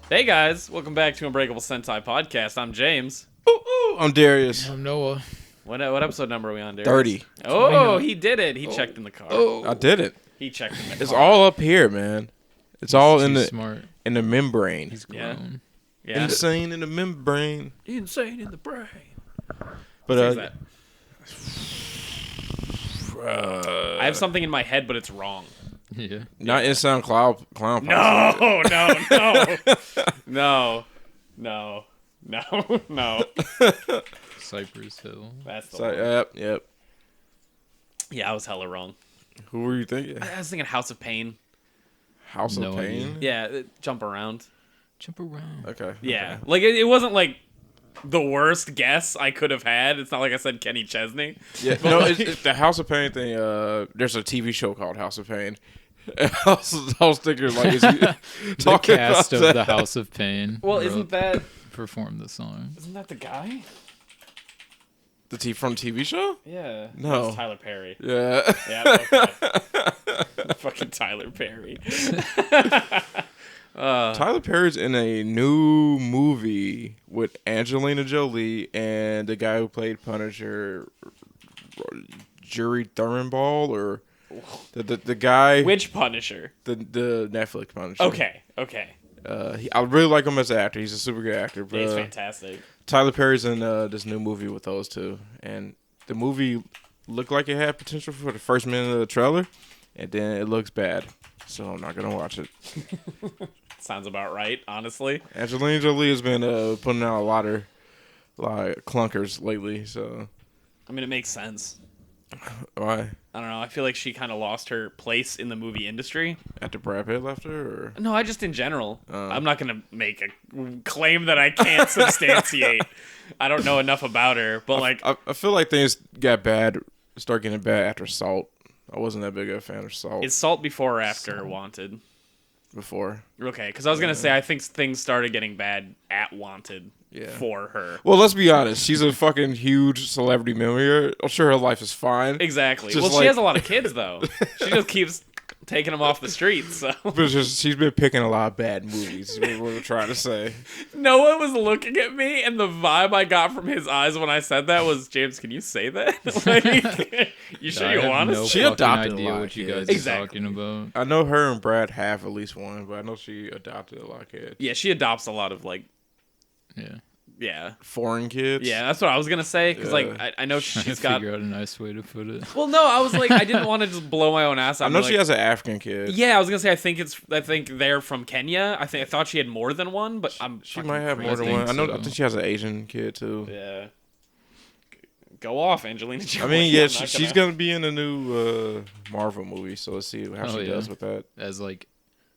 Hey guys, welcome back to Unbreakable Sentai Podcast. I'm James. I'm Darius. I'm Noah. What episode number are we on, Darius? 30. Oh, 29. he did it. He checked in the car. I did it. He checked in the car. It's all up here, man. It's all in Too the smart. membrane. He's Yeah. grown. Yeah. Insane in the membrane. Insane in the brain. But That. I have something in my head, but it's wrong. Yeah. not insane clown. No, no. Cypress Hill. That's the So, one. yep. Yeah, I was hella wrong. Who were you thinking? I was thinking House of Pain. House No of Pain. Yeah, jump around. Jump around. Okay. Yeah, okay. like it wasn't like the worst guess I could have had. It's not like I said Kenny Chesney. Yeah. No, it's the House of Pain thing. There's a TV show called House of Pain. I was thinking like, is he The talking cast about of that? the House of Pain. Well, isn't that performed the song? the guy? From the TV show? Yeah. No. It's Tyler Perry. Yeah. Yeah. Okay. Fucking Tyler Perry. Tyler Perry's in a new movie with Angelina Jolie and the guy who played Punisher, Jerry Thurmball, or the guy, Which Punisher? the Netflix Punisher. Okay. I really like him as an actor. He's a super good actor. But He's fantastic. Tyler Perry's in this new movie with those two, and the movie looked like it had potential for the first minute of the trailer, and then it looks bad. So I'm not gonna watch it. Sounds about right, honestly. Angelina Jolie has been putting out a lot of clunkers lately. So I mean, it makes sense. why? I don't know. I feel like she kind of lost her place in the movie industry. After Brad Pitt left her, or No, I just in general. I'm not going to make a claim that I can't substantiate. I don't know enough about her, but like... I feel like things start getting bad after Salt. I wasn't that big of a fan of Salt Is Salt before or after Wanted? before. Okay, because I was going to say I think things started getting bad at Wanted for her. Well, let's be honest. She's a fucking huge celebrity millionaire. I'm sure her life is fine. Exactly. Just Well, like- she has a lot of kids, though. She just keeps taking them off the streets, so... But it's just, she's been picking a lot of bad movies, is what we're trying to say. Noah was looking at me, and the vibe I got from his eyes when I said that was, James, can you say that? Like, you sure I you have want no us? She fucking adopted a idea lot what of you kids. guys Exactly. are talking about. I know her and Brad have at least one, but I know she adopted a lot of kids. Yeah, she adopts a lot of, like, Yeah. Foreign kids? Yeah, that's what I was gonna say because like Yeah. I know Trying she's to got. figure out a nice way to put it. Well, no, I was like I didn't want to just blow my own ass out. I know like, she has an African kid. Yeah, I was gonna say I think they're from Kenya. I thought she had more than one, but She might have more than think one. I so. think she has an Asian kid too. Yeah. Go off, Angelina Jolie. I mean, yeah, I'm not she's gonna be in a new Marvel movie, so let's see how she yeah. does with that. As like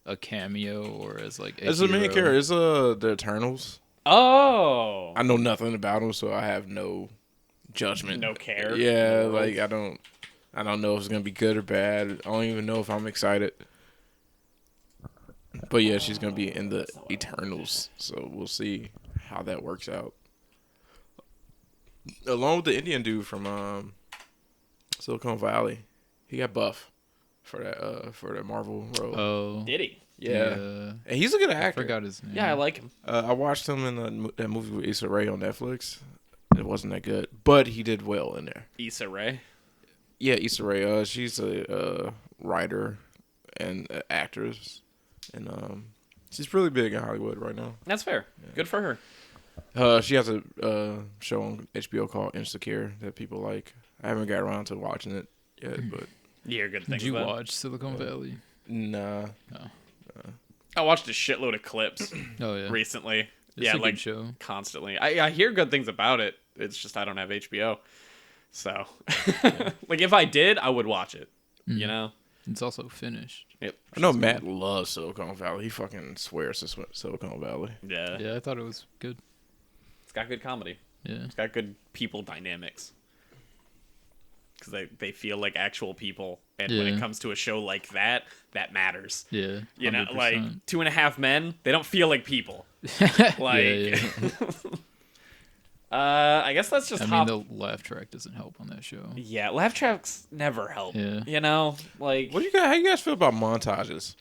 a cameo or as like a As the main hero. character, it's the Eternals. Oh. I know nothing about them, so I have no judgment. No care. Yeah, No like I don't know if it's gonna be good or bad. I don't even know if I'm excited. But yeah, she's gonna be in the Eternals, so we'll see how that works out. Along with the Indian dude from Silicon Valley, he got buff for that Marvel role. Oh. Did he? Yeah, and he's a good I actor. forgot his name. Yeah, I like him. I watched him in that movie with Issa Rae on Netflix. It wasn't that good, but he did well in there. Issa Rae. Yeah, Issa Rae. She's a writer and actress, and she's really big in Hollywood right now. That's fair. Good for her. She has a show on HBO called Insecure that people like. I haven't got around to watching it yet, but You hear good things Did you about it. watch Silicon Valley? nah. I watched a shitload of clips Oh yeah. recently. It's yeah, a like good show. constantly. I hear good things about it. It's just I don't have HBO. So, like if I did, I would watch it. You know? It's also finished. Yep. I know Matt loves Silicon Valley. He fucking swears to Silicon Valley. Yeah. Yeah, I thought it was good. It's got good comedy. Yeah. It's got good people dynamics. Because they feel like actual people. And when it Yeah. comes to a show like that, that matters. Yeah. You know, like 100%. 2.5 Men, they don't feel like people. Like, yeah. I guess let's just I hop. mean, the laugh track doesn't help on that show. Yeah, laugh tracks never help. Yeah. You know, like How you guys feel about montages?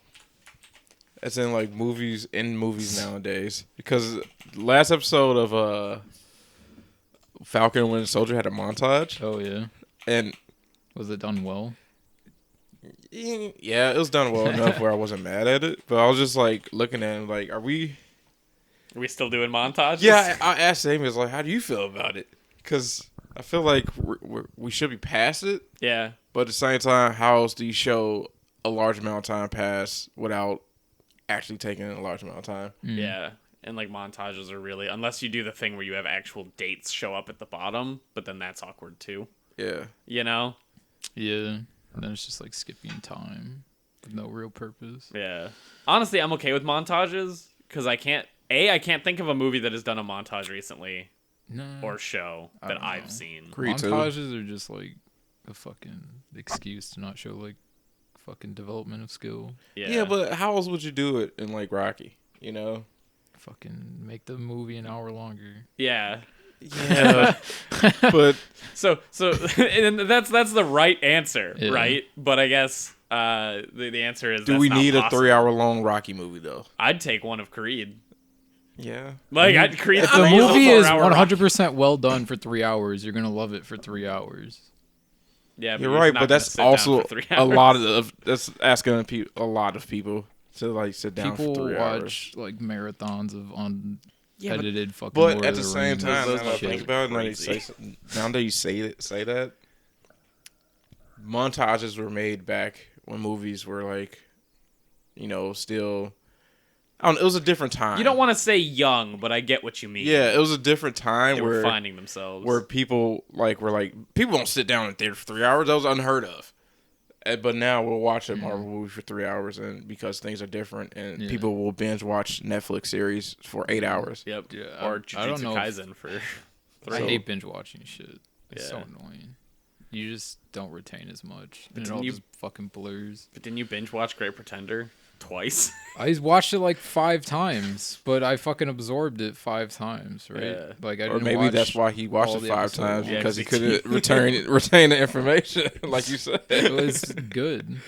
as in like movies nowadays. Because last episode of Falcon and Winter Soldier had a montage, Oh yeah. and Was it done well? yeah, it was done well enough where I wasn't mad at it. But I was just like looking at it like, are we still doing montages? Yeah, I asked Amy, I was like, how do you feel about it? Because I feel like we should be past it. Yeah. But at the same time, how else do you show a large amount of time pass without actually taking a large amount of time? Yeah. And like montages are really, unless you do the thing where you have actual dates show up at the bottom, but then that's awkward too. Yeah. You know? Yeah. And then it's just like skipping time with no real purpose. Yeah. Honestly, I'm okay with montages because I can't think of a movie that has done a montage recently No. or show I that don't know. I've seen. Creed too. Montages are just like a fucking excuse to not show like fucking development of skill. Yeah, but how else would you do it in like Rocky? You know? Fucking make the movie an hour longer. Yeah. Yeah. But So and that's the right answer, Yeah. right? But I guess the answer is do that's we not need a possible. 3-hour long Rocky movie though? I'd take one of Creed. Yeah. Like Creed. If the 3 a movie is 4-hour Rocky. 100% well done for 3 hours, you're gonna love it for 3 hours. Yeah, but You're right, not but gonna that's sit down also for 3 a hours. lot of that's asking a lot of people to like sit down People for 3 hours. watch like marathons of Yeah, but- unedited fucking. But Lord at of the the same Rings time, Those now that I shit. think about it, Crazy. now that you say that, montages were made back when movies were like, still. I don't know, it was a different time. You don't want to say young, but I get what you mean. Yeah, it was a different time They were where finding themselves. people people don't sit down in theater for 3 hours. That was unheard of. But now we'll watch a Marvel movie for 3 hours, and because things are different, and Yeah. people will binge watch Netflix series for 8 hours. Yep. Yeah, Or I don't Jujutsu know if- Kaisen for I 3. hate binge watching shit. It's so Yeah. annoying. You just don't retain as much. And it didn't all you- just fucking blurs. But didn't you binge watch Great Pretender twice? I watched it like 5 times, but I fucking absorbed it 5 times, right? Yeah. Like I Or didn't maybe watch that's why he watched all it the 5 episodes. times Yeah, because he 'cause couldn't retain the information, like you said. it was good.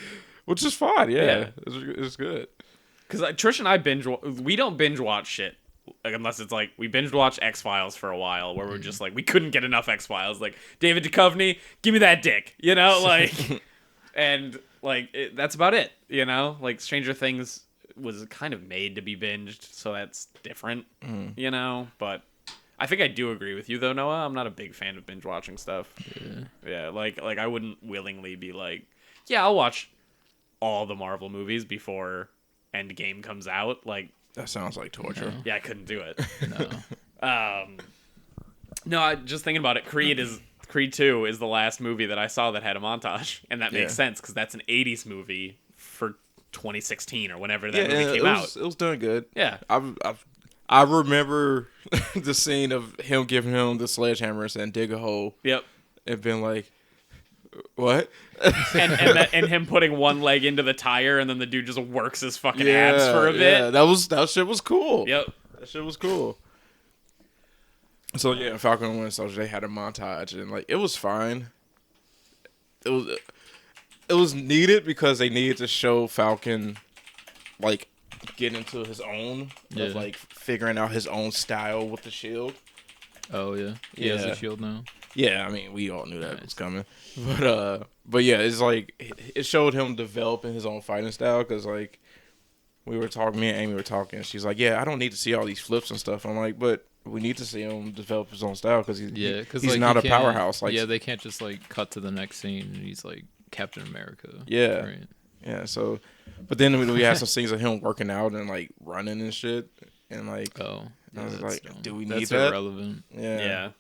Which is fine, yeah. Yeah. It's good. Because Trish and I we don't binge watch shit. Like, unless it's like we binge watched X-Files for a while where we're just like we couldn't get enough X-Files. Like David Duchovny, give me that dick, like and like that's about it, like Stranger Things was kind of made to be binged, so that's different, but I think I do agree with you though, Noah. I'm not a big fan of binge watching stuff. Yeah, like I wouldn't willingly be like, yeah, I'll watch all the Marvel movies before Endgame comes out. Like, That sounds like torture. yeah, I couldn't do it. No. No, just thinking about it, Creed 2 is the last movie that I saw that had a montage, and that makes Yeah. sense because that's an 80s movie for 2016 or whenever that Yeah, movie and came out. it was done good. Yeah. I remember the scene of him giving him the sledgehammer and saying, dig a hole, Yep. and being like, what? And him putting one leg into the tire, and then the dude just works his fucking abs for a bit. Yeah, that shit was cool. Yep. That shit was cool. So yeah, Falcon and Winter Soldier, they had a montage, and like it was fine. It was needed because they needed to show Falcon like get into his own of like figuring out his own style with the shield. Oh yeah. He has Yeah. a shield now. Yeah, I mean we all knew that Nice. was coming, but yeah, it's like it showed him developing his own fighting style because like me and Amy were talking, and she's like, yeah, I don't need to see all these flips and stuff. I'm like, but we need to see him develop his own style because Because he's like, not you a can't- powerhouse. Like they can't just like cut to the next scene and he's like Captain America. Yeah. Right. Yeah, so, but then we had some scenes of him working out and like running and shit, and like, Oh. I was that's like, dumb. do we need That's that? irrelevant. Yeah.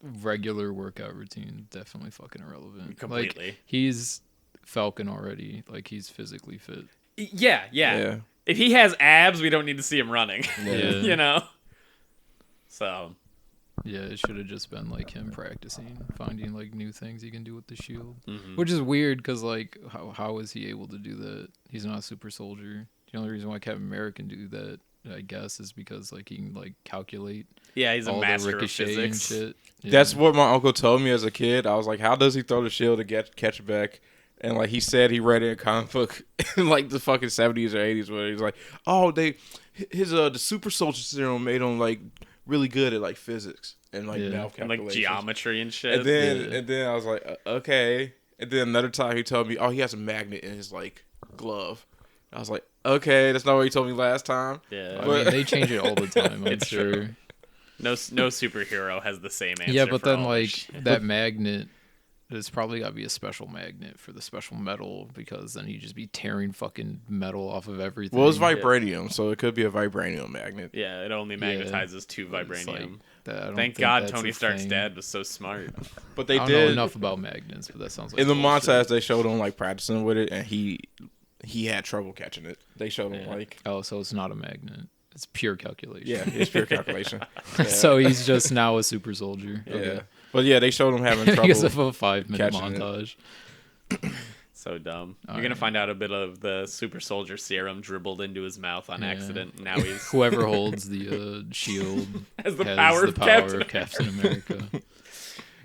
Regular workout routine, definitely fucking irrelevant. Completely. Like, he's Falcon already. Like, he's physically fit. Yeah. Yeah. If he has abs, we don't need to see him running. Yeah. So. Yeah, it should have just been like him practicing, finding like new things he can do with the shield. Mhm. Which is weird because like how is he able to do that? He's not a super soldier. The only reason why Captain America can do that, I guess, is because like he can like calculate Yeah, he's a all the master of ricochet and physics. shit. Yeah. That's what my uncle told me as a kid. I was like, how does he throw the shield to catch it back? And like he said, he read it in a comic book in like the fucking 70s or 80s, where he's like, "Oh, the super soldier serum made him like really good at like physics and like math and like calculations, geometry and shit." And then I was like, okay. And then another time he told me, "Oh, he has a magnet in his like glove." I was like, okay, that's not what he told me last time. Yeah, I mean, they change it all the time. I'm It's sure. true. No superhero has the same answer. Yeah, but for then all this like shit. that magnet, there's probably got to be a special magnet for the special metal, because then you just be tearing fucking metal off of everything. Well, it's vibranium, so it could be a vibranium magnet. Yeah, it only magnetizes to vibranium. Thank God Tony Stark's dad was so smart. But they I don't know did enough about magnets, but that sounds like in the bullshit. montage. They showed him like practicing with it, and he had trouble catching it. They showed him like, Oh, so it's not a magnet. It's pure calculation. yeah, it's pure calculation. Yeah. So he's just now a super soldier. Yeah. Okay. But yeah, they showed him having Because of trouble. a 5-minute catching it. montage. So dumb. You're All gonna right. find out a bit of the super soldier serum dribbled into his mouth on accident. And now he's Whoever holds the shield has the has power, the of, power Captain of Captain America.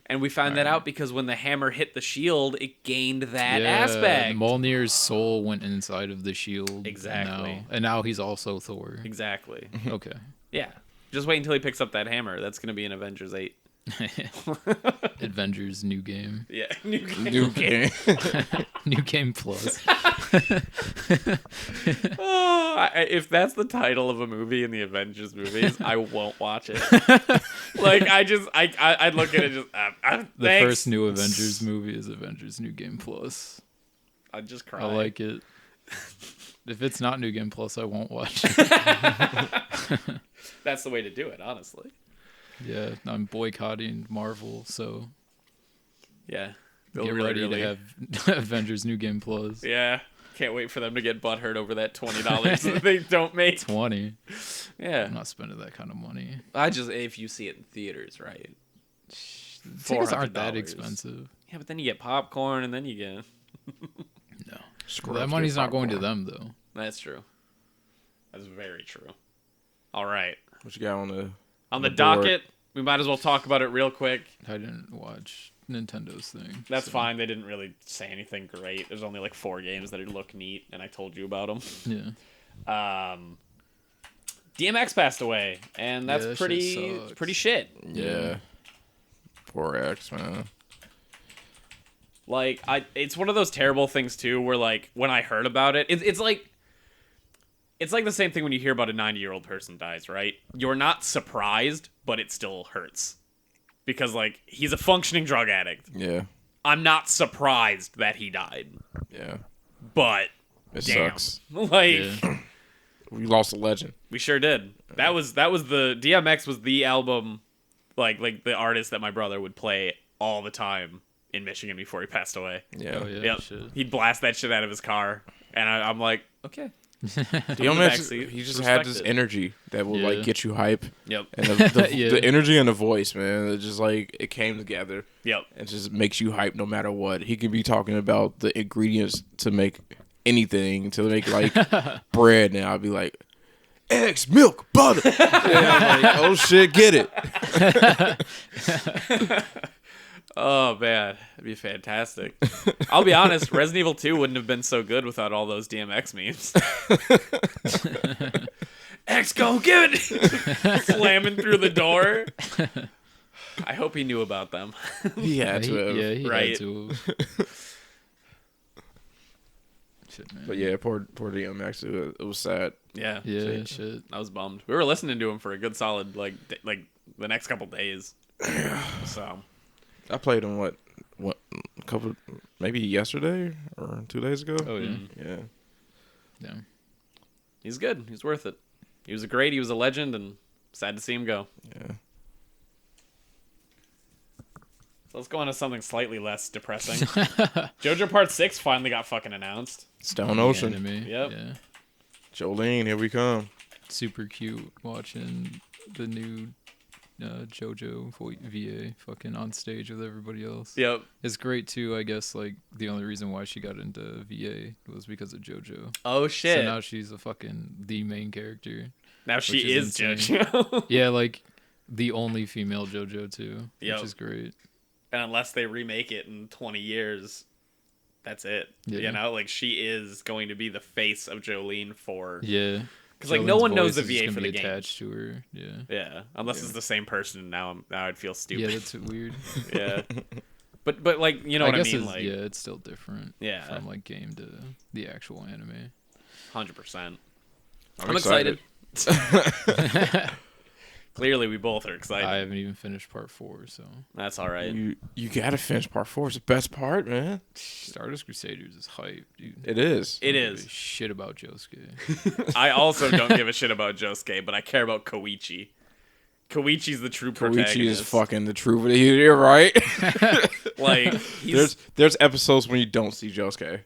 And we found that out because when the hammer hit the shield, it gained that aspect. Mjolnir's soul went inside of the shield. Exactly. And now he's also Thor. Exactly. Okay. Yeah. Just wait until he picks up that hammer. That's gonna be in Avengers 8. Avengers new game. Yeah. New New game. New game plus. If that's the title of a movie in the Avengers movies, I won't watch it. Like I'd look at it just. The Thanks. first new Avengers movie is Avengers New Game Plus. I'd just cry. I like it. If it's not New Game Plus, I won't watch it. That's the way to do it, honestly. Yeah, I'm boycotting Marvel, so Yeah. get ready to have Avengers New Game Plus. Yeah. Can't wait for them to get butthurt over that $20 that they don't make. 20. Yeah. I'm not spending that kind of money. If you see it in theaters, right? Tickets aren't that $400. expensive. Yeah, but then you get popcorn and then you get. No. Screw That up, money's get not going to popcorn. them, though. That's true. That's very true. All right. What you got on the On the board? docket, we might as well talk about it real quick. I didn't watch Nintendo's thing. That's so, fine. They didn't really say anything great. There's only like 4 games that look neat, and I told you about them. Yeah. DMX passed away, and that's Yeah, that shit pretty sucks. pretty shit. Yeah. Poor X, man. Like it's one of those terrible things too, where like when I heard about it, it's like the same thing when you hear about a 90-year-old person dies, right? You're not surprised, but it still hurts because like he's a functioning drug addict. Yeah. I'm not surprised that he died, Yeah. but It damn, sucks. like. Yeah. We lost a legend. We sure did. That was the DMX was the album, like the artist that my brother would play all the time in Michigan before he passed away. Yeah. Oh, yeah. Yep. Shit. He'd blast that shit out of his car, and I'm like, okay. DMX, backseat. he just Respect had this it. energy that would Yeah. like get you hype. Yep. And the Yeah. the energy and the voice, man, it just like it came together. Yep. It just makes you hype no matter what. He could be talking about the ingredients to make anything, to make like bread, and I'll be like, eggs, milk, butter. And I'm like, oh shit, get it. Oh man, that'd be fantastic. I'll be honest, Resident Evil 2 wouldn't have been so good without all those DMX memes. X, go give it! Slamming through the door. I hope he knew about them. He had to have. he Right. had to. Shit, man. But yeah, poor DMX. It was sad. Yeah. Yeah, shit. I was bummed. We were listening to him for a good solid like the next couple days. So I played him what a couple, maybe yesterday or 2 days ago. Oh, yeah. Yeah. Yeah. he's good. He's worth it. He was great. He was a legend, and sad to see him go. Yeah. So let's go on to something slightly less depressing. JoJo Part 6 finally got fucking announced. Stone Ocean. Anime. Yep. Yeah. Jolene, here we come. Super cute watching the new JoJo VA fucking on stage with everybody else. Yep. It's great too, I guess. Like the only reason why she got into VA was because of JoJo. Oh shit. So now she's the main character. Now she which is is insane. JoJo. Yeah, like the only female JoJo too, Yep. which is great. And unless they remake it in 20 years, that's it. Yeah. You know, like she is going to be the face of Jolene for Yeah. because like no Jolene's one knows the voice is VA gonna for be the game. attached to her. Yeah. Yeah, unless it's the same person. Now I'd feel stupid. Yeah, that's weird. Yeah, but like you know I what I guess mean. it's, Like yeah, it's still different. Yeah. From like game to the actual anime. 100%. I'm excited. Clearly, we both are excited. I haven't even finished part 4, so That's all right. You gotta finish part 4. It's the best part, man. Stardust Crusaders is hype, dude. It is. It I don't give is. a shit about Josuke. I also don't give a shit about Josuke, but I care about Koichi. Koichi's the true protagonist. Koichi is fucking the true. You're right. Like he's there's episodes when you don't see Josuke.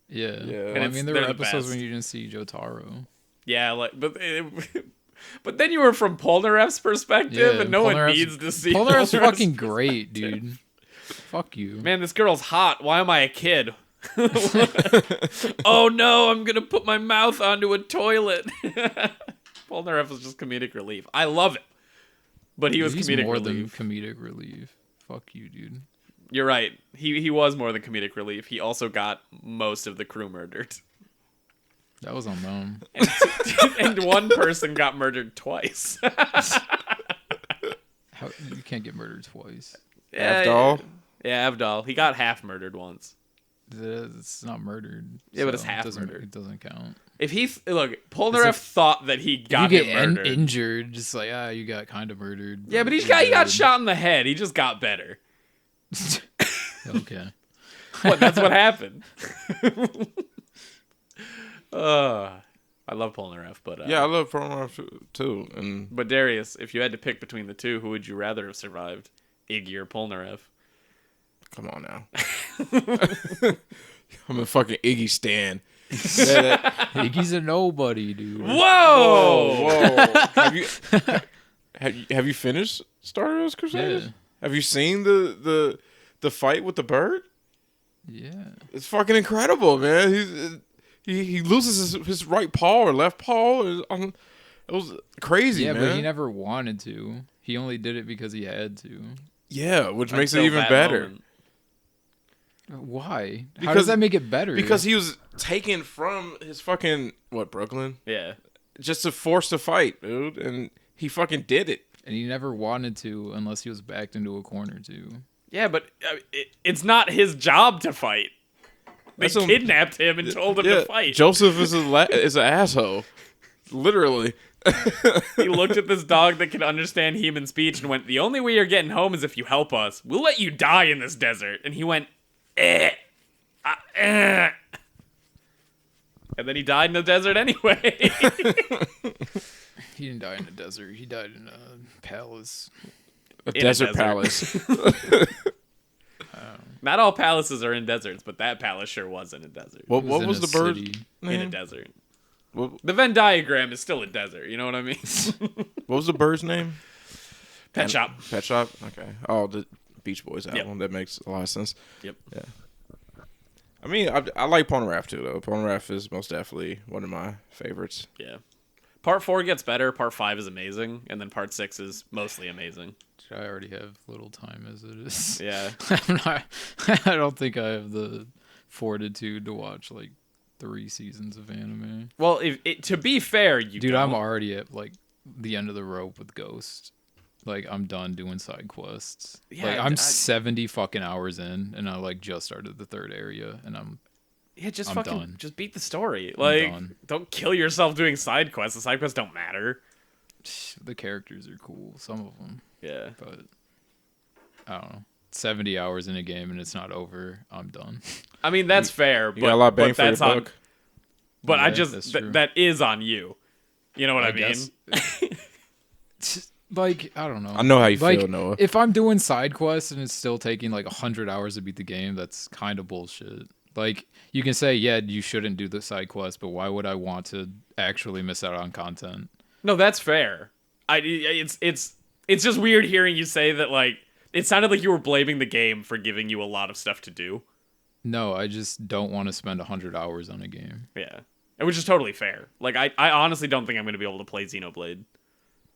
Yeah. Yeah. Well, And I mean, there they're were the episodes best. when you didn't see Jotaro. yeah, like but then you were from Polnareff's perspective, Yeah, and no one Polnareff's- needs to see. Polnareff's Polnareff's fucking great, dude. Fuck you. Man, this girl's hot. Why am I a kid? Oh no, I'm gonna put my mouth onto a toilet. Polnareff was just comedic relief. I love it, but he was He's comedic more relief. than comedic relief. Fuck you, dude. You're right. He was more than comedic relief. He also got most of the crew murdered, That was on them. and one person got murdered twice. How you can't get murdered twice? Avdol? Yeah, Avdol. He got half murdered once. It's not murdered. Yeah, but it's so half it doesn't, murdered. It doesn't count. If look, Polnareff thought that he got you him get murdered. injured, just like you got kind of murdered. Yeah, but he you're got good. shot in the head. He just got better. Okay. What? That's what happened. I love Polnareff, but Yeah, I love Promo too. And But Darius, if you had to pick between the two, who would you rather have survived, Iggy or Polnareff? come on now. I'm a fucking Iggy stan. That- Iggy's a nobody, dude. Whoa! Whoa. Have you finished Stardust Crusaders? Yeah. Have you seen the fight with the bird? Yeah. It's fucking incredible, man. He loses his right paw or left paw. It was crazy, Yeah, man. but he never wanted to. He only did it because he had to. Yeah, which makes it Until even that better. moment. Why? How Because- does that make it better? Because he was taken from his fucking Brooklyn, Yeah. just to force the fight, dude, and he fucking did it. and he never wanted to unless he was backed into a corner too. Yeah, but it's not his job to fight. They That's a- kidnapped him and told him to fight. Joseph is an asshole, literally. He looked at this dog that could understand human speech and went, "The only way you're getting home is if you help us. We'll let you die in this desert." And he went, eh. And then he died in the desert anyway. He didn't die in a desert. He died in a palace. A In a desert desert. palace. Not all palaces are in deserts, but that palace sure was in a desert. What in was a the bird? city. In a name? desert. What, The Venn diagram is still a desert. You know what I mean? what was the bird's name? Pet Shop. Pet Shop. Okay. Oh, the Beach Boys Yep. album. That makes a lot of sense. Yep. Yeah. I mean, I like Polnareff too, though. Polnareff is most definitely one of my favorites. Yeah. Part 4 gets better. Part 5 is amazing. And then Part 6 is mostly amazing. I already have little time as it is. Yeah. I don't think I have the fortitude to watch like 3 seasons of anime. Well, to be fair, you Dude, don't. I'm already at like the end of the rope with Ghost. Like I'm done doing side quests. Yeah, like I'm I- 70 fucking hours in, and I like just started the 3rd area, and I'm Yeah, just I'm fucking done. just beat the story. Like, done. don't kill yourself doing side quests. The side quests don't matter. the characters are cool, some of them, Yeah. but I don't know. 70 hours in a game and it's not over. I'm done. I mean, that's fair. You got a lot of bang for your that's on. buck. But I Yeah, just that's true. that is on you. You know what I mean? guess. Like I don't know. I know how you like, feel, Noah. If I'm doing side quests and it's still taking like 100 hours to beat the game, that's kind of bullshit. Like you can say, yeah, you shouldn't do the side quest, but why would I want to actually miss out on content? No, that's fair. It's just weird hearing you say that. Like, it sounded like you were blaming the game for giving you a lot of stuff to do. No, I just don't want to spend 100 hours on a game. Yeah, which is totally fair. Like, I honestly don't think I'm going to be able to play Xenoblade.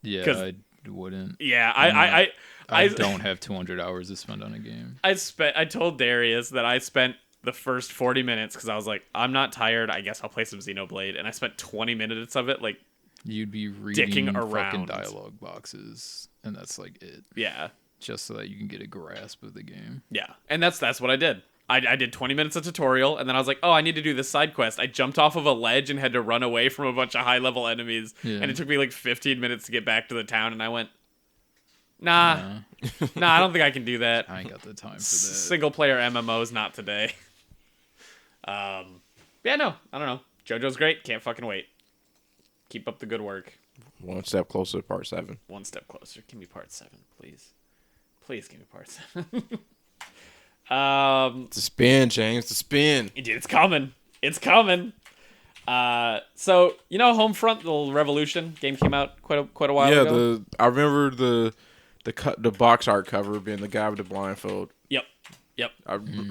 Yeah, 'Cause- I wouldn't. Yeah, I don't have 200 hours to spend on a game. I told Darius that I spent the first 40 minutes because I was like, I'm not tired. I guess I'll play some Xenoblade. And I spent 20 minutes of it, like, You'd be reading dicking fucking around. dialogue boxes, and that's like it. Yeah. Just so that you can get a grasp of the game. Yeah. And that's what I did. I did 20 minutes of tutorial, and then I was like, oh, I need to do this side quest. I jumped off of a ledge and had to run away from a bunch of high-level enemies, and it took me like 15 minutes to get back to the town, and I went, nah, I don't think I can do that. I ain't got the time for that. Single-player MMOs, not today. Yeah, no, I don't know. JoJo's great. Can't fucking wait. Keep up the good work. One step closer to part 7. One step closer. Give me part 7, please. Please give me part 7. The spin, James. The spin. Dude, it's coming. It's coming. So you know, Homefront, the Revolution game came out quite a while ago. Yeah, I remember the box art cover being the guy with the blindfold. Yep.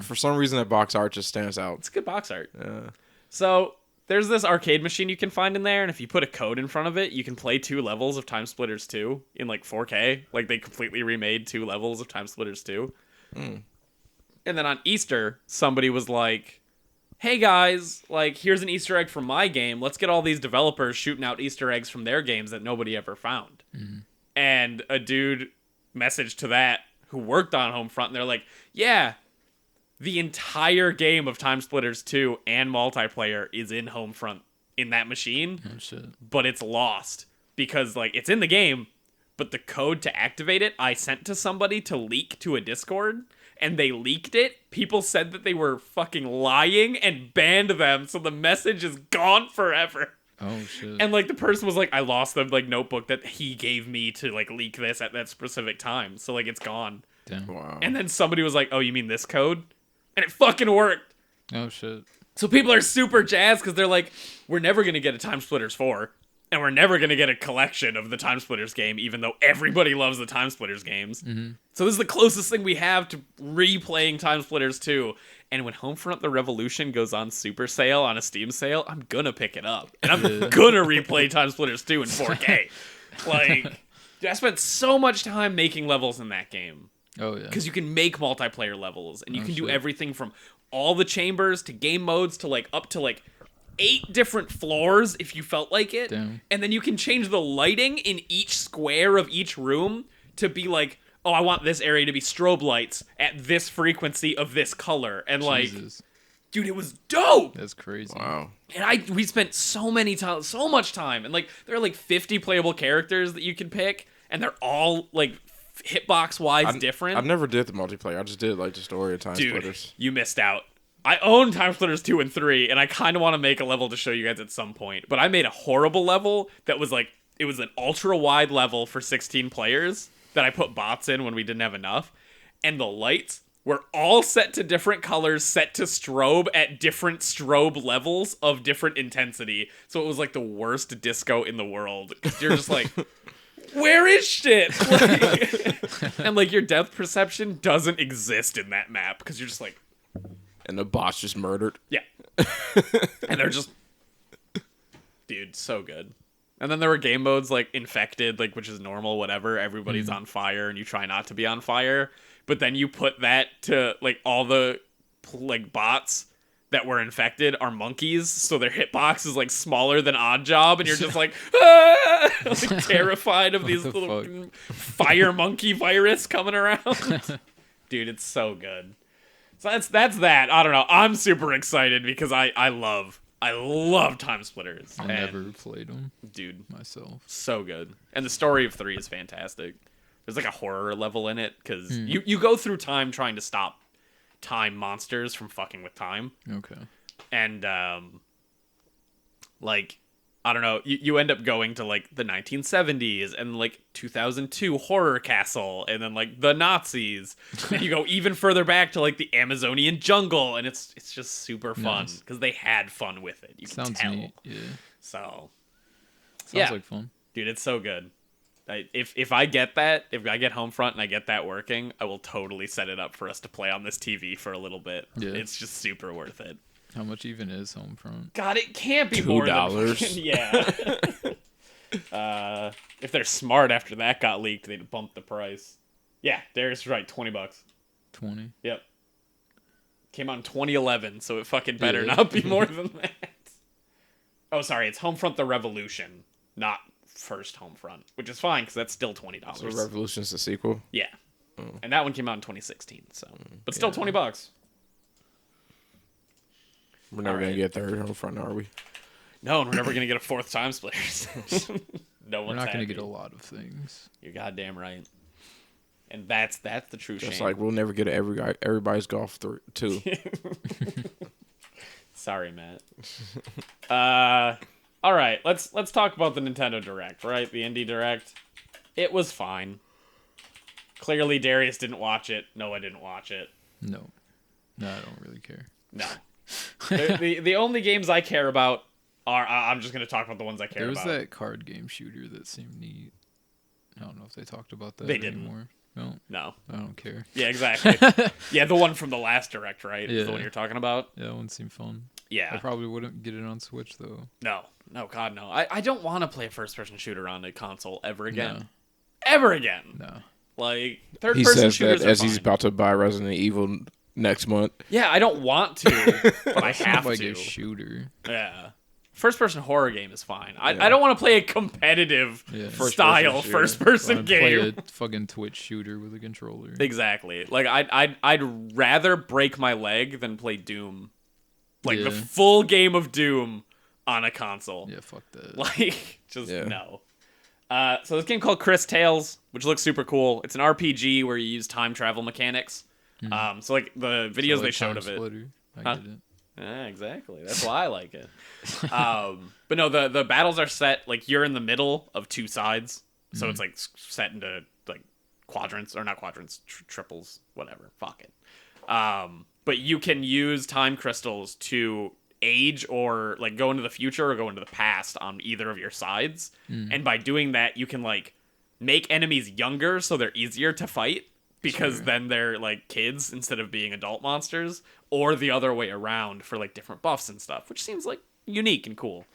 For some reason, that box art just stands out. It's good box art. Yeah. So there's this arcade machine you can find in there, and if you put a code in front of it, you can play 2 levels of Timesplitters 2 in like 4K. Like they completely remade 2 levels of Timesplitters 2. And then on Easter, somebody was like, hey guys, like, here's an Easter egg from my game. Let's get all these developers shooting out Easter eggs from their games that nobody ever found. And a dude messaged to that who worked on Homefront, and they're like, yeah, the entire game of Timesplitters 2 and multiplayer is in Homefront in that machine. Oh, shit. But it's lost because, like, it's in the game, but the code to activate it, I sent to somebody to leak to a Discord, and they leaked it. People said that they were fucking lying and banned them, so the message is gone forever. Oh, shit. And, like, the person was like, I lost the, like, notebook that he gave me to, like, leak this at that specific time. So, like, it's gone. Damn. Wow. And then somebody was like, oh, you mean this code? And it fucking worked. Oh, shit. So people are super jazzed because they're like, we're never going to get a Timesplitters 4. And we're never going to get a collection of the Timesplitters game, even though everybody loves the Timesplitters games. So this is the closest thing we have to replaying Timesplitters 2. And when Homefront the Revolution goes on super sale, on a Steam sale, I'm going to pick it up. And I'm going to replay Timesplitters 2 in 4K. Like, dude, I spent so much time making levels in that game. Oh, yeah. Because you can make multiplayer levels, and you can do shit. everything from all the chambers to game modes to, like, up to, like, 8 different floors if you felt like it. Damn. And then you can change the lighting in each square of each room to be like, oh, I want this area to be strobe lights at this frequency of this color. And like, Jesus. dude, it was dope. That's crazy. Wow. And we spent so much time. And like, there are like 50 playable characters that you can pick, and they're all like hitbox wise different. I never did the multiplayer. I just did like the story of Dude, Timesplitters. you missed out. I own Timesplitters 2 and 3, and I kind of want to make a level to show you guys at some point. But I made a horrible level that was like, it was an ultra-wide level for 16 players that I put bots in when we didn't have enough. And the lights were all set to different colors, set to strobe at different strobe levels of different intensity. So it was like the worst disco in the world. 'Cause you're just like, where is shit? Like, and like your depth perception doesn't exist in that map because you're just like, And the boss just murdered. yeah. And they're just, dude, so good. And then there were game modes like infected, like, which is normal, whatever. Everybody's on fire and you try not to be on fire. But then you put that to like all the like bots that were infected are monkeys. So their hitbox is like smaller than Oddjob. And you're just like, ah! Like terrified of these little fire monkey virus coming around. Dude, it's so good. So that's that. I don't know. I'm super excited because I love Timesplitters. I never played them, Dude, myself. so good. And the story of 3 is fantastic. There's like a horror level in it because you go through time trying to stop time monsters from fucking with time. Okay. And like, I don't know, you end up going to like the 1970s and like 2002 horror castle and then like the Nazis. And you go even further back to like the Amazonian jungle, and it's just super fun because they had fun with it. You can Sounds tell. neat. Yeah. So Sounds like fun. dude, it's so good. If I get that, if I get Homefront and I get that working, I will totally set it up for us to play on this TV for a little bit. Yeah. It's just super worth it. How much even is Homefront? God, it can't be more than $2. Yeah. If they're smart after that got leaked, they'd bump the price. Yeah, Darius is right, $20. 20. Yep. Came out in 2011, so it fucking better Yeah. not be more than that. Oh, sorry, it's Homefront: The Revolution, not first Homefront, which is fine because that's still $20. So Revolution's the sequel. Yeah, and that one came out in 2016, so but still $20. We're never All gonna right. get third Homefront, are we? No, and we're never gonna get a fourth Timesplitters. No We're one's not going to happy. get a lot of things. You're goddamn right. And that's the true Just shame. like we'll never get everybody's golf 2. Sorry, Matt. All right, let's talk about the Nintendo Direct, right? The Indie Direct. It was fine. Clearly, Darius didn't watch it. Noah didn't watch it. No, I don't really care. No. the only games I care about are I'm just gonna talk about the ones I care There was about. that card game shooter that seemed neat. I don't know if they talked about that They didn't. anymore. No, No. I don't care. Yeah, exactly. Yeah, the one from the last Direct, right? Is the Yeah. one you're talking about? Yeah, that one seemed fun. Yeah. I probably wouldn't get it on Switch though. No, God, no. I don't want to play a first-person shooter on a console ever again. No. Ever again. No. Like, He third-person says shooters that are as he's fine. about to buy Resident Evil next month. Yeah, I don't want to, but I have like to. a shooter. Yeah. First-person horror game is fine. Yeah. I don't want to play a competitive Yeah. style shooter. first-person I'd play game. a fucking Twitch shooter with a controller. Exactly. Like, I'd rather break my leg than play Doom. Like, the Yeah. full game of Doom on a console. Yeah, fuck that. Like, just Yeah. no. So this game called Chris Tales, which looks super cool. It's an RPG where you use time travel mechanics. So like the videos So, they like, showed of it. Timesplitter. I Huh? get it. Yeah, exactly. That's why I like it. But no, the battles are set like you're in the middle of two sides, so it's like set into like quadrants or not quadrants, triples, whatever. Fuck it. But you can use time crystals to age or like go into the future or go into the past on either of your sides, and by doing that, you can like make enemies younger so they're easier to fight. Because then they're like kids instead of being adult monsters, or the other way around for like different buffs and stuff, which seems like unique and cool.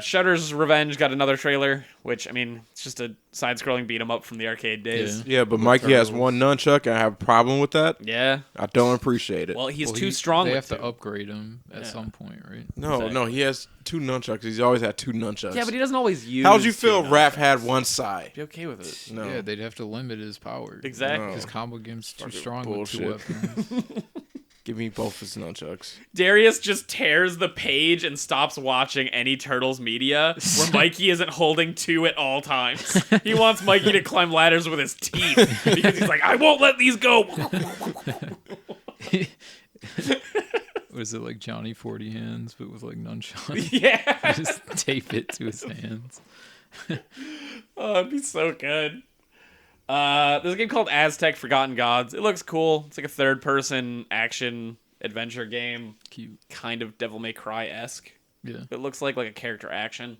Shudder's Revenge got another trailer, which I mean, it's just a side-scrolling beat 'em up from the arcade days. Yeah, but Mikey has turtles. one nunchuck, and I have a problem with that. Yeah. I don't appreciate it. Well, he's Well, too strong. They with have to two. upgrade him at some point, right? No, he has two nunchucks. He's always had two nunchucks. Yeah, but he doesn't always use. How'd you feel two Raph nunchucks. had one side? Be okay with it. No. Yeah, they'd have to limit his power. Exactly. No. His combo game's too Fucking strong with two bullshit. weapons. Give me both his nunchucks. Darius just tears the page and stops watching any Turtles media where Mikey isn't holding two at all times. He wants Mikey to climb ladders with his teeth because he's like, I won't let these go. Was it like Johnny 40 Hands, but with like nunchucks? Yeah. Just tape it to his hands. Oh, it'd be so good. There's a game called Aztec Forgotten Gods. It looks cool. It's like a third-person action adventure game, Cute. kind of Devil May Cry-esque. Yeah. It looks like a character action.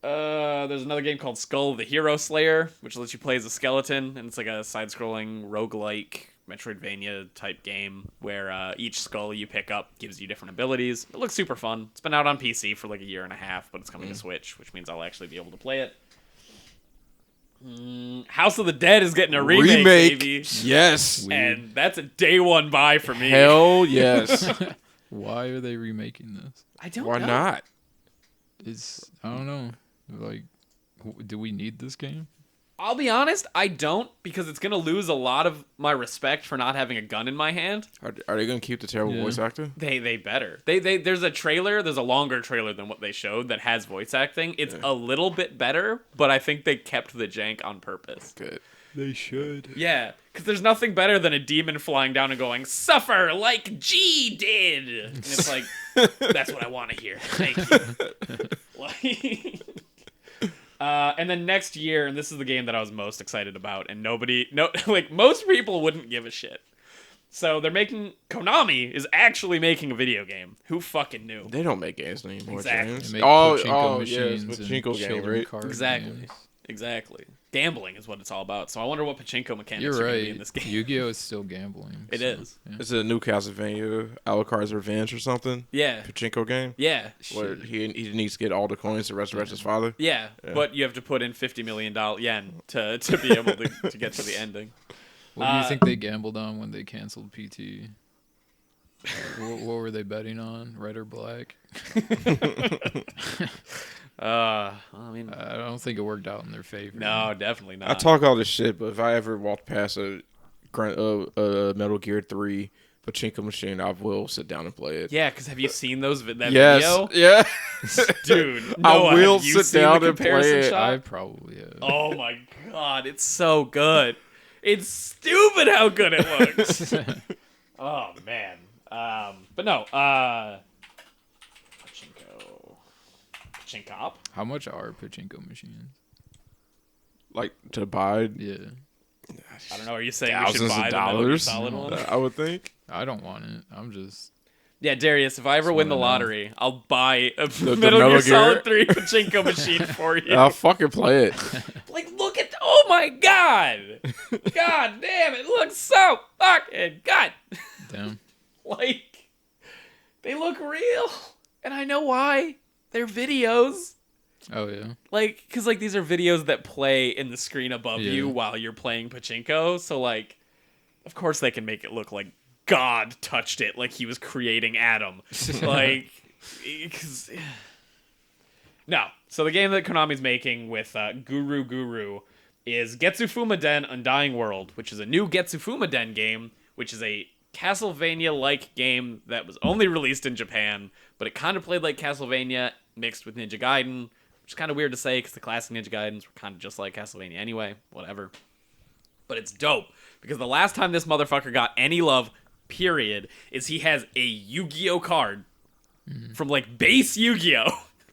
There's another game called Skull the Hero Slayer, which lets you play as a skeleton, and it's like a side-scrolling roguelike Metroidvania type game where each skull you pick up gives you different abilities. It looks super fun. It's been out on PC for like a year and a half, but it's coming to Switch, which means I'll actually be able to play it. House of the Dead is getting a remake, baby. Yes. And that's a day one buy for me. Hell yes. Why are they remaking this? I don't Why know. not? I don't know. Like, do we need this game? I'll be honest, I don't, because it's going to lose a lot of my respect for not having a gun in my hand. Are they going to keep the terrible Yeah. voice actor? They better. There's a trailer, there's a longer trailer than what they showed that has voice acting. It's a little bit better, but I think they kept the jank on purpose. Good. They should. Yeah, because there's nothing better than a demon flying down and going, "Suffer like G did!" And it's like, that's what I want to hear. Thank you. And then next year, and this is the game that I was most excited about, and most people wouldn't give a shit. So Konami is actually making a video game. Who fucking knew? They don't make games anymore, Exactly. James. They make Oh, pachinko yeah, it's machines and pachinko game, children right? card Exactly. games. Exactly. Gambling is what it's all about. So I wonder what pachinko mechanics You're are going to right. be in this game. Yu-Gi-Oh is still gambling. It is. Yeah. It's a new Castlevania, Alucard's Revenge or something. Yeah. Pachinko game. Yeah. Where he needs to get all the coins to resurrect his father. Yeah. But you have to put in $50 million yen to be able to get to the ending. What do you think they gambled on when they canceled PT? What were they betting on? Red or black? I mean, I don't think it worked out in their favor. no, definitely not. I talk all this shit, but if I ever walk past a Metal Gear 3 pachinko machine, I will sit down and play it. Yeah, because have you seen that Yes, video? yeah. Dude, I Noah, will have you sit seen down the and play comparison it. shot? I probably have. Oh my god, it's so good. It's stupid how good it looks. Oh man. But no, Pachinko. How much are pachinko machines? Like to buy Yeah. I don't know. Are you saying we thousands should buy of the Metal Gear dollars. Solid one? I would think. I don't want it. I'm just... Yeah, Darius, if I ever Just win the wanna know. lottery, I'll buy a The Metal Gear Metal Solid Gear? 3 pachinko machine for you. I'll fucking play it. Like, look at... Oh my god! God damn, it looks so fucking good! Damn. Like, they look real. And I know why. They're videos. Oh, yeah. Like, because, like, these are videos that play in the screen above Yeah. you while you're playing pachinko. So, like, of course they can make it look like God touched it, like he was creating Adam. Like, cause... No. So the game that Konami's making with Guru is Getsufuma Den Undying World, which is a new Getsufuma Den game, which is a Castlevania-like game that was only released in Japan, but it kind of played like Castlevania mixed with Ninja Gaiden, which is kind of weird to say because the classic Ninja Gaidens were kind of just like Castlevania anyway, whatever. But it's dope, because the last time this motherfucker got any love, period, is he has a Yu-Gi-Oh card from, like, base Yu-Gi-Oh!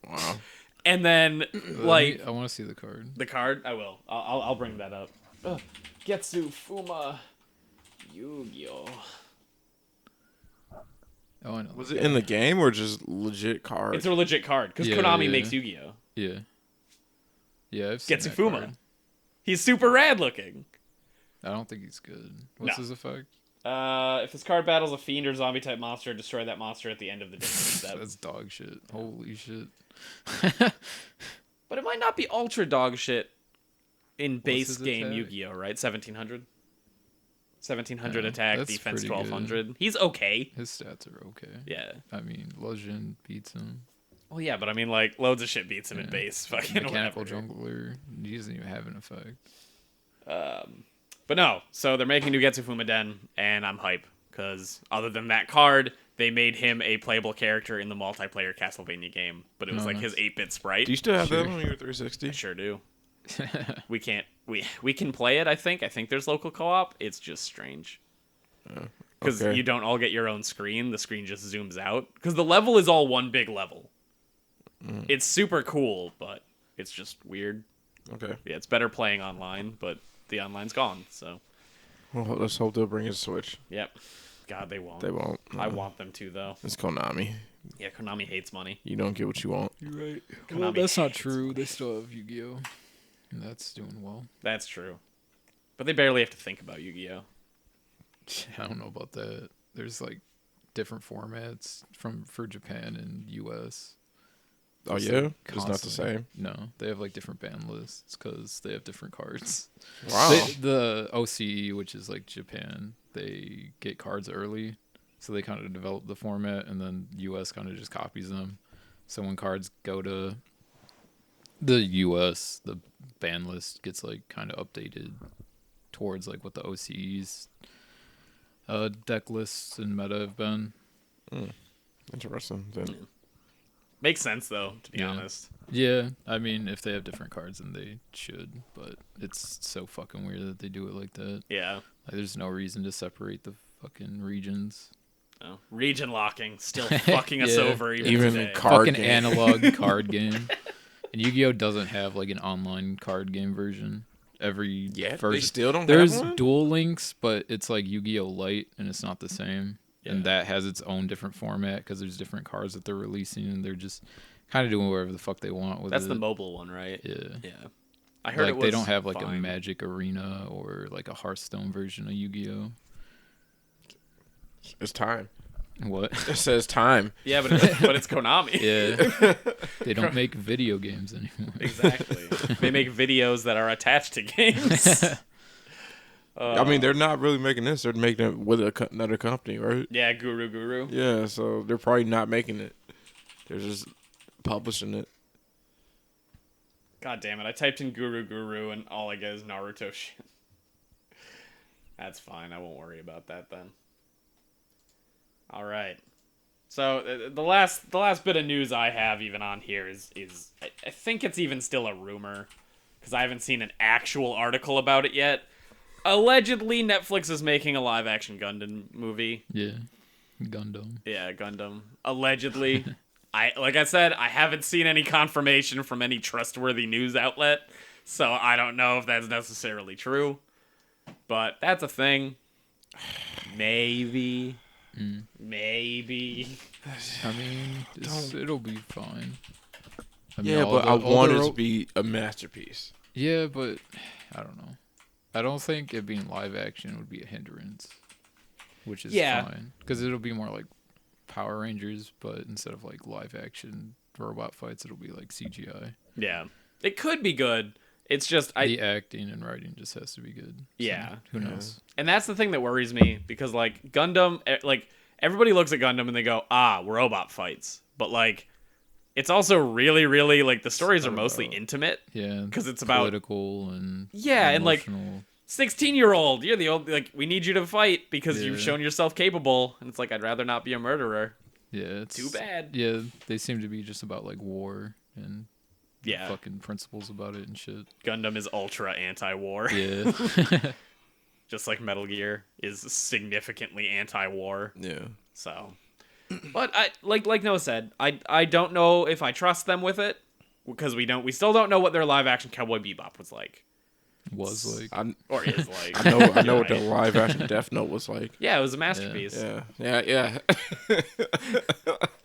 Wow. And then, like... I want to see the card. The card? I will. I'll bring that up. Getsufuma Yu-Gi-Oh! Oh, I know. Was it in the game or just legit card? It's a legit card, because Yeah, Konami yeah. makes Yu-Gi-Oh! Yeah. Yeah, I've seen that Getsufuma. card. He's super rad looking. I don't think he's good. What's No. his effect? If this card battles a fiend or zombie type monster, destroy that monster at the end of the step. That's dog shit. Holy shit. But it might not be ultra dog shit in base his game attack? Yu-Gi-Oh, right? 1700? 1700 Yeah, attack, that's defense pretty good. 1200. He's okay. His stats are okay. Yeah. I mean, Legend beats him. Well, yeah, but I mean, like, loads of shit beats him in Yeah. base. Fucking Mechanical whatever. Jungler, he doesn't even have an effect. But no, so they're making new Getsufuma Den, and I'm hype. Because other than that card, they made him a playable character in the multiplayer Castlevania game. But it was Oh, like his 8-bit sprite. Do you still have Sure. that on your 360? I sure do. We can't... We can play it, I think. I think there's local co-op. It's just strange. Because Okay. you don't all get your own screen. The screen just zooms out. Because the level is all one big level. It's super cool, but it's just weird. Okay. Yeah, it's better playing online, but the online's gone, so... Well, let's hope they'll bring a Switch. Yep. God, they won't. They won't. I want them to, though. It's Konami. Yeah, Konami hates money. You don't get what you want. You're right. Konami Well, that's not hates true. They still have Yu-Gi-Oh! And that's doing well. That's true. But they barely have to think about Yu-Gi-Oh! I don't know about that. There's like different formats for Japan and US. Oh, It's, yeah? like, It's not the constantly- same. No, they have like different ban lists because they have different cards. Wow. The OCE, which is like Japan, they get cards early, so they kind of develop the format, and then US kind of just copies them. So when cards go to the US, the ban list gets like kind of updated towards like what the OCE's deck lists and meta have been. Interesting. Then. Makes sense, though, to be Yeah. honest. Yeah, I mean, if they have different cards, then they should. But it's so fucking weird that they do it like that. Yeah. Like, there's no reason to separate the fucking regions. Oh. Region locking. Still fucking us Yeah. over even Even today. Card Fucking game. analog card game. And Yu-Gi-Oh doesn't have like an online card game version. Every Yeah, they version. still don't There's have one? Duel Links, but it's like Yu-Gi-Oh Light, and it's not the same. Yeah. And that has its own different format because there's different cards that they're releasing, and they're just kind of doing whatever the fuck they want with That's it. the mobile one, right? Yeah. Yeah. I heard Like it was they don't have like a fine. Magic Arena or like a Hearthstone version of Yu-Gi-Oh. It's time. What? It says time. Yeah, but it's Konami. Yeah. They don't make video games anymore. Exactly. They make videos that are attached to games. I mean, they're not really making this. They're making it with another company, right? Yeah, Guru. Yeah, so they're probably not making it. They're just publishing it. God damn it! I typed in Guru, and all I get is Naruto shit. That's fine. I won't worry about that then. All right. So the last bit of news I have even on here is I think it's even still a rumor because I haven't seen an actual article about it yet. Allegedly, Netflix is making a live-action Gundam movie. Yeah, Gundam. Yeah, Gundam. Allegedly. Like I said, I haven't seen any confirmation from any trustworthy news outlet, so I don't know if that's necessarily true. But that's a thing. Maybe. Maybe. I mean, it'll be fine. I mean, Yeah, but I want it to be a masterpiece. Yeah, but I don't know. I don't think it being live action would be a hindrance, which is fine because it'll be more like Power Rangers, but instead of like live action robot fights, it'll be like CGI. Yeah, it could be good. It's just the acting and writing just has to be good. Yeah, so who knows? And that's the thing that worries me because like Gundam, like everybody looks at Gundam and they go, robot fights, but like it's also really, really like the stories are mostly intimate. Yeah, because it's about political and and like 16-year-old, you're the old we need you to fight because you've shown yourself capable, and it's like I'd rather not be a murderer. Yeah, it's too bad. Yeah, they seem to be just about like war and yeah, fucking principles about it and shit. Gundam is ultra anti-war. Yeah. Just like Metal Gear is significantly anti-war. Yeah. So, but I like Noah said, I don't know if I trust them with it because we still don't know what their live action Cowboy Bebop was like. Or is like. I know what the live action Death Note was like. Yeah, it was a masterpiece. Yeah.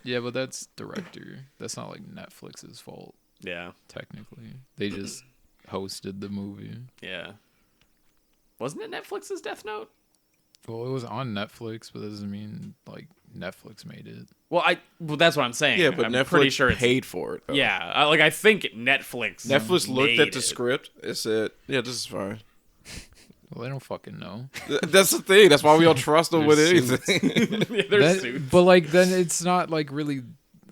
Yeah, but that's director. That's not like Netflix's fault. Yeah. Technically, they just hosted the movie. Yeah. Wasn't it Netflix's Death Note? Well, it was on Netflix, but that doesn't mean like Netflix made it. Well, that's what I'm saying. Yeah, but I'm Netflix pretty sure paid for it. Though. Yeah, I think Netflix looked at the script and said, "Yeah, this is fine." Well, they don't fucking know. That's the thing. That's why we don't trust them with anything. They're suits. But like, then it's not like really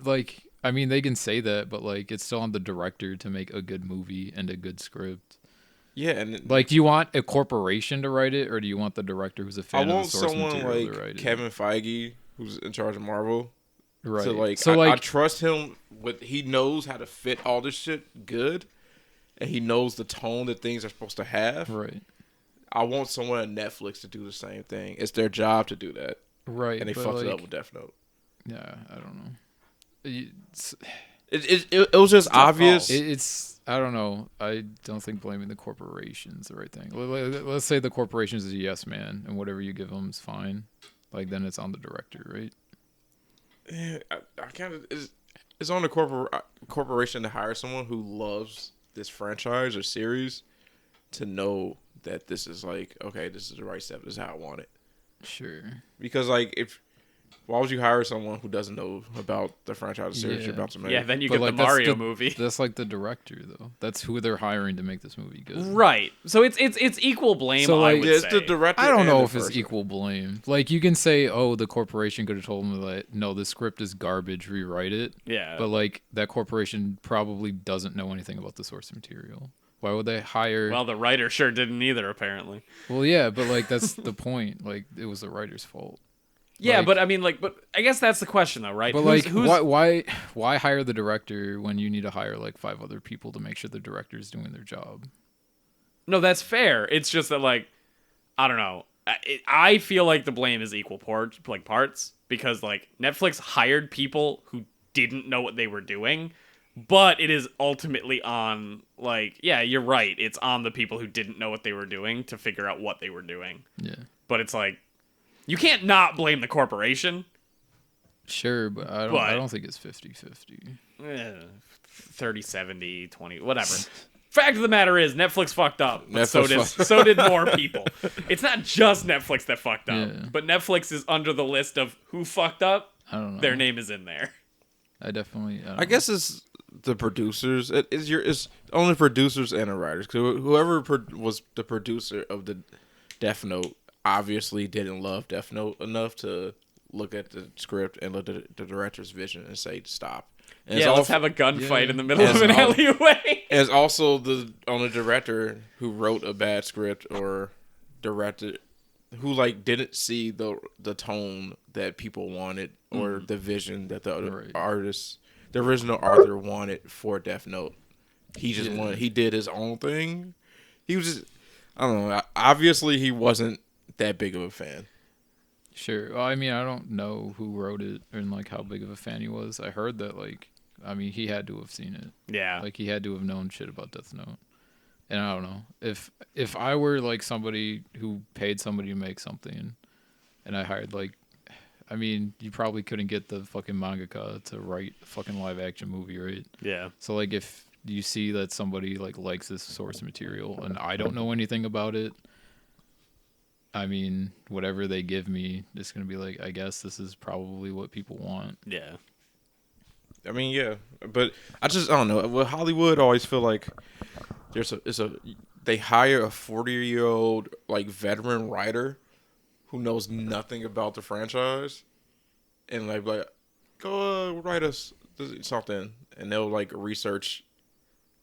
like. I mean, they can say that, but like, it's still on the director to make a good movie and a good script. Yeah, and like, do you want a corporation to write it, or do you want the director who's a fan of the source material to write it? I want someone like Kevin Feige, who's in charge of Marvel. Right. I trust him with. He knows how to fit all this shit good, and he knows the tone that things are supposed to have. Right. I want someone at Netflix to do the same thing. It's their job to do that. Right. And they fucked it up with Death Note. Yeah, I don't know. It was just obvious. It's I don't know. I don't think blaming the corporation's the right thing. Let's say the corporation is a yes man, and whatever you give them is fine. Like then it's on the director, right? Yeah, I kind of it's on the corporation to hire someone who loves this franchise or series to know that this is like okay, this is the right step. This is how I want it. Sure. Because like why would you hire someone who doesn't know about the franchise series you're about to make? Yeah, then you get the Mario movie. That's like the director, though. That's who they're hiring to make this movie good. Right. So it's equal blame, so, like, I would say. The director I don't know if it's equal blame. Like, you can say, oh, the corporation could have told them that, no, the script is garbage, rewrite it. Yeah. But, like, that corporation probably doesn't know anything about the source material. Why would they hire... Well, the writer sure didn't either, apparently. Well, yeah, but, like, that's the point. Like, it was the writer's fault. Yeah, like, but I mean, like, but I guess that's the question, though, right? But why hire the director when you need to hire like 5 other people to make sure the director is doing their job? No, that's fair. It's just that, like, I don't know. I feel like the blame is equal parts because like Netflix hired people who didn't know what they were doing, but it is ultimately on like, yeah, you're right. It's on the people who didn't know what they were doing to figure out what they were doing. Yeah, but it's like. You can't not blame the corporation. Sure, but I don't think it's 50-50. 30-70, 20, whatever. Fact of the matter is, Netflix fucked up. But so did more people. It's not just Netflix that fucked up, but Netflix is under the list of who fucked up. I don't know. Their name is in there. I guess it's the producers. It's only producers and the writers. Because whoever was the producer of the Death Note obviously didn't love Death Note enough to look at the script and look at the director's vision and say stop. And let's have a gunfight in the middle of an alleyway. It's also the director who wrote a bad script or directed who like didn't see the tone that people wanted or the vision that the artist, the original author wanted for Death Note. He just wanted, he did his own thing. He was just, I don't know. Obviously, he wasn't that big of a fan. Sure. Well, I mean, I don't know who wrote it and like how big of a fan he was. I heard that like, I mean, he had to have seen it. Yeah. Like he had to have known shit about Death Note. And I don't know if I were like somebody who paid somebody to make something, and I hired like, I mean, you probably couldn't get the fucking mangaka to write a fucking live action movie, right? Yeah. So like if you see that somebody like likes this source material and I don't know anything about it, I mean, whatever they give me, it's gonna be like, I guess this is probably what people want. Yeah. I mean, yeah, but I don't know. With Hollywood, I always feel like they hire a 40-year-old like veteran writer who knows nothing about the franchise, and like go write us something, and they'll like research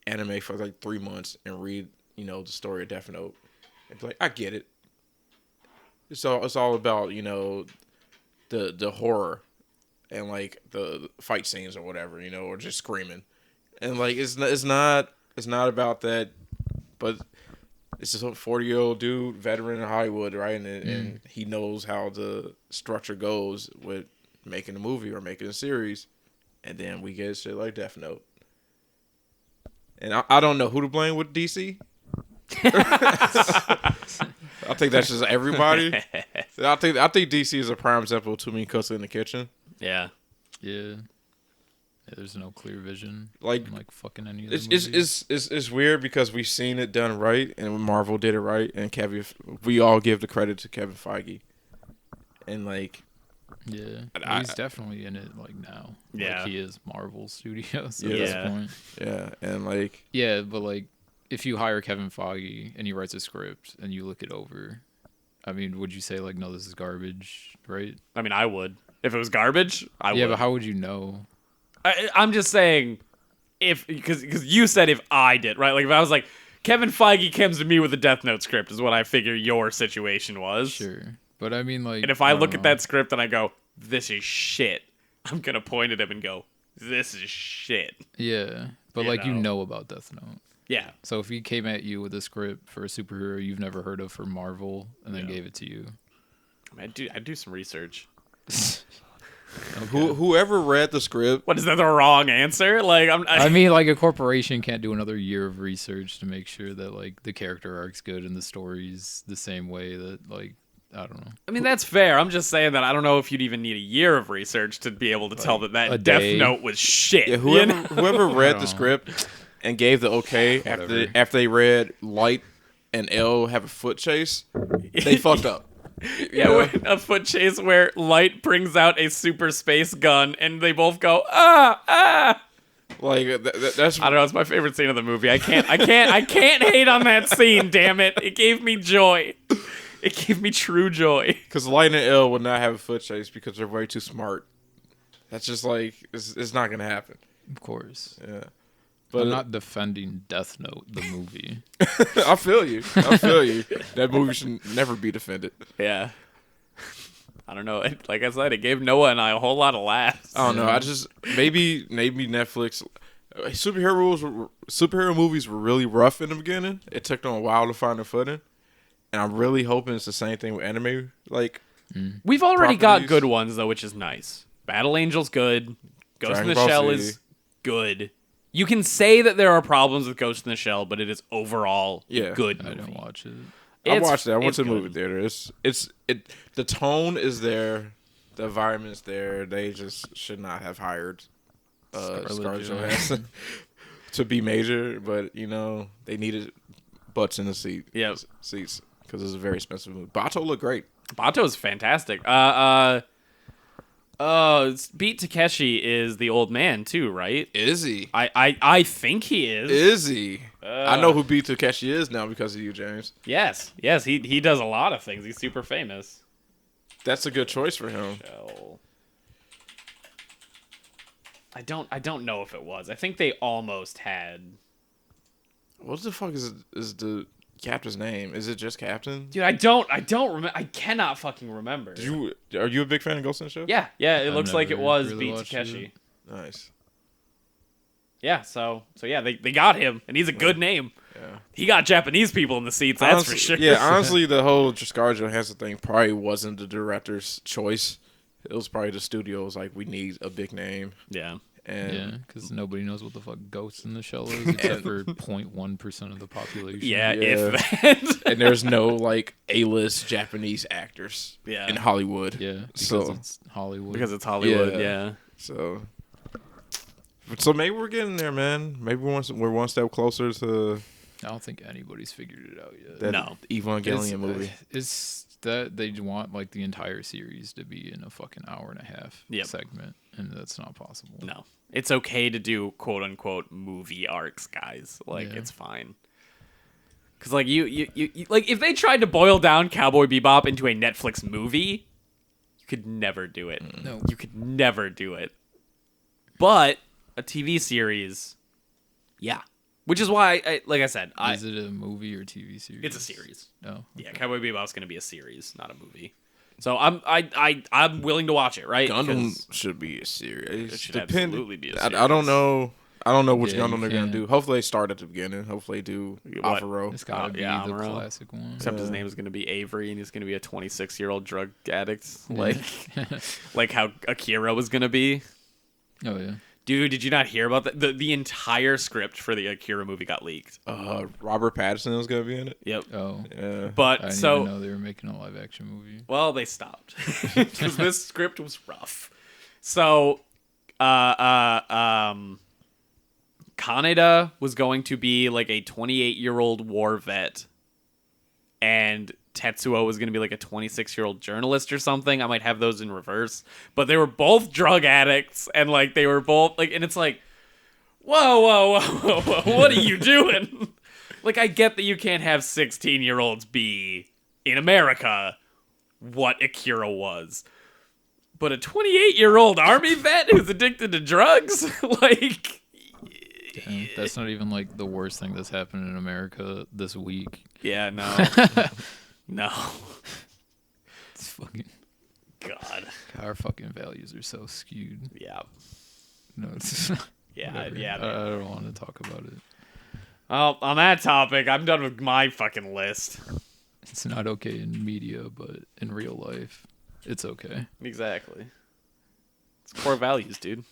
anime for like 3 months and read the story of Death Note, and be like, I get it. It's all about the horror and like the fight scenes or whatever, or just screaming, and like it's not about that, but it's just a 40-year-old dude, veteran in Hollywood, right? And he knows how the structure goes with making a movie or making a series, and then we get shit like Death Note. And I don't know who to blame with DC. I think that's just everybody. I think DC is a prime example of too many cooks in the kitchen. Yeah. Yeah. There's no clear vision. Like fucking any of the movies. It's weird because we've seen it done right, and Marvel did it right, and we all give the credit to Kevin Feige. And like, yeah, he's definitely in it like now. Yeah, like, he is Marvel Studios at this point. Yeah, and like, yeah, but like, if you hire Kevin Feige and he writes a script and you look it over, I mean, would you say like, no, this is garbage, right? I mean, I would. If it was garbage, I would. Yeah, but how would you know? I'm just saying, because you said if I did, right? Like if I was like, Kevin Feige comes to me with a Death Note script is what I figure your situation was. Sure. But I mean, like... And if I look at that script and I go, this is shit, I'm going to point at him and go, this is shit. Yeah. But you know about Death Note. Yeah. So if he came at you with a script for a superhero you've never heard of for Marvel and then gave it to you... I mean, I'd do some research. Okay. Whoever read the script, what is that the wrong answer? Like I mean, like a corporation can't do another year of research to make sure that like the character arc's good and the story's the same way that like I don't know. I mean that's fair. I'm just saying that I don't know if you'd even need a year of research to be able to tell that Death Note was shit. Yeah, whoever read the script and gave the okay after they read Light and L have a foot chase, they fucked up. Yeah, a foot chase where Light brings out a super space gun and they both go ah. Like that's I don't know. It's my favorite scene of the movie. I can't hate on that scene. Damn it! It gave me joy. It gave me true joy. Because Light and L would not have a foot chase because they're way too smart. That's just like it's not gonna happen. Of course. Yeah. But I'm not defending Death Note, the movie. I feel you. That movie should never be defended. Yeah. I don't know. Like I said, it gave Noah and I a whole lot of laughs. I don't know. I just maybe Netflix superhero movies were really rough in the beginning. It took them a while to find their footing, and I'm really hoping it's the same thing with anime. Like we've already got good ones though, which is nice. Battle Angel's good. Ghost in the Shell is good. You can say that there are problems with Ghost in the Shell, but it is overall good movie. I didn't watch it. I watched it. I went to the movie theater. The tone is there. The environment's there. They just should not have hired Scarlett Johansson to be Major, but they needed butts in the seats because it's a very expensive movie. Bato looked great. Bato is fantastic. Beat Takeshi is the old man too, right? Is he? I think he is. Is he? I know who B Takeshi is now because of you, James. Yes, he does a lot of things. He's super famous. That's a good choice for him. Shell. I don't know if it was. I think they almost had. What the fuck is the captain's name? Is it just Captain? Dude, I don't remember. I cannot fucking remember. Are you a big fan of Ghost in the Shell? Yeah. It looks like it was really Beat watched Takeshi. Nice. Yeah, so yeah, they got him, and he's a good name. Yeah. He got Japanese people in the seats, that's Honestly, for sure. Yeah, honestly, the whole Scarlett Johansson thing probably wasn't the director's choice. It was probably the studio was like, we need a big name. Yeah. Yeah, And because nobody knows what the fuck Ghost in the Shell is except for 0.1% of the population. Yeah, Yeah. if that. and there's no like A-list Japanese actors Yeah. in Hollywood. Yeah, because So- it's Hollywood. Because it's Hollywood, Yeah. yeah. So maybe we're getting there, man. Maybe we're one step closer to I don't think anybody's figured it out yet. that No. Evangelion movie. It's that they want like the entire series to be in a fucking hour and a half Yep. segment, and that's not possible. No. It's okay to do quote unquote movie arcs, guys. Like, Yeah. it's fine. Because, like, you like, if they tried to boil down Cowboy Bebop into a Netflix movie, you could never do it. No. You could never do it. But a TV series, yeah. Which is why, like I said, Is it a movie or TV series? it's a series. No. Yeah, Cowboy Bebop's going to be a series, not a movie. So I'm willing to watch it, right? Gundam 'Cause should be a series. it should absolutely be a series. I don't know. I don't know which Yeah, Gundam you they're gonna can't. do. Hopefully they start at the beginning. Hopefully they do What? Afro. It's gotta be yeah, the Amuro. classic one. Except his Yeah. name is going to be Avery, and he's going to be a 26-year-old drug addict, like how Akira was going to be. Oh yeah. Dude, did you not hear about that? The entire script for the Akira movie got leaked. Robert Pattinson is gonna be in it. Yep. Oh. Yeah. I But didn't so, even know they were making a live action movie. well, they stopped because this script was rough. So, Kaneda was going to be like a 28-year-old war vet, and Tetsuo was going to be like a 26-year-old journalist or something. I might have those in reverse, but they were both drug addicts, and like they were both like, and it's like, whoa, what are you doing? Like, I get that you can't have 16-year-olds be in America what Akira was, but a 28-year-old army vet who's addicted to drugs, like. Yeah, that's not even like the worst thing that's happened in America this week. Yeah, no. No. It's fucking God. our fucking values are so skewed. Yeah. No, it's Yeah, whatever. yeah. I don't want to talk about it. Well, on that topic, I'm done with my fucking list. It's not okay in media, but in real life, it's okay. Exactly. It's core values, dude.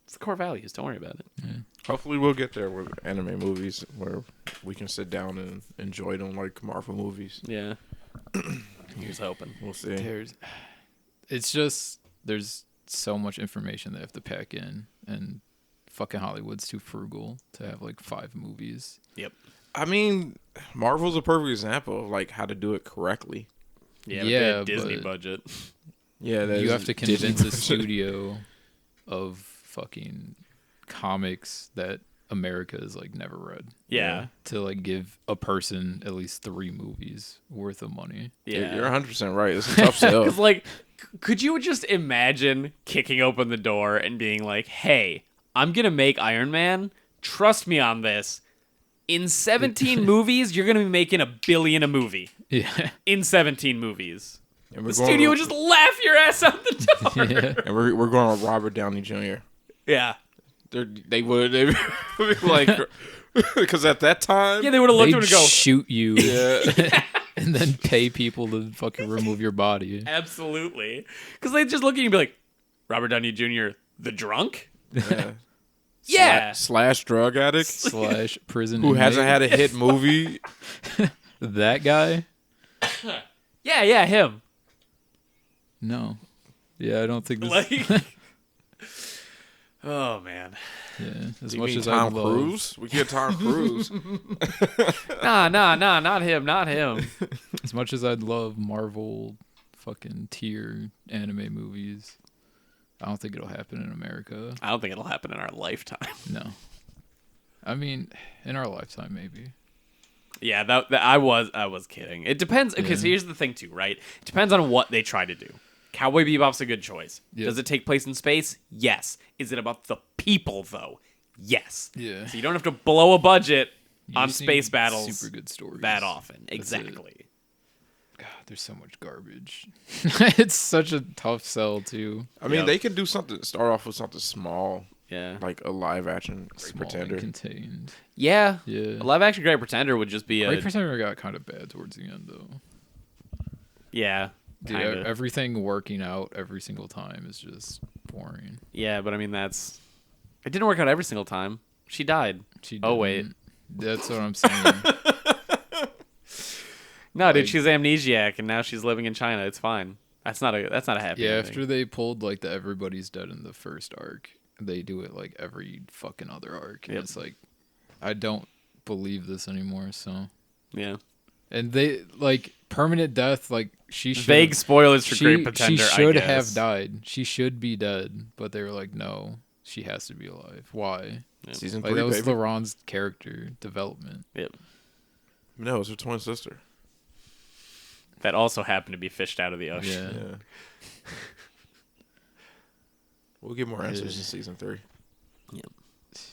It's the core values. Don't worry about it. Yeah. Hopefully we'll get there with anime movies where we can sit down and enjoy them like Marvel movies. Yeah. Here's hoping. We'll see. There's so much information they have to pack in, and fucking Hollywood's too frugal to have like 5 movies. Yep. I mean, Marvel's a perfect example of like how to do it correctly. Yeah, Yeah, but Disney but- budget. Yeah, You have to Disney convince a budget. studio of fucking comics that America has like never read Yeah. to like give a person at least 3 movies worth of money. Yeah. You're 100% right. It's a tough sell. Because, like, could you just imagine kicking open the door and being like, hey, I'm going to make Iron Man. Trust me on this. In 17 movies, you're going to be making $1 billion a movie. Yeah. In 17 movies. And The studio would just laugh your ass out the door. Yeah. and we're going with Robert Downey Jr. Yeah. They would be like, because at that time, Yeah, they would have looked They'd at him and go, shoot you yeah, and then pay people to fucking remove your body. absolutely. Because they just look at you and be like, Robert Downey Jr., the drunk? yeah. Yeah. Slash drug addict / prison who hasn't inmate. had a hit movie. That guy? Yeah, him. No. Yeah, I don't think this. Like, oh, man. Yeah, as You much mean as Tom I love. Cruise? We get Tom Cruise. Nah, not him. As much as I'd love Marvel fucking tier anime movies, I don't think it'll happen in America. I don't think it'll happen in our lifetime. No. I mean, in our lifetime, maybe. Yeah, that I was kidding. It depends. Okay, so here's the thing too, right? It depends on what they try to do. Cowboy Bebop's a good choice. Yeah. Does it take place in space? Yes. Is it about the people though? Yes. Yeah. So you don't have to blow a budget You on just need space battles super good stories that often. That's Exactly. it. God, there's so much garbage. It's such a tough sell too. I mean, Yep. they can do something. Start off with something small, Yeah. like a live action Great Small Pretender. and contained. Yeah. Yeah. A live action Great Pretender would just be Great a Pretender got kind of bad towards the end though. yeah. Dude, Kinda. everything working out every single time is just boring. Yeah, but I mean it didn't work out every single time. She died. She Oh, wait. didn't. That's what I'm saying. No, dude, Like- she's amnesiac and now she's living in China. It's fine. That's not a happy Yeah, ending. after they pulled like the everybody's dead in the first arc, they do it like every fucking other arc. And Yep. it's like, I don't believe this anymore. So, Yeah. and they like permanent death. Like she should, Vague spoilers for Great she Pretender. should I have guess. died. She should be dead, but they were like, no, she has to be alive. Why? Season Like 3, that was baby. LaRon's character development. Yep. No, it's her twin sister. That also happened to be fished out of the ocean. Yeah. Yeah. We'll get more answers Yeah. in season 3.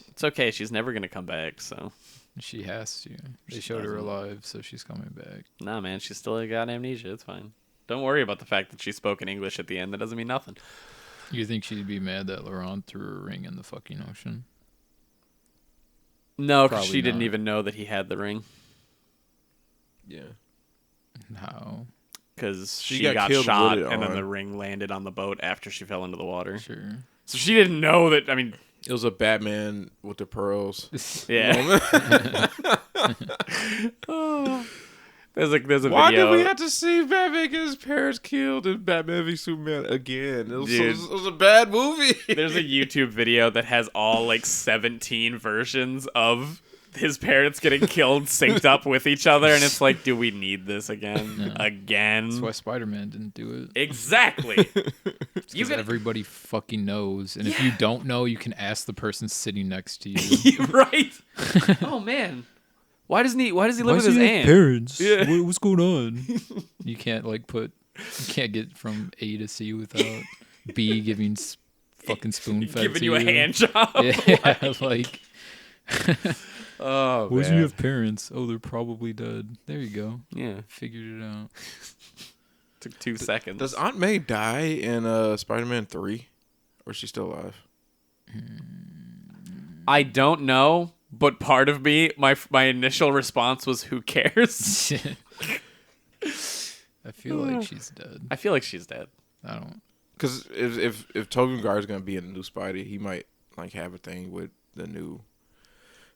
It's okay. She's never gonna come back. So She has to. They She showed her doesn't. alive, so she's coming back. nah, man, she's still got amnesia. It's fine. Don't worry about the fact that she spoke in English at the end. That doesn't mean nothing. You think she'd be mad that LaRon threw a ring in the fucking ocean? No, because Probably she didn't not. even know that he had the ring. Yeah. How? Because She she got got killed shot, with it and then on. the ring landed on the boat after she fell into the water. Sure. So she didn't know that. I mean, It was a Batman with the pearls. yeah. There's a Why video. did we have to see Batman get his parents killed in Batman v Superman again? It was, Dude. it was a bad movie. There's a YouTube video that has all like 17 versions of his parents getting killed synced up with each other, and it's like, do we need this again? No. Again? That's why Spider-Man didn't do it. Exactly. You Because can everybody fucking knows, and if you don't know, you can ask the person sitting next to you. right? Oh man, why does he live with his aunt? parents? Yeah. What's going on? You can't you can't get from A to C without B giving fucking spoon fed Giving to you a hand job. Yeah, like. Oh Why do man. you have parents? Oh, they're probably dead. There you go. Yeah, Figured it out. took 2 seconds. Does Aunt May die in Spider-Man 3? Or is she still alive? I don't know, but part of me, my initial response was, "Who cares?" I feel like she's dead. I feel like she's dead. I don't. Because if Tobey Maguire's going to be in the new Spidey, he might like have a thing with the new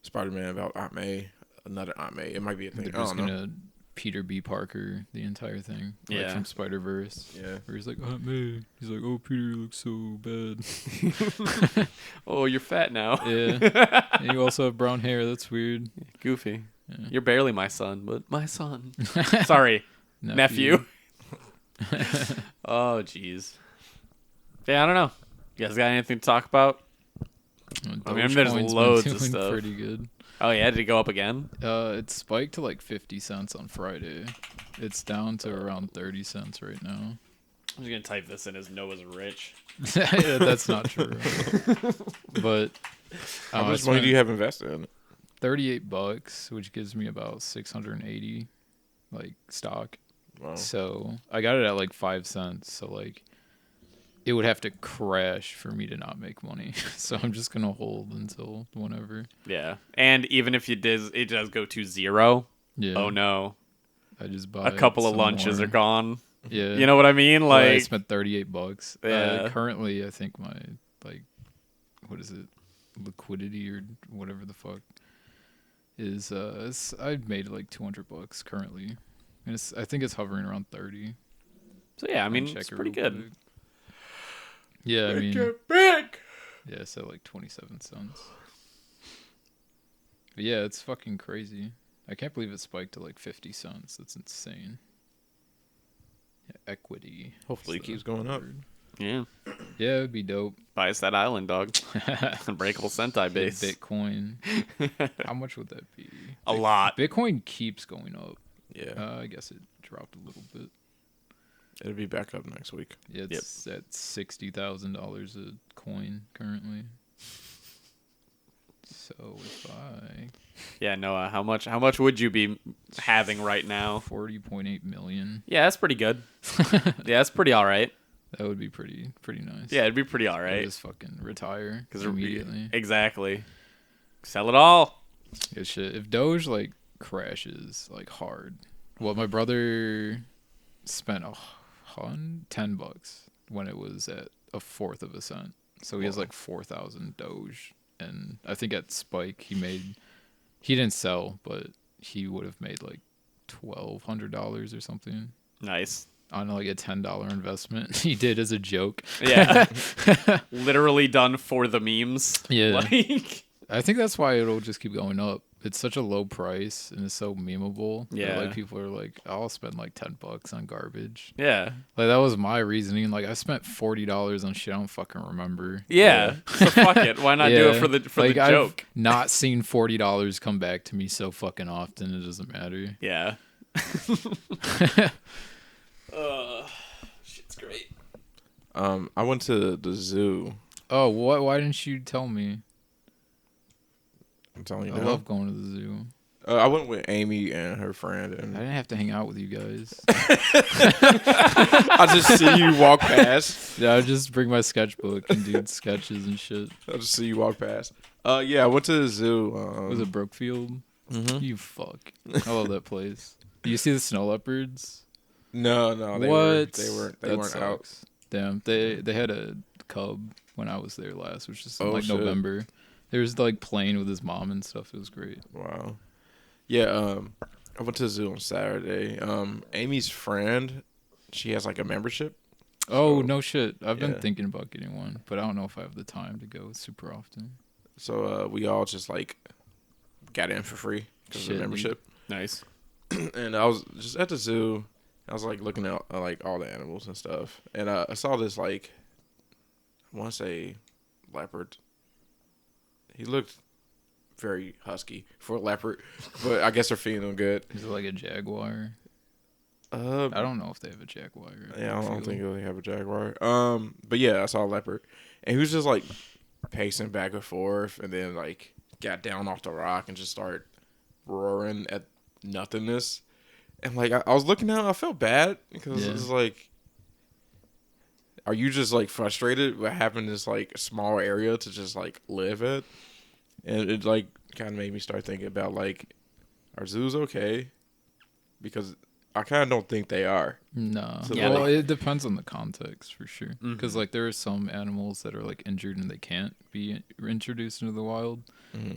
Spider-Man about Aunt May. Another Aunt May. It might be a thing. They're I just don't know. gonna Peter B. Parker the entire thing. Like Yeah. from Spider-Verse. Yeah. Where he's like, Aunt May. He's like, oh, Peter looks so bad. Oh, you're fat now. Yeah. And you also have brown hair. That's weird. Goofy. Yeah. You're barely my son, but my son. Sorry, nephew. Oh, jeez. Yeah, I don't know. You guys got anything to talk about? I mean, there's Dogecoin's been loads of doing stuff. Pretty good. Oh yeah, did it go up again? It spiked to like 50 cents on Friday. It's down to around 30 cents right now. I'm just gonna type this in as Noah's rich. Yeah, that's not true. But How I much money do you have invested in it? $38, which gives me about 680 like stock. Wow. So I got it at like 5 cents. So like it would have to crash for me to not make money. So I'm just gonna hold until whenever. Yeah, and even if it does go to 0. Yeah. Oh no, I just buy a couple of some lunches more. are gone. Yeah. You know what I mean? Well, I Like, spent $38. Yeah. Currently, I think my what is it, liquidity or whatever the fuck is. I made like $200 currently, and I think it's hovering around 30. so yeah, I mean, Check it's it pretty real good. quick. Yeah, I mean, Get back! yeah, it's at like 27 cents. But yeah, it's fucking crazy. I can't believe it spiked to like 50 cents. That's insane. Yeah, equity. Hopefully is it keeps the going up. word. Yeah. Yeah, it'd be dope. Buy us that island, dog. Unbreakable Sentai base. Bitcoin. How much would that be? A lot. Bitcoin keeps going up. Yeah. I guess it dropped a little bit. It'll be back up next week. Yeah, it's at $60,000 a coin currently. So if I Yeah, Noah, how much would you be having right now? 40.8 million. Yeah, that's pretty good. Yeah, that's pretty all right. That would be pretty nice. Yeah, it'd be pretty all I'll right. just fucking retire Because immediately. Exactly. Sell it all. Yeah, shit. If Doge like crashes like hard, well, my brother spent $10 when it was at a fourth of a cent. So he has like 4,000 Doge, and I think at Spike he didn't sell, but he would have made like $1,200 or something Nice. on like a $10 investment he did as a joke. Yeah. Literally done for the memes. Yeah. Like, I think that's why it'll just keep going up. It's such a low price and it's so memeable. that, Yeah. like people are like, I'll spend like $10 on garbage. yeah. Like that was my reasoning. Like I spent $40 on shit I don't fucking remember. Yeah. So fuck it. Why not do it for the like, the joke? I've not seen $40 come back to me so fucking often. It doesn't matter. Yeah. Shit's great. I went to the zoo. Oh, what? Why didn't you tell me? I'm telling you I now. love going to the zoo. I went with Amy and her friend, I and didn't have to hang out with you guys. I just see you walk past. Yeah, I just bring my sketchbook and do sketches and shit. I just see you walk past. Yeah, I went to the zoo. Was it Brookfield? Mhm. You fuck. I love that place. Do you see the snow leopards? No, they What? weren't That out. sucks. Damn, they had a cub when I was there last, which is in Oh, like shit. November. There was like playing with his mom and stuff. It was great. Wow. Yeah, I went to the zoo on Saturday. Amy's friend, she has like a membership. Oh, So, no shit. I've been yeah. thinking about getting one, but I don't know if I have the time to go super often. So we all just like got in for free because of Shit, the membership. Nice. And I was just at the zoo. I was like looking at like all the animals and stuff, and I saw this like, I want to say, leopard. He looked very husky for a leopard, but I guess they're feeding him good. Is it like a jaguar? I don't know if they have a jaguar. Yeah, I don't think they have a jaguar. But yeah, I saw a leopard, and he was just like pacing back and forth, and then like got down off the rock and just started roaring at nothingness. And like I was looking at him, I felt bad because Yeah. it's like, are you just like frustrated with having this like small area to just like live at? And it like kind of made me start thinking about like, are zoos okay? Because I kind of don't think they are. No. So, Yeah, Well, like- it depends on the context for sure. Because Mhm. like there are some animals that are like injured and they can't be introduced into the wild,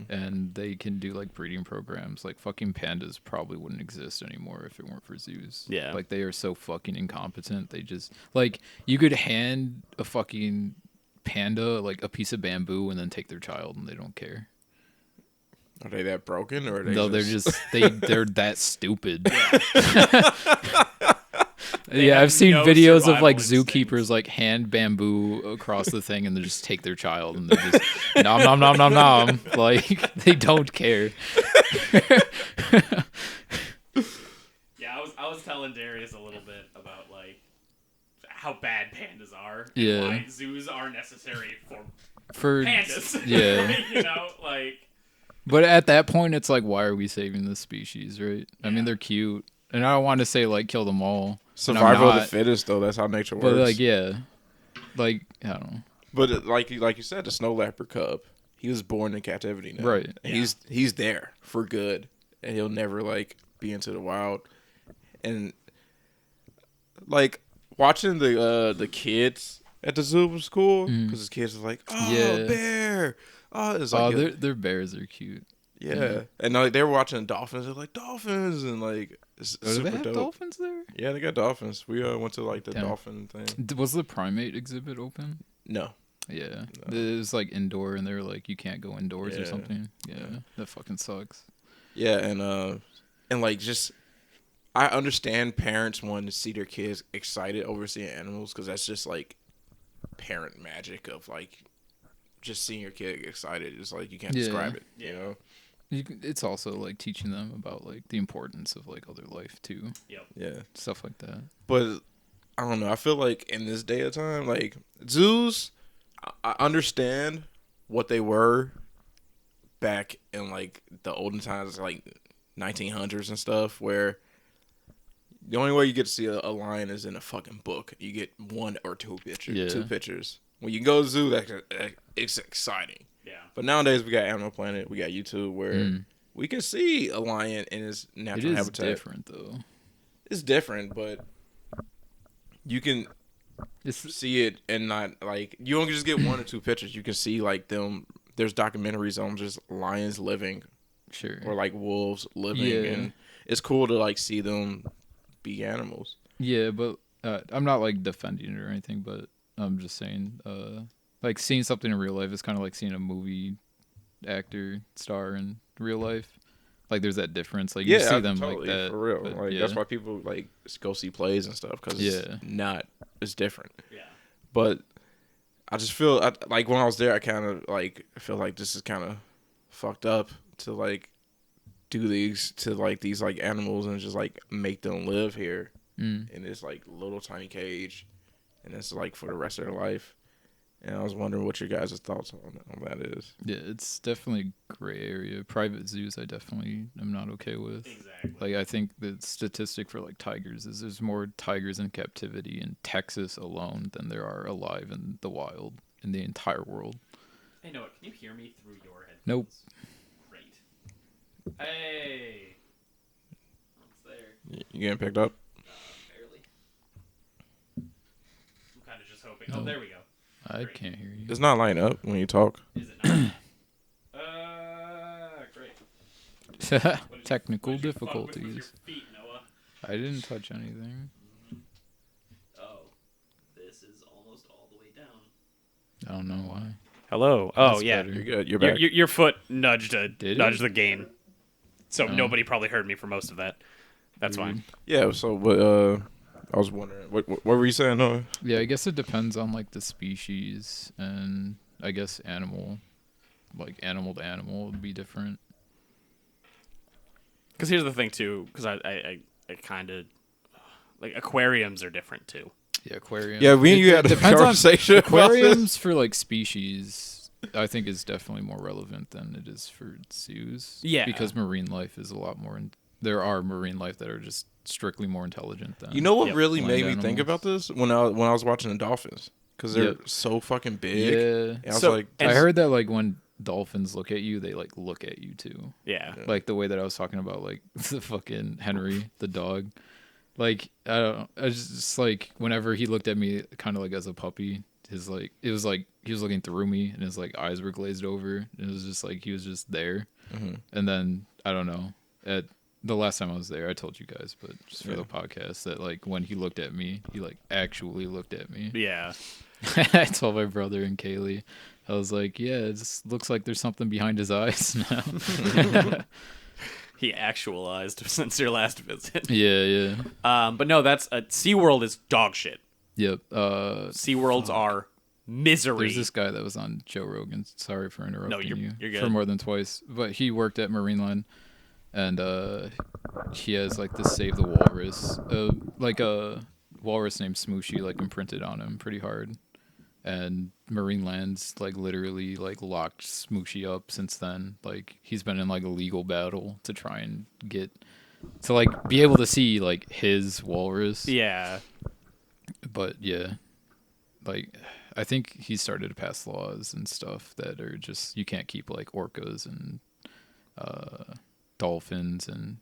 and they can do like breeding programs. Like fucking pandas probably wouldn't exist anymore if it weren't for zoos. Yeah. Like they are so fucking incompetent. They just like you could hand a fucking panda like a piece of bamboo and then take their child and they don't care. Are they that broken or are they? No, they're they're that stupid. They Yeah, have I've seen no videos of survival like instincts. zookeepers like hand bamboo across the thing and they just take their child and they just nom nom nom nom nom. Like they don't care. Yeah, I was telling Darius a little bit about like how bad pandas are. And Yeah. why zoos are necessary for For pandas. Yeah. You know, like. But at that point it's like why are we saving this species, right? I mean Yeah. they're cute. And I don't want to say like kill them all. and I'm survival of the not, fittest, though. That's how nature works. But like yeah. Like I don't know. But like you said, the snow leopard cub, he was born in captivity now. Right. And he's there for good, and he'll never like be into the wild. And like watching the kids at the zoo was cool because the kids were like, "Oh, Yeah. bear!" Oh, it's Oh, like their bears are cute. yeah. And like they were watching dolphins. They're like dolphins, and like it's Oh, do super they have dope. dolphins there? Yeah, they got dolphins. We went to like the Damn. dolphin thing. Was the primate exhibit open? No. Yeah, No. it was like indoor, and they were like, "You can't go indoors" or Yeah. something. Yeah, Yeah. that fucking sucks. Yeah, and like just I understand parents wanting to see their kids excited over seeing animals because that's just like parent magic of like just seeing your kid get excited. It's like you can't describe it. You know. It's also like teaching them about like the importance of like other life too. Yep. Yeah. Stuff like that. But I don't know. I feel like in this day of time, like zoos, I understand what they were back in like the olden times, like 1900s and stuff, where the only way you get to see a lion is in a fucking book. You get one or two pictures. Two pictures. When you go to zoo, it's exciting. Yeah. But nowadays we got Animal Planet, we got YouTube, where we can see a lion in his natural habitat. It is different though. It's different, but you can see it and not like you don't just get one or two pictures. You can see like them. There's documentaries on just lions living, or like wolves living, and it's cool to like see them be animals. Yeah, but I'm not like defending it or anything, but I'm just saying, like seeing something in real life is kind of like seeing a movie actor star in real life. Like there's that difference. Like you see them totally, like that for real. but, Like that's why people like go see plays and stuff because it's different. Yeah. But I just feel like when I was there, I kind of like feel like this is kind of fucked up to like do these to like these like animals and just like make them live here in this like little tiny cage, and it's like for the rest of their life. And I was wondering what your guys' thoughts on that is. Yeah, it's definitely a gray area. Private zoos, I definitely am not okay with. Exactly. Like, I think the statistic for, like, tigers is there's more tigers in captivity in Texas alone than there are alive in the wild in the entire world. Hey, Noah, can you hear me through your headphones? Nope. Great. Hey! What's there? You getting picked up? Barely. I'm kind of just hoping. No. Oh, there we go. I Great. can't hear you. It's not lighting up when you talk. Is it not? Great. Technical What did you fuck with difficulties. your feet, Noah? I didn't touch anything. Oh, this is almost all the way down. I don't know why. Hello. Oh, That's yeah. better. You're good. You're back. Your foot nudged Did it? the gain. So nobody probably heard me for most of that. That's fine. Yeah. So, but I was wondering, what were you saying? No. Yeah, I guess it depends on like the species, and I guess animal to animal would be different. Because here's the thing too. Because I kind of like aquariums are different too. Yeah, aquarium. Yeah, we and you had a depends on conversation about aquariums for like species. I think is definitely more relevant than it is for zoos. Yeah, because marine life is a lot more. There are marine life that are just strictly more intelligent than. You know what Yep. really Land made me animals. think about this when I was watching the dolphins because they're so fucking big. Yeah. And I was So- like, and- I heard that like when dolphins look at you, they like look at you too. Yeah. Like the way that I was talking about like the fucking Henry the dog. Like I don't know. I just like whenever he looked at me kind of like as a puppy, his like it was like he was looking through me and his like eyes were glazed over. And it was just like he was just there. And then I don't know. At the last time I was there, I told you guys, but just for the podcast that like when he looked at me, he like actually looked at me. Yeah. I told my brother and Kaylee, I was like, yeah, it just looks like there's something behind his eyes now. He actualized since your last visit. Yeah. But no, that's SeaWorld is dog shit. Yep. SeaWorlds are misery. There's this guy that was on Joe Rogan. Sorry for interrupting you're you good. for more than twice. But he worked at Marineland, and he has like this Save the Walrus, like a walrus named Smooshy, like imprinted on him pretty hard. And Marineland's like literally like locked Smooshy up since then. Like he's been in like a legal battle to try and get to like be able to see like his walrus. Yeah. But yeah, like I think he started to pass laws and stuff that are just you can't keep like orcas and dolphins and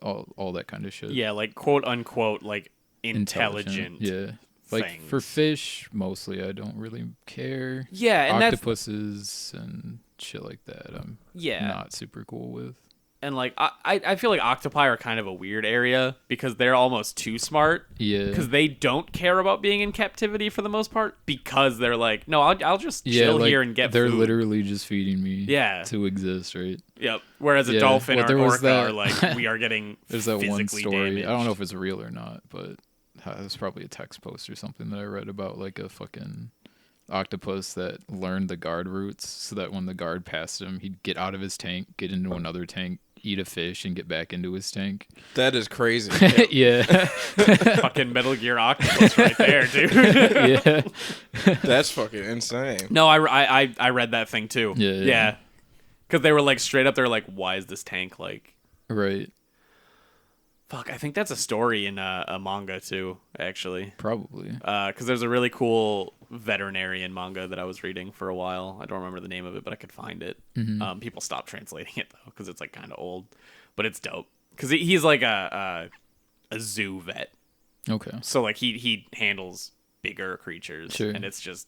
all that kind of shit. Yeah, like quote unquote like intelligent. Yeah. Like things. for fish, mostly I don't really care. Yeah, and octopuses and shit like that, I'm not super cool with. And like I feel like octopi are kind of a weird area because they're almost too smart. Yeah. Because they don't care about being in captivity for the most part because they're like, no, I'll just chill like, here and get they're food. literally just feeding me. Yeah. To exist, right? Yep. Whereas a Yeah. dolphin Well, or there an was orca that- are like, we are getting There's that one physically story. damaged. I don't know if it's real or not, but it was probably a text post or something that I read about like a fucking octopus that learned the guard routes, so that when the guard passed him, he'd get out of his tank, get into another tank, eat a fish, and get back into his tank. That is crazy. Yeah. Fucking Metal Gear Octopus right there, dude. Yeah. That's fucking insane. No, I read that thing too. Yeah. Because they were like straight up, they're like, why is this tank like? Right. Fuck, I think that's a story in a manga too, actually. Probably. Because there's a really cool veterinarian manga that I was reading for a while. I don't remember the name of it, but I could find it. Mm-hmm. People stopped translating it though, because it's like kind of old, but it's dope. Because he's like a zoo vet, Okay. so like he handles bigger creatures, Sure. and it's just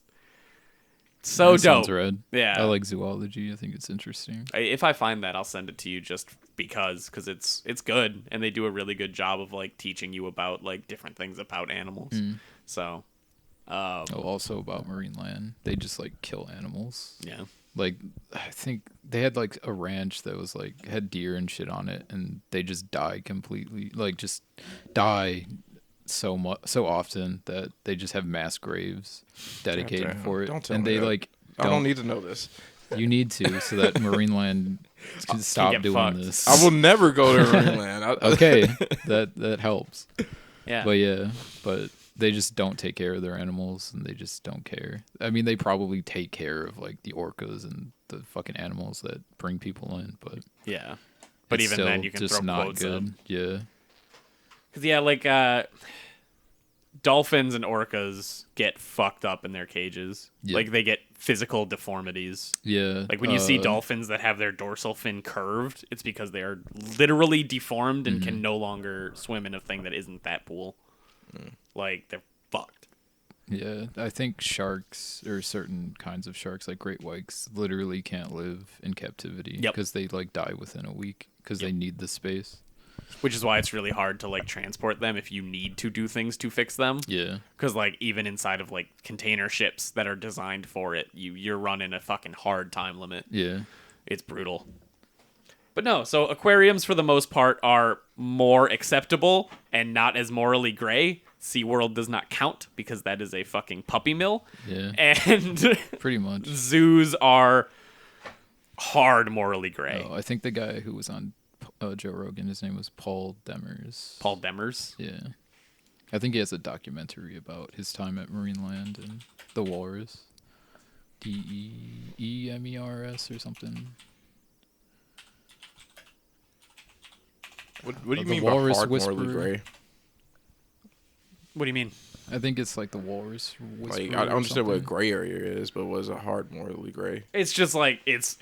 so That sounds dope. rad. Yeah, I like zoology. I think it's interesting. If I find that, I'll send it to you just because it's good, and they do a really good job of like teaching you about like different things about animals. So, Also about marine land, they just like kill animals. yeah, Like, I think they had like a ranch that was like had deer and shit on it, and they just die completely. Like, just die so often that they just have mass graves dedicated Goddamn. for it. Don't tell and me they that. like I don't need to know this. You need to, so that marine land can stop get doing fucked. this. I will never go to Greenland. Okay, that helps. yeah. But they just don't take care of their animals, and they just don't care. I mean, they probably take care of like the orcas and the fucking animals that bring people in, but Yeah. But it's even then, still you can just throw not quotes good. up. Yeah, Because, yeah, like, dolphins and orcas get fucked up in their cages. Yeah. Like, they get physical deformities. yeah. Like, when you see dolphins that have their dorsal fin curved, it's because they are literally deformed and can no longer swim in a thing that isn't that pool. Like, they're fucked. Yeah, I think sharks or certain kinds of sharks, like great whites, literally can't live in captivity Yep. because they like die within a week because they need the space. Which is why it's really hard to, like, transport them if you need to do things to fix them. Yeah, Because, like, even inside of, like, container ships that are designed for it, you're running a fucking hard time limit. yeah, It's brutal. But no, so aquariums for the most part are more acceptable and not as morally gray. SeaWorld does not count because that is a fucking puppy mill. yeah. And Pretty much. zoos are hard morally gray. Oh, I think the guy who was on Joe Rogan, his name was Paul Demers. Paul Demers. Yeah. I think he has a documentary about his time at Marineland and the walrus. DEEMERS or something. What do you The mean by Walrus hard morally Whisperer. gray? What do you mean? I think it's like the walrus whisperer. Like, I or understand what a something. gray area is, but what is a hard morally gray? It's just like it's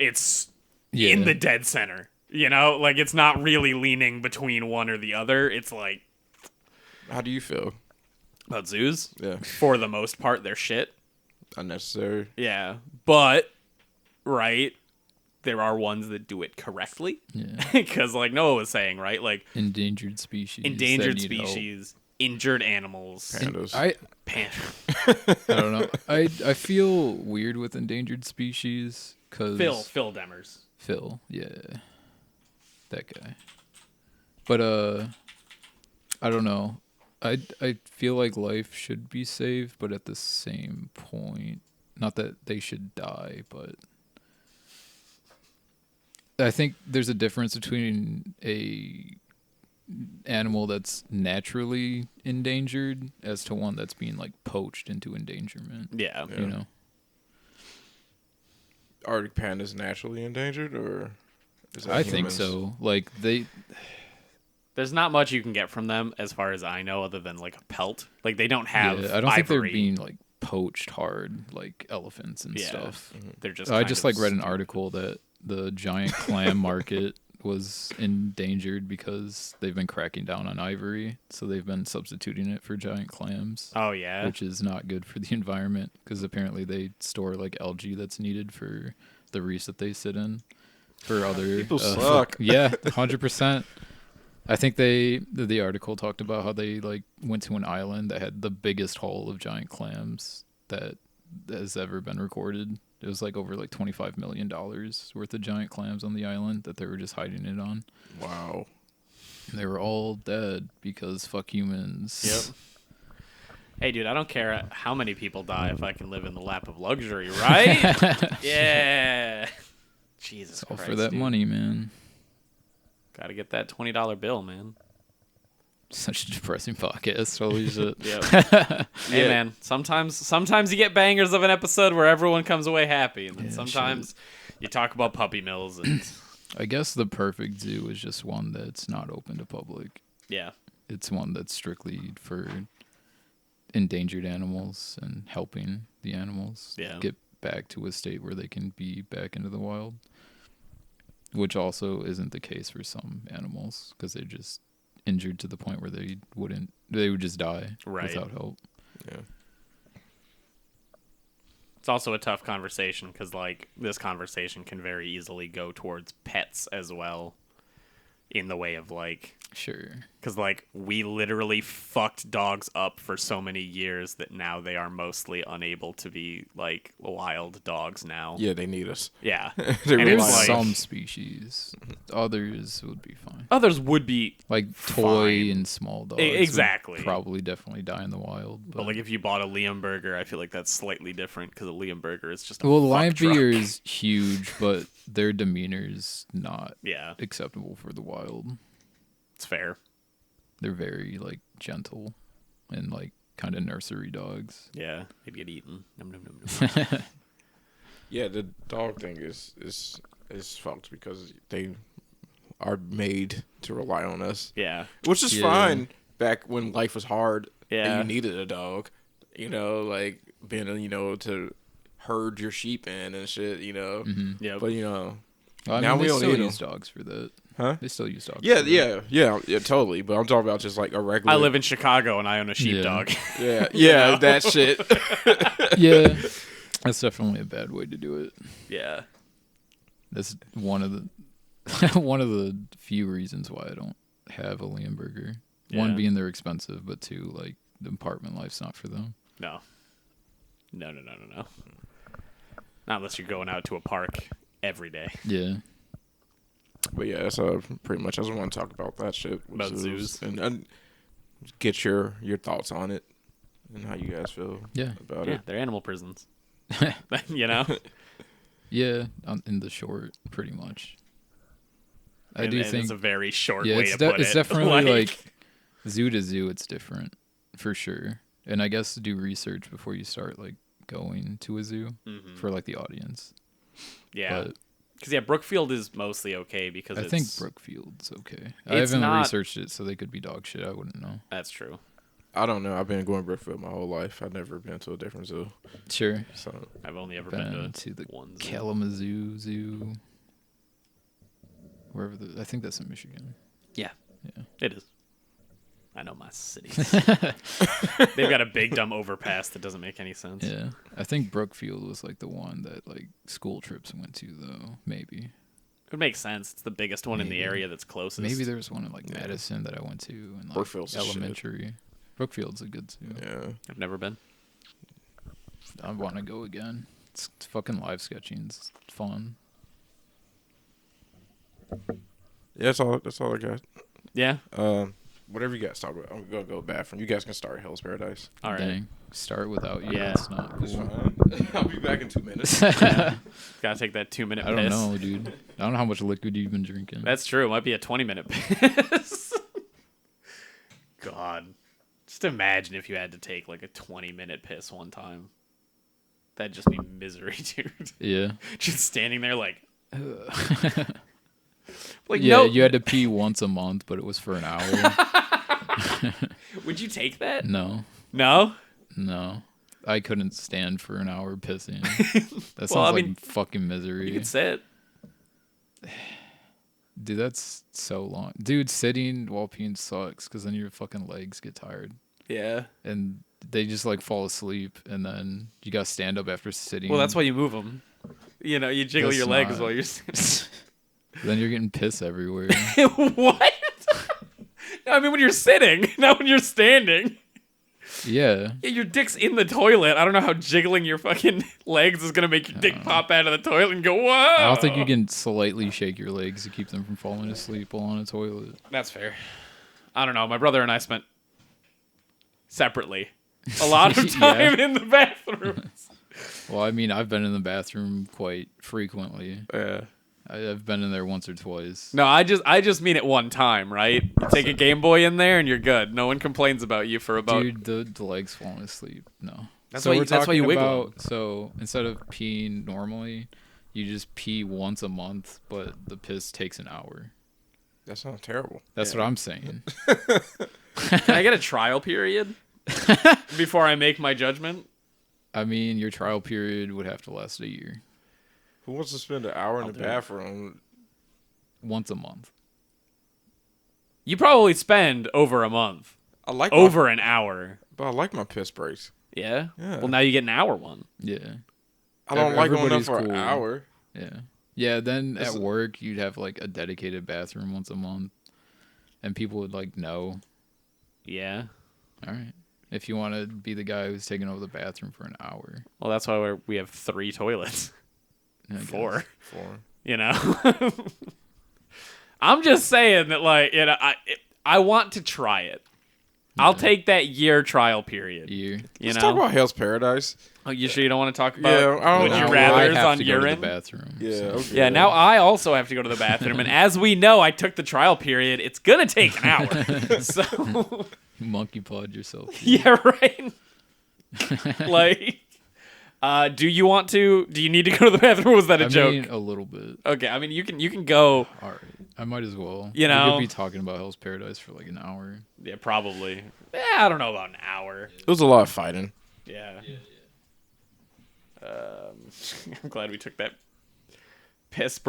Yeah. in the dead center. You know, like it's not really leaning between one or the other. It's like How do you feel? about zoos. Yeah, For the most part, they're shit. unnecessary. Yeah, but right, there are ones that do it correctly. Yeah. Because, like Noah was saying, right, like Endangered species. that endangered need help. species, injured animals. Pandas. I don't know. I feel weird with endangered species because Phil Demers. Phil, yeah, that guy. But I don't know. I feel like life should be saved, but at the same point, not that they should die, but I think there's a difference between a animal that's naturally endangered as to one that's being like poached into endangerment. Yeah. You know. Are pandas naturally endangered, or is that I think humans? so. Like There's not much you can get from them, as far as I know, other than like a pelt. Like they don't have. I don't think they're ivory. being like poached hard like elephants and Yeah. stuff. They're just. I kind just of like read an stupid. article that the giant clam market was endangered because they've been cracking down on ivory, so they've been substituting it for giant clams, Oh yeah. which is not good for the environment because apparently they store like algae that's needed for the reefs that they sit in for other People suck. Yeah, 100%. I think the article talked about how they like went to an island that had the biggest haul of giant clams that has ever been recorded. It was like over like $25 million worth of giant clams on the island that they were just hiding it on. Wow. And they were all dead because fuck humans. Yep. Hey, dude, I don't care how many people die if I can live in the lap of luxury, right? Yeah. Jesus All Christ, for that dude. money, man. Gotta get that $20 bill, man. Such a depressing podcast. Holy shit. Yep. Hey, Yeah. man. Sometimes you get bangers of an episode where everyone comes away happy, and then Yeah, sometimes you talk about puppy mills and I guess the perfect zoo is just one that's not open to public. yeah, It's one that's strictly for endangered animals and helping the animals Yeah. get back to a state where they can be back into the wild. Which also isn't the case for some animals because they're just injured to the point where they would just die Right. without help. Yeah. it's also a tough conversation because like this conversation can very easily go towards pets as well, in the way of like. Sure. Because, like, we literally fucked dogs up for so many years that now they are mostly unable to be, like, wild dogs now. Yeah, they need us. Yeah. They And really it's There's like, some species. Others would be fine. others would be, Like toy Fine. and small dogs. exactly. Would probably definitely die in the wild. but, like, if you bought a Leonberger, I feel like that's slightly different because a Leonberger is just a well, the fuck lion truck. beer is huge, but their demeanor is not Yeah, acceptable for the wild. it's fair. They're very like gentle and like kind of nursery dogs. Yeah, they'd get eaten. Nom, nom, nom, nom. Yeah, the dog thing is fucked because they are made to rely on us, Yeah. which is Yeah. fine back when life was hard Yeah. and you needed a dog. You know, like being to herd your sheep in and shit. Yeah. But Well, I Now mean, we they don't still need use 'em. dogs for that. Huh? They still use dogs. Yeah, for that. yeah, totally. But I'm talking about just like a regular. I live in Chicago and I own a sheepdog. Yeah, that shit. Yeah, that's definitely a bad way to do it. Yeah. That's one of the one of the few reasons why I don't have a Leonberger. Yeah. One being they're expensive, but two, like the apartment life's not for them. No. No. Not unless you're going out to a park every day. Yeah. But yeah, that's pretty much. I just want to talk about that shit with About zoos. and get your thoughts on it and how you guys feel Yeah. about Yeah, it. they're animal prisons. You know? Yeah, in the short, pretty much. I And do it's think a very short yeah, way to put it's it. definitely like zoo to zoo. It's different for sure, and I guess do research before you start like going to a zoo Mhm. for like the audience. Yeah. But Because, yeah, Brookfield is mostly okay because I it's... think Brookfield's okay. I It's haven't not- researched it, so they could be dog shit. I wouldn't know. That's true. I don't know. I've been going Brookfield my whole life. I've never been to a different zoo. Sure. So I've only ever Been been to the one zoo. Kalamazoo Zoo. Wherever I think that's in Michigan. Yeah, Yeah. it is. I know my cities. They've got a big dumb overpass that doesn't make any sense. Yeah. I think Brookfield was like the one that like school trips went to though. Maybe. It would make sense. It's the biggest one in the Maybe. area that's closest. Maybe there was one in like Yeah. Madison that I went to in like Brookfield's the shit. elementary. Brookfield's a good zoo. yeah, I've never been. I want to go again. It's fucking live sketching. It's fun. yeah. That's all I got. Yeah. Whatever you guys talk about, I'm gonna go bathroom. You guys can start Hell's Paradise. All right. Dang. Start without you. Yeah. That's not It's cool. fine. I'll be back in 2 minutes. Gotta take that 2-minute I piss. don't know, dude. I don't know how much liquid you've been drinking. That's true. It might be a 20-minute piss. God. Just imagine if you had to take like a 20-minute piss one time. That'd just be misery, dude. Yeah. Just standing there like... like, Yeah, no. you had to pee once a month, but it was for an hour. Would you take that? No. No? No. I couldn't stand for an hour pissing. That sounds Well, I like mean, fucking misery. You could sit. Dude, that's so long. Dude, sitting while peeing sucks because then your fucking legs get tired. Yeah. And they just like fall asleep and then you gotta stand up after sitting. Well, that's why you move them. You know, you jiggle That's your legs not- while you're sitting. Then you're getting piss everywhere. What? No, I mean when you're sitting, not when you're standing. Yeah. Yeah, your dick's in the toilet. I don't know how jiggling your fucking legs is gonna make your dick pop out of the toilet and go, whoa. I don't think you can slightly shake your legs to keep them from falling asleep while on a toilet. That's fair. I don't know. My brother and I spent separately A lot of time in the bathroom. Well, I mean, I've been in the bathroom quite frequently. Yeah. I've been in there once or twice. No, I just mean it one time, right? You take a Game Boy in there and you're good. No one complains about you for about. Dude, the legs falling asleep. No. That's why you wiggle. So instead of peeing normally, you just pee once a month, but the piss takes an hour. That sounds terrible. That's what I'm saying. Can I get a trial period before I make my judgment? I mean, your trial period would have to last a year. Who wants to spend an hour in the bathroom? Once a month. You probably spend over a month. I like an hour. But I like my piss breaks. Yeah? Yeah. Well, now you get an hour one. Yeah. I don't like going up Everybody's for an cool. hour. Yeah. Yeah, then at work, you'd have like a dedicated bathroom once a month. And people would like know. Yeah. All right. If you want to be the guy who's taking over the bathroom for an hour. Well, that's why we have 3 toilets. I guess. 4. You know? I'm just saying that, like, you know, I want to try it. I'll take that year trial period. Year. Let's talk about Hell's Paradise. Oh, you sure you don't want to talk about I don't would you know. rather's I have on to go to urine? the bathroom. Yeah, so. okay. Yeah, now I also have to go to the bathroom, and as we know, I took the trial period. It's gonna take an hour. So Monkey pawed yourself. yeah, right. Like, do you want to? Do you need to go to the bathroom? Or was that a joke? Mean, a little bit. Okay, I mean you can go. All right, I might as well. You know, we could be talking about Hell's Paradise for like an hour. Yeah, probably. I don't know about an hour. It was a lot of fighting. Yeah. I'm glad we took that piss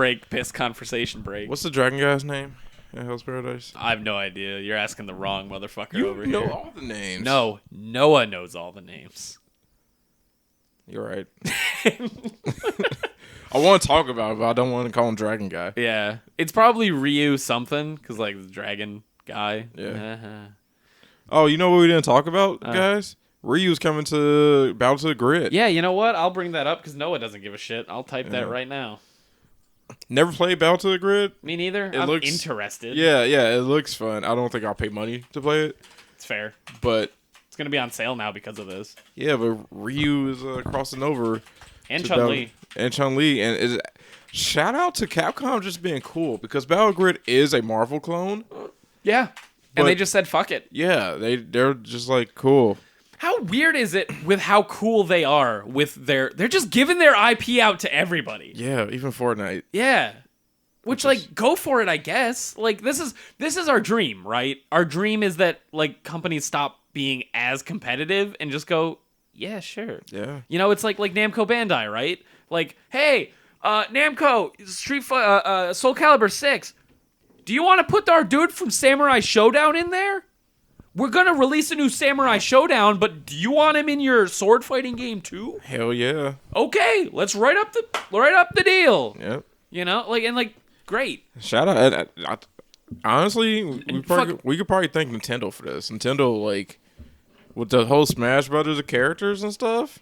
conversation break. What's the dragon guy's name in Hell's Paradise? I have no idea. You're asking the wrong motherfucker You over know here. all the names. No, Noah knows all the names. You're right. I want to talk about it, but I don't want to call him Dragon Guy. Yeah, it's probably Ryu something because like the dragon guy. Yeah. Oh, you know what we didn't talk about, guys? Ryu's coming to Battle to the Grid. Yeah, you know what? I'll bring that up because Noah doesn't give a shit. I'll type that right now. Never played Battle to the Grid? Me neither. I'm interested. Yeah, it looks fun. I don't think I'll pay money to play it. It's fair. But it's gonna be on sale now because of this. Yeah, but Ryu is crossing over. And Chun-Li. And Chun-Li. And shout out to Capcom just being cool because Battle Grid is a Marvel clone. Yeah. And they just said, fuck it. Yeah, they're just like, cool. How weird is it with how cool they are with they're just giving their IP out to everybody. Yeah, even Fortnite. Yeah. Which like go for it, I guess. Like this is our dream, right? Our dream is that like companies stop being as competitive and just go, yeah, sure. Yeah. You know, it's like Namco Bandai, right? Like, hey, Namco, Soul Calibur 6. Do you want to put our dude from Samurai Showdown in there? We're going to release a new Samurai Showdown, but do you want him in your sword fighting game too? Hell yeah. Okay, let's write up the deal. Yep. You know, great. Shout out. Honestly, we could probably thank Nintendo for this. Nintendo, like, with the whole Smash Brothers of characters and stuff,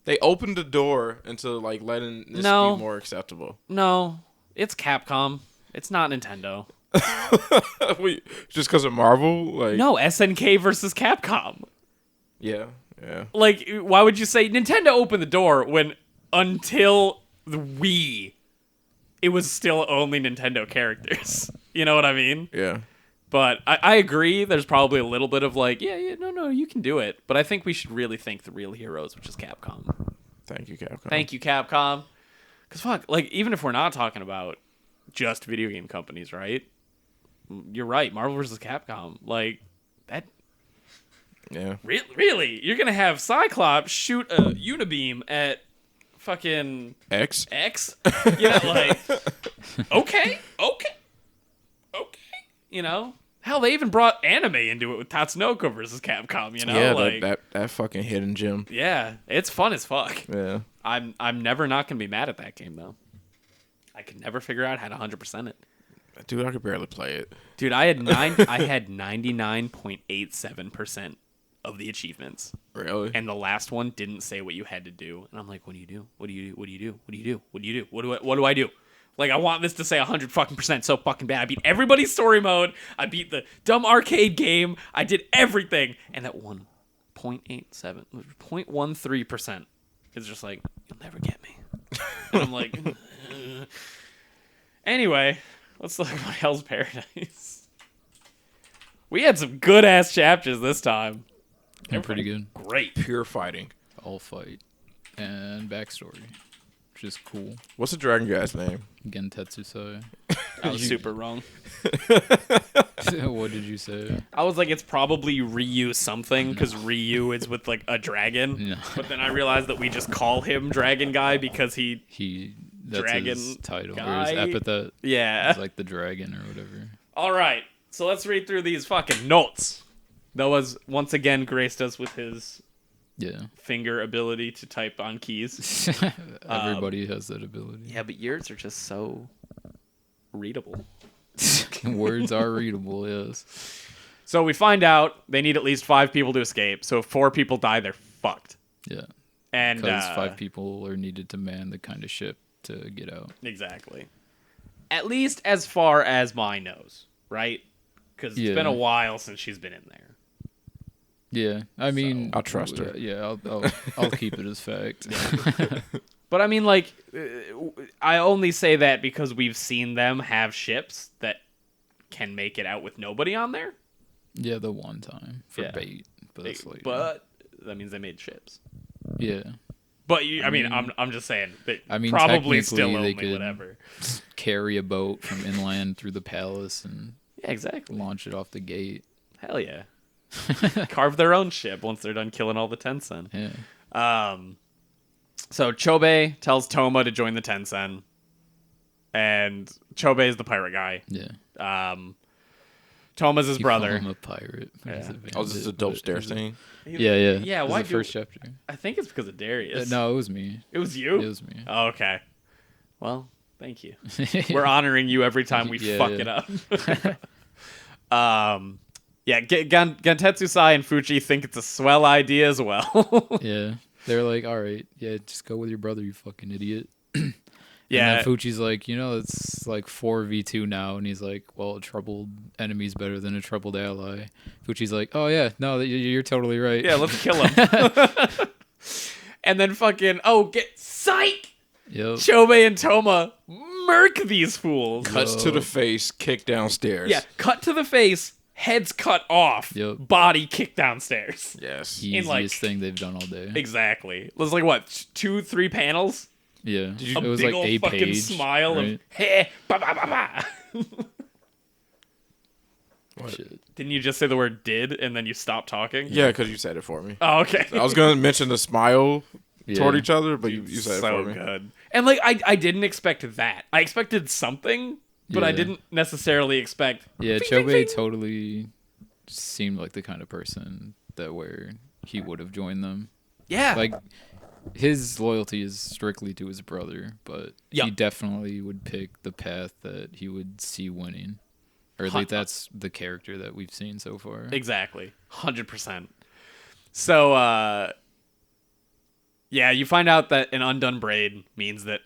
they opened the door into like letting this be more acceptable. No, it's Capcom. It's not Nintendo. Just because of Marvel, like no, SNK versus Capcom. Yeah. Like, why would you say Nintendo opened the door when until the Wii, it was still only Nintendo characters? You know what I mean? Yeah. But I agree. There's probably a little bit of like, no, you can do it. But I think we should really thank the real heroes, which is Capcom. Thank you, Capcom. Thank you, Capcom. Because fuck, like even if we're not talking about just video game companies, right? You're right. Marvel vs. Capcom, like that. Yeah. Really, you're gonna have Cyclops shoot a unibeam at fucking X. Yeah, like okay. You know, hell, they even brought anime into it with Tatsunoko versus Capcom. You know, yeah, like that fucking hidden gem. Yeah, it's fun as fuck. Yeah. I'm never not gonna be mad at that game though. I could never figure out how to 100% it. Dude, I could barely play it. Dude, I had 99.87% of the achievements. Really? And the last one didn't say what you had to do. And I'm like, what do you do? What do you do? What do you do? What do you do? What do you do? What do I do? Like, I want this to say 100% so fucking bad. I beat everybody's story mode. I beat the dumb arcade game. I did everything. And that one 0.87, 0.13% is just like, you'll never get me. And I'm like, anyway, let's look at Hell's Paradise. We had some good ass chapters this time. They're pretty good. Great. Pure fighting. All fight and backstory, which is cool. What's the dragon guy's name? Gentetsusai. I was super wrong. What did you say? I was like, it's probably Ryu something, because Ryu is with like a dragon. No. But then I realized that we just call him Dragon Guy because That's Dragon his title guy? or his epithet. yeah. It's like the dragon or whatever. All right, so let's read through these fucking notes. Noah's once again graced us with his Yeah. finger ability to type on keys. Everybody has that ability. Yeah, but yours are just so readable. Words are readable, yes. So we find out they need at least 5 people to escape. So if 4 people die, they're fucked. Yeah. And Because 5 people are needed to man the kind of ship to get out. Exactly. At least as far as mine knows, right? Because it's been a while since she's been in there. Yeah, I mean, I'll trust her. Yeah, I'll keep it as fact. But I mean, like, I only say that because we've seen them have ships that can make it out with nobody on there. Yeah, the one time for Yeah. bait, but it's like, But that means they made ships. yeah, But I mean, I'm just saying. I mean, probably still technically owe they me could whatever. carry a boat from inland through the palace and Yeah, exactly. launch it off the gate. Hell yeah. Carve their own ship once they're done killing all the Tensen. Yeah, So Chobe tells Toma to join the Tensen, and Chobe is the pirate guy. yeah. Toma's his brother. I'm a pirate. but he's Yeah. a Oh, this is a bandit, dope but stair he's a- thing. Yeah, yeah. Yeah, This is why the first chapter? I think it's because of Darius. No, it was me. It was you? It was me. Oh, okay. Well, thank you. We're honoring you every time we Yeah, fuck yeah. it up. Yeah, Gentetsusai and Fuchi think it's a swell idea as well. Yeah, they're like, all right, yeah, just go with your brother, you fucking idiot. Yeah. And then Fuchi's like, it's like 4v2 now, and he's like, well, a troubled enemy's better than a troubled ally. Fuchi's like, oh yeah, no, you're totally right. Yeah, let's kill him. And then fucking, get psych! Yep. Chobe and Toma murk these fools. Cuts to the face, kick downstairs. Yeah, cut to the face, heads cut off, Yep. body kicked downstairs. Yes. Easiest like- thing they've done all day. Exactly. It was like, what, 2-3 panels? Yeah. A It was big like old a fucking page. smile right? of, hey, ba ba ba ba. What? Shit. Didn't you just say the word did and then you stopped talking? Yeah, because you said it for me. Oh, okay. I was going to mention the smile toward Yeah. each other, but you said it so for me. good. And like I didn't expect that. I expected something, but I Yeah. didn't necessarily expect. Yeah, Fing, fing, Chobe fing. totally seemed like the kind of person that where he would have joined them. Yeah. Like his loyalty is strictly to his brother, but Yeah. he definitely would pick the path that he would see winning. Or at least that's the character that we've seen so far. Exactly. 100%. So yeah, you find out that an undone braid means that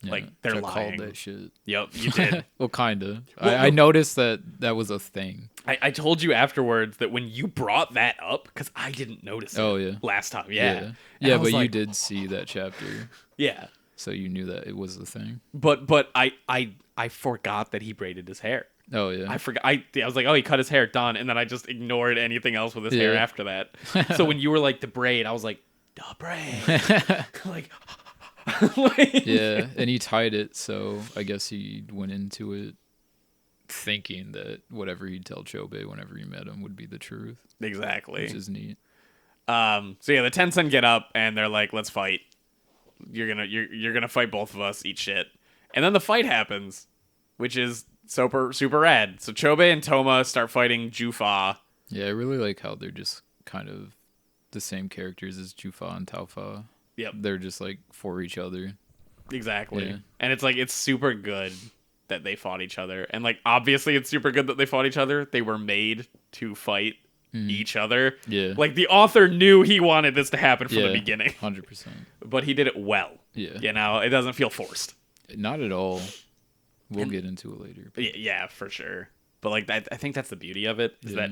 like they're I lying. called that shit. Yep, you did. Well, kinda. Well, I noticed that was a thing. I told you afterwards that when you brought that up, because I didn't notice it Oh, yeah. last time. Yeah. And Yeah, I was but you like, did see that chapter, Yeah. so you knew that it was a thing. But I forgot that he braided his hair. Oh yeah. I forgot. I was like, oh, he cut his hair, done, and then I just ignored anything else with his hair Yeah. after that. So when you were like the braid, I was like, the braid, like, like, Yeah, and he tied it, so I guess he went into it thinking that whatever he'd tell Chobe whenever he met him would be the truth, exactly. which is neat. So yeah, the Tensen get up and they're like, let's fight. You're gonna fight both of us, eat shit, and then the fight happens, which is super rad. So Chobe and Toma start fighting Jufa. Yeah, I really like how they're just kind of the same characters as Jufa and Taufa. Yep. They're just like for each other. Exactly. Yeah. And it's like, it's super good that they fought each other. And like, obviously it's super good that they fought each other. They were made to fight each other. Yeah. Like the author knew he wanted this to happen from Yeah, the beginning, 100%. but he did it well. Yeah. You know, it doesn't feel forced. Not at all. We'll get into it later. Yeah, for sure. But like, I think that's the beauty of it is Yeah. that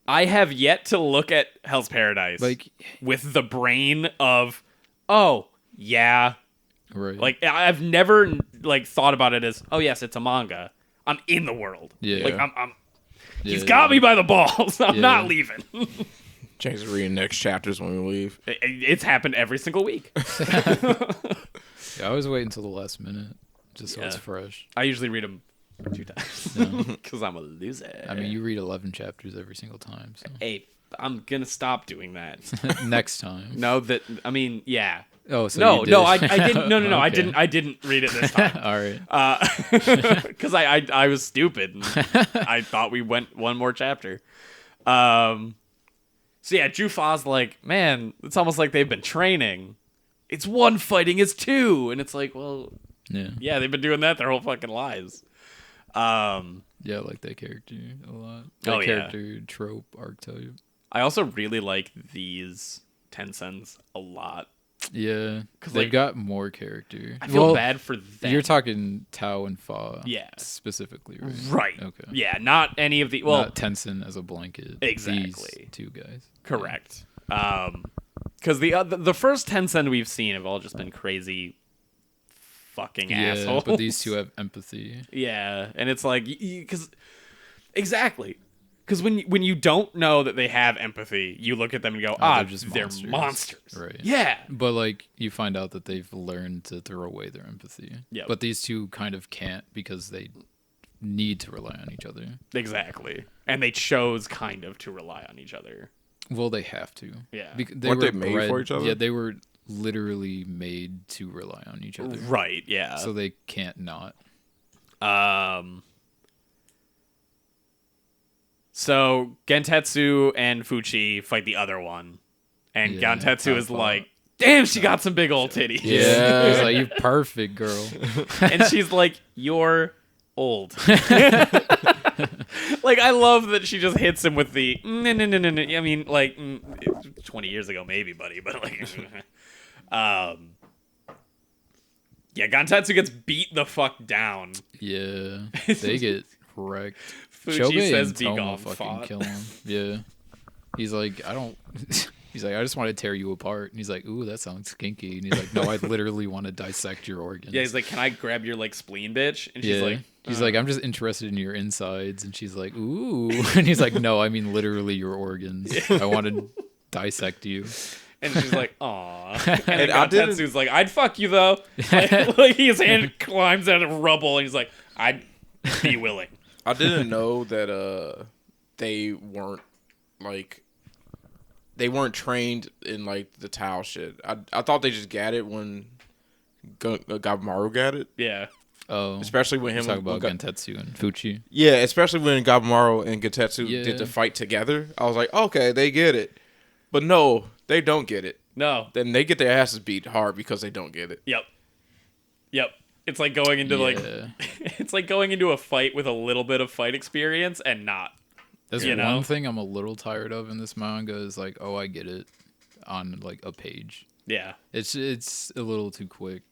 I have yet to look at Hell's Paradise Like, with the brain of, oh, yeah. right. Like, I've never, like, thought about it as, oh, yes, it's a manga. I'm in the world. Yeah. Like, he's Yeah, got me by the balls. I'm Yeah. not leaving. James is reading next chapters when we leave. It's happened every single week. Yeah, I always wait until the last minute, just so it's Yeah. fresh. I usually read them 2 times because I'm a loser. I mean, you read 11 chapters every single time. So Hey, I'm going to stop doing that. next time. No, I mean, yeah. Oh, so No, you did. no, I didn't. No, I Okay. didn't. I didn't read it this time. All right. Because I was stupid. And I thought we went one more chapter. So yeah, Jufa's like, man, it's almost like they've been training. It's 1 fighting is 2, and it's like, well, Yeah. they've been doing that their whole fucking lives. Yeah, I like that character a lot. That Oh, yeah. character trope archetype. I also really like these Tencents a lot. Yeah, 'Cause, they've like, got more character. I feel bad for them. You're talking Tao and Fa, Yeah. specifically, right? Right. Okay. Yeah, not any of the well, Not Tencent as a blanket. Exactly. These 2 guys. correct. Because the first Tencent we've seen have all just been crazy fucking Yeah, assholes. but these 2 have empathy. Yeah, and it's like because exactly. Because when you don't know that they have empathy, you look at them and go, they're monsters. Right. Yeah. But like you find out that they've learned to throw away their empathy. Yep. But these 2 kind of can't because they need to rely on each other. Exactly. And they chose kind of to rely on each other. Well, they have to. Yeah. Weren't they made for each other? Yeah, they were literally made to rely on each other. Right, yeah. So they can't not. So Gentetsu and Fuchi fight the other one. And Yeah, Gentetsu is Tao. like, damn, she got some big old titties. Yeah, it's like, you perfect, girl. And she's like, you're old. Like, I love that she just hits him with the, no. I mean, like, 20 years ago, maybe, buddy. But, like, yeah, Gentetsu gets beat the fuck down. Yeah, they get wrecked. Fuchi Chobe says, and be Toma gone, fucking fought. kill him. Yeah. He's like, I don't... He's like, I just want to tear you apart. And he's like, ooh, that sounds kinky. And he's like, no, I literally want to dissect your organs. Yeah, he's like, can I grab your, like, spleen, bitch? And she's like... He's like, I'm just interested in your insides. And she's like, ooh. And he's like, no, I mean literally your organs. I want to dissect you. And she's like, aw. And And then I didn't- Gentetsu's like, I'd fuck you, though. Like, his hand climbs out of rubble, and he's like, I'd be willing. I didn't know that they weren't trained in like the Tao shit. I thought they just got it when Gabimaru got it. Yeah. Oh. Especially when him Talk about when Gentetsu and Fuchi. Yeah, especially when Gabimaru and Gentetsu Yeah. did the fight together. I was like, okay, they get it. But no, they don't get it. No. Then they get their asses beat hard because they don't get it. Yep. It's like going into Yeah. it's like going into a fight with a little bit of fight experience and not. That's You one know? thing I'm a little tired of in this manga is like, oh, I get it on like a page. Yeah. It's a little too quick.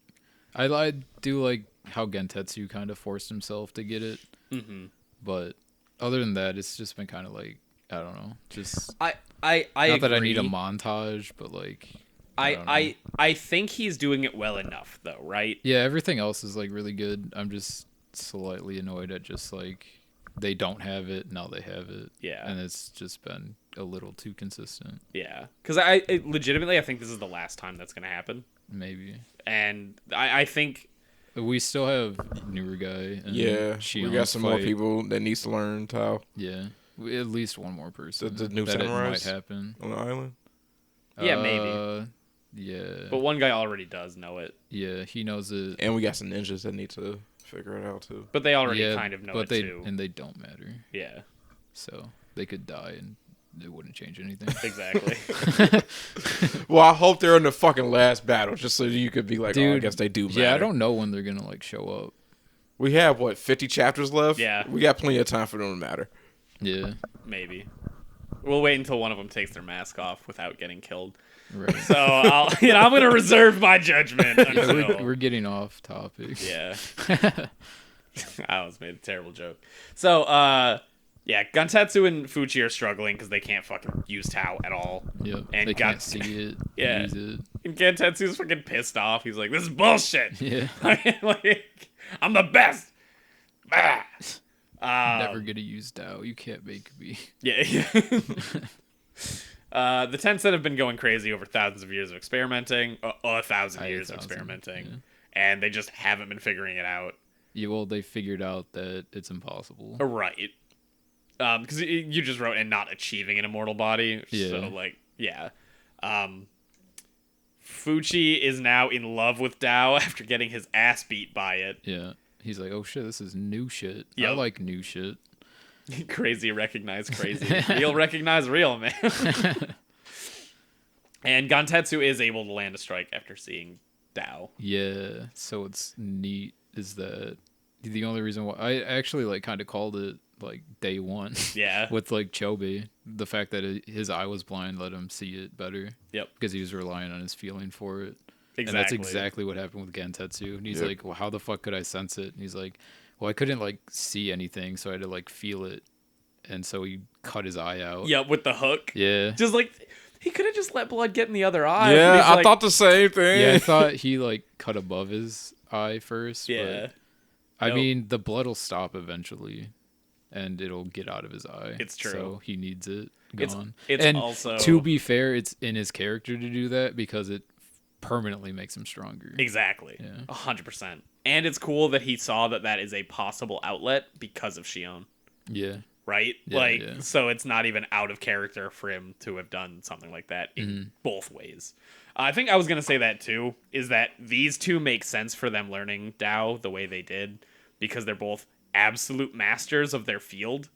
I do like how Gentetsu kind of forced himself to get it. Mm-hmm. But other than that, it's just been kind of like, I don't know, just I not that I agree. need a montage, but like don't know. I think he's doing it well enough though, right? Yeah, everything else is like really good. I'm just slightly annoyed at just like they don't have it, now they have it. Yeah. And it's just been a little too consistent. Yeah. Because I legitimately I think this is the last time that's gonna happen. Maybe. And I think We still have newer guy. And Yeah, we Shion's got some more fight. people that needs to learn Tao Yeah, at least one more person. The new that it might samurais? happen. on the island. Yeah, maybe. Yeah, but one guy already does know it. yeah, he knows it. And we got some ninjas that need to figure it out too. But they already yeah, kind of know but it they too. and they don't matter, Yeah. so they could die and it wouldn't change anything. Exactly. Well, I hope they're in the fucking last battle, just so you could be like, oh, I Dude, guess they do matter. Yeah, I don't know when they're gonna like show up. We have, 50 chapters left? Yeah. We got plenty of time for them to matter. Yeah, Maybe. We'll wait until one of them takes their mask off without getting killed. right. So I'm gonna reserve my judgment until. we're getting off topic. Yeah. I almost made a terrible joke. So Yeah, Guntetsu and Fuchi are struggling because they can't fucking use Tao at all. Yep. And They can't see it. Yeah. Use it. And Gantetsu's fucking pissed off. He's like, this is bullshit. Yeah. Like, I'm the best. Ah. Never gonna use Tao. You can't make me. Yeah. The Tencent have been going crazy over thousands of years of experimenting. 1,000 years of experimenting. Yeah. And they just haven't been figuring it out. Yeah, well, they figured out that it's impossible. Right. Because you just wrote, and not achieving an immortal body. Yeah. So, like, yeah. Fuchi is now in love with Tao after getting his ass beat by it. Yeah. He's like, oh shit, this is new shit. Yep. I like new shit. Crazy recognize crazy. Real recognize real, man. And Gantetsu is able to land a strike after seeing Tao. Yeah. So it's neat is that the only reason why I actually like kind of called it like day one. Yeah. With like Chobe, the fact that his eye was blind let him see it better. Yep. Because he was relying on his feeling for it. Exactly. And that's exactly what happened with Gantetsu. And he's like, well, how the fuck could I sense it? And he's like, well, I couldn't like see anything, so I had to like feel it. And so he cut his eye out. Yeah, with the hook. Yeah. Just like, he could have just let blood get in the other eye. Yeah, I like, thought the same thing. Yeah, I thought he like cut above his eye first. Yeah. But, I Nope. mean, the blood will stop eventually, and it'll get out of his eye. It's true. So he needs it It's gone. it's and also to be fair, it's in his character to do that because it permanently makes him stronger. Exactly. Yeah. 100%. And it's cool that he saw that is a possible outlet because of Shion. Yeah. Right? Yeah, so it's not even out of character for him to have done something like that in both ways. I think I was going to say that too, is that these two make sense for them learning Tao the way they did because they're both absolute masters of their field.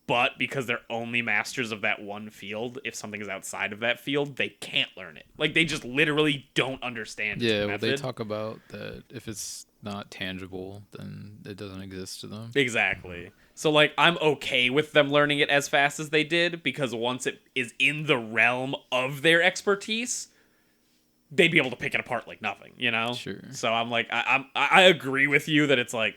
But because they're only masters of that one field, if something is outside of that field, they can't learn it. Like, they just literally don't understand its Yeah, well, method. they talk about that if it's not tangible, then it doesn't exist to them. Exactly. So, like, I'm okay with them learning it as fast as they did, because once it is in the realm of their expertise, they'd be able to pick it apart like nothing, you know? Sure. So I'm like, I agree with you that it's like,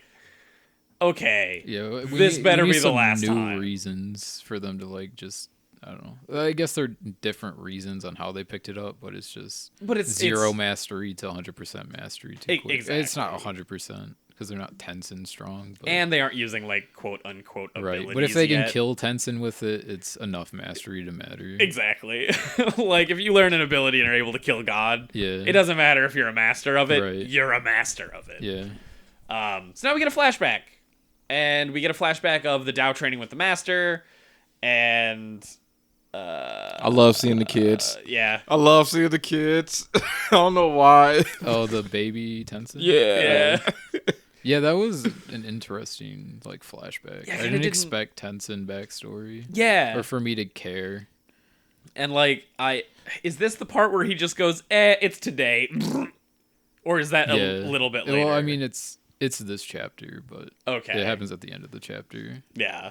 okay, Yeah, this better we need be the some last new time. reasons for them to like just I don't know. I guess there are different reasons on how they picked it up, but it's just zero mastery to 100% mastery too quick. Exactly. It's not 100% because they're not Tenzin strong. But, And they aren't using, like, quote-unquote abilities right, but if they can yet. kill Tenzin with it, it's enough mastery to matter. Exactly. Like, if you learn an ability and are able to kill God, Yeah. it doesn't matter if you're a master of it. Right. You're a master of it. Yeah. So now we get a flashback. And we get a flashback of the Tao training with the master. And... I love seeing the kids. Yeah. I love seeing the kids. I don't know why. Oh, the baby Tenzin? Yeah. Yeah, that was an interesting like flashback. Yeah, I kinda didn't didn't- expect Tenzin backstory. Yeah. Or for me to care. And, like, is this the part where he just goes, it's today? Or is that a little bit later? Well, I mean, it's this chapter, but Okay. it happens at the end of the chapter. Yeah.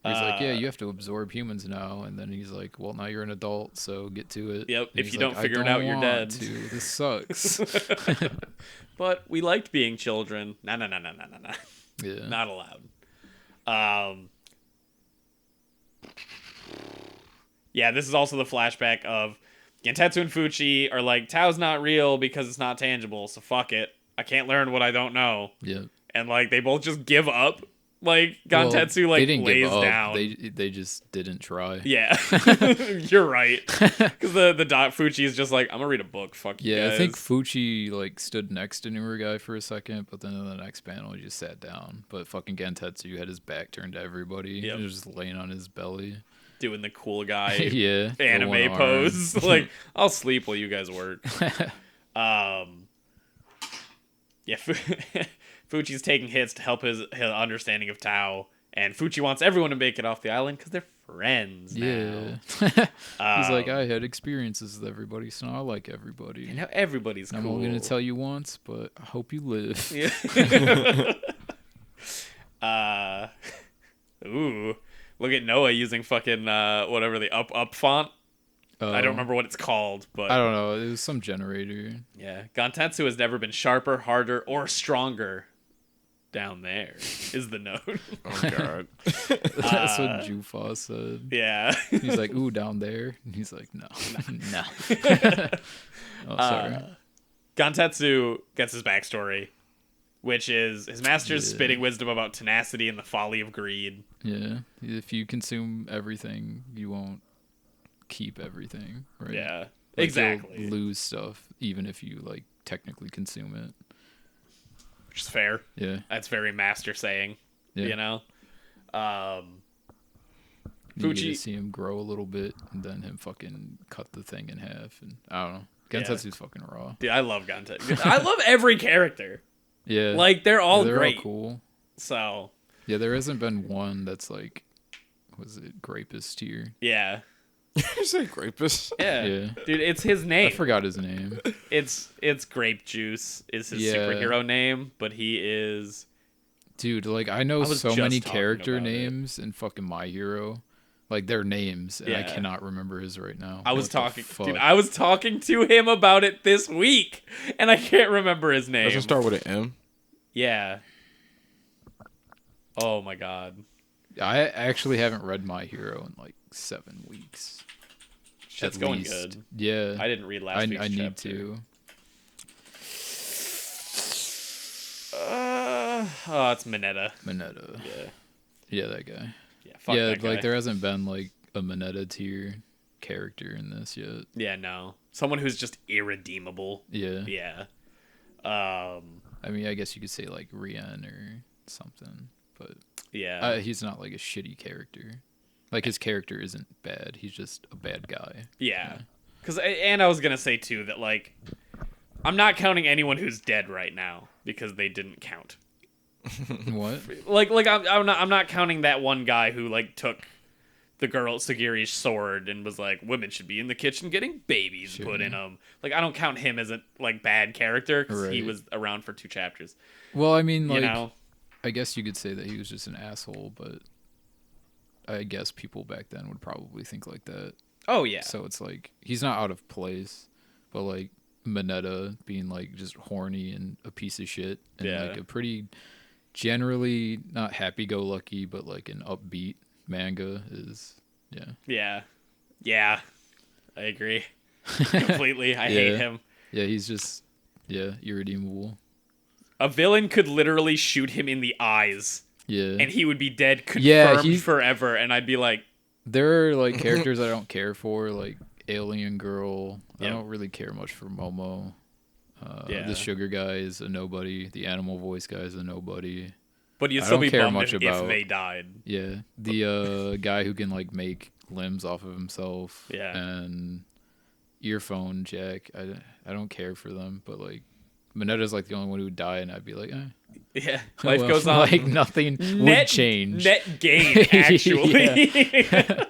He's like, yeah, you have to absorb humans now, and then he's like, well, now you're an adult, so get to it. Yep, And if he's you like, don't "I figure it out, you're want dead." to. This sucks. But we liked being children. No. Yeah. Not allowed. Yeah, this is also the flashback of Gentetsu and Fuchi are like, Tao's not real because it's not tangible, so fuck it. I can't learn what I don't know. Yeah. And, like, they both just give up. Like, Gantetsu, like, they didn't lays give up. down. They just didn't try. Yeah. You're right. Because the dot Fuchi is just like, I'm gonna read a book. Fuck you Yeah, guys. I think Fuchi like stood next to newer guy for a second, but then in the next panel he just sat down. But fucking Gentetsu had his back turned to everybody. Yep. He was just laying on his belly. doing the cool guy Yeah. the one anime arm. pose. Like, I'll sleep while you guys work. Yeah, Fuchi's taking hits to help his understanding of Tao, and Fuchi wants everyone to make it off the island because they're friends now. Yeah. He's like, I had experiences with everybody, so now I like everybody. And now everybody's I'm cool. only gonna tell you once, but I hope you live. Yeah. Ooh. Look at Noah using fucking whatever the up font. I don't remember what it's called, but I don't know. It was some generator. yeah. Gantetsu has never been sharper, harder, or stronger down there is the note. Oh god. That's what Jufa said. Yeah. He's like, ooh, down there. And he's like, no. No. Oh, sorry. Gantetsu gets his backstory, which is his master's spitting wisdom about tenacity and the folly of greed. Yeah. If you consume everything, you won't keep everything, right? Yeah. Like, Exactly. you'll lose stuff even if you like technically consume it. Which is fair. Yeah. That's very master saying. Yeah. You know? You get to Fuji. see him grow a little bit and then him fucking cut the thing in half. And I don't know. Gentetsu's fucking raw. Dude, I love Gantetsu. I love every character. Yeah. Like, they're all they're great. all cool. So, Yeah, there hasn't been one that's like, was it Grapist tier? yeah. You say rapist? Yeah. Yeah. Dude, it's his I name. forgot his name. It's Grape Juice is his Yeah. superhero name, but he is... Dude, like I know I was so just many talking character about it. names in fucking My Hero. Like their names, and I Yeah. cannot remember his right now. I was What the talking, fuck? dude. I was talking to him about it this week, and I can't remember his name. Doesn't start with an M. Yeah. Oh my god. I actually haven't read My Hero in like 7 weeks. Shit's At going least. good. Yeah, I didn't read last week's I need chapter. to. Oh, it's Mineta. Mineta. Yeah. Yeah, that guy. Yeah. Fuck Yeah, that guy. like there hasn't been like a Mineta tier character in this yet. Yeah, no. Someone who's just irredeemable. Yeah. Yeah. I mean, I guess you could say like Rien or something, but Yeah. he's not like a shitty character. Like his character isn't bad. He's just a bad guy. Yeah. And I was gonna say too that like I'm not counting anyone who's dead right now because they didn't count. What? Like I'm not counting that one guy who like took the girl Sagiri's sword and was like women should be in the kitchen getting babies put in them. Like I don't count him as a like bad character because he Right. was around for 2 chapters. Well, I mean, like, You know? I guess you could say that he was just an asshole, but I guess people back then would probably think like that. Oh yeah. So it's like he's not out of place, but like Mineta being like just horny and a piece of shit and Yeah. like a pretty generally not happy-go-lucky but like an upbeat manga is Yeah. Yeah. I agree. Completely. I hate Yeah. him. yeah he's just irredeemable. A villain could literally shoot him in the eyes Yeah, and he would be dead confirmed Yeah, he's- forever and I'd be like, there are like characters I don't care for, like Alien Girl. Yep. I don't really care much for Momo. Yeah. The sugar guy is a nobody. The animal voice guy is a nobody. but you'd I still don't be care bummed much if about- they died. Yeah, the guy who can like make limbs off of himself. Yeah. And earphone Jack. I don't care for them, but like Mineta's like the only one who would die, and I'd be like, Yeah. oh Life well. goes on. Like nothing would change. Net gain, actually.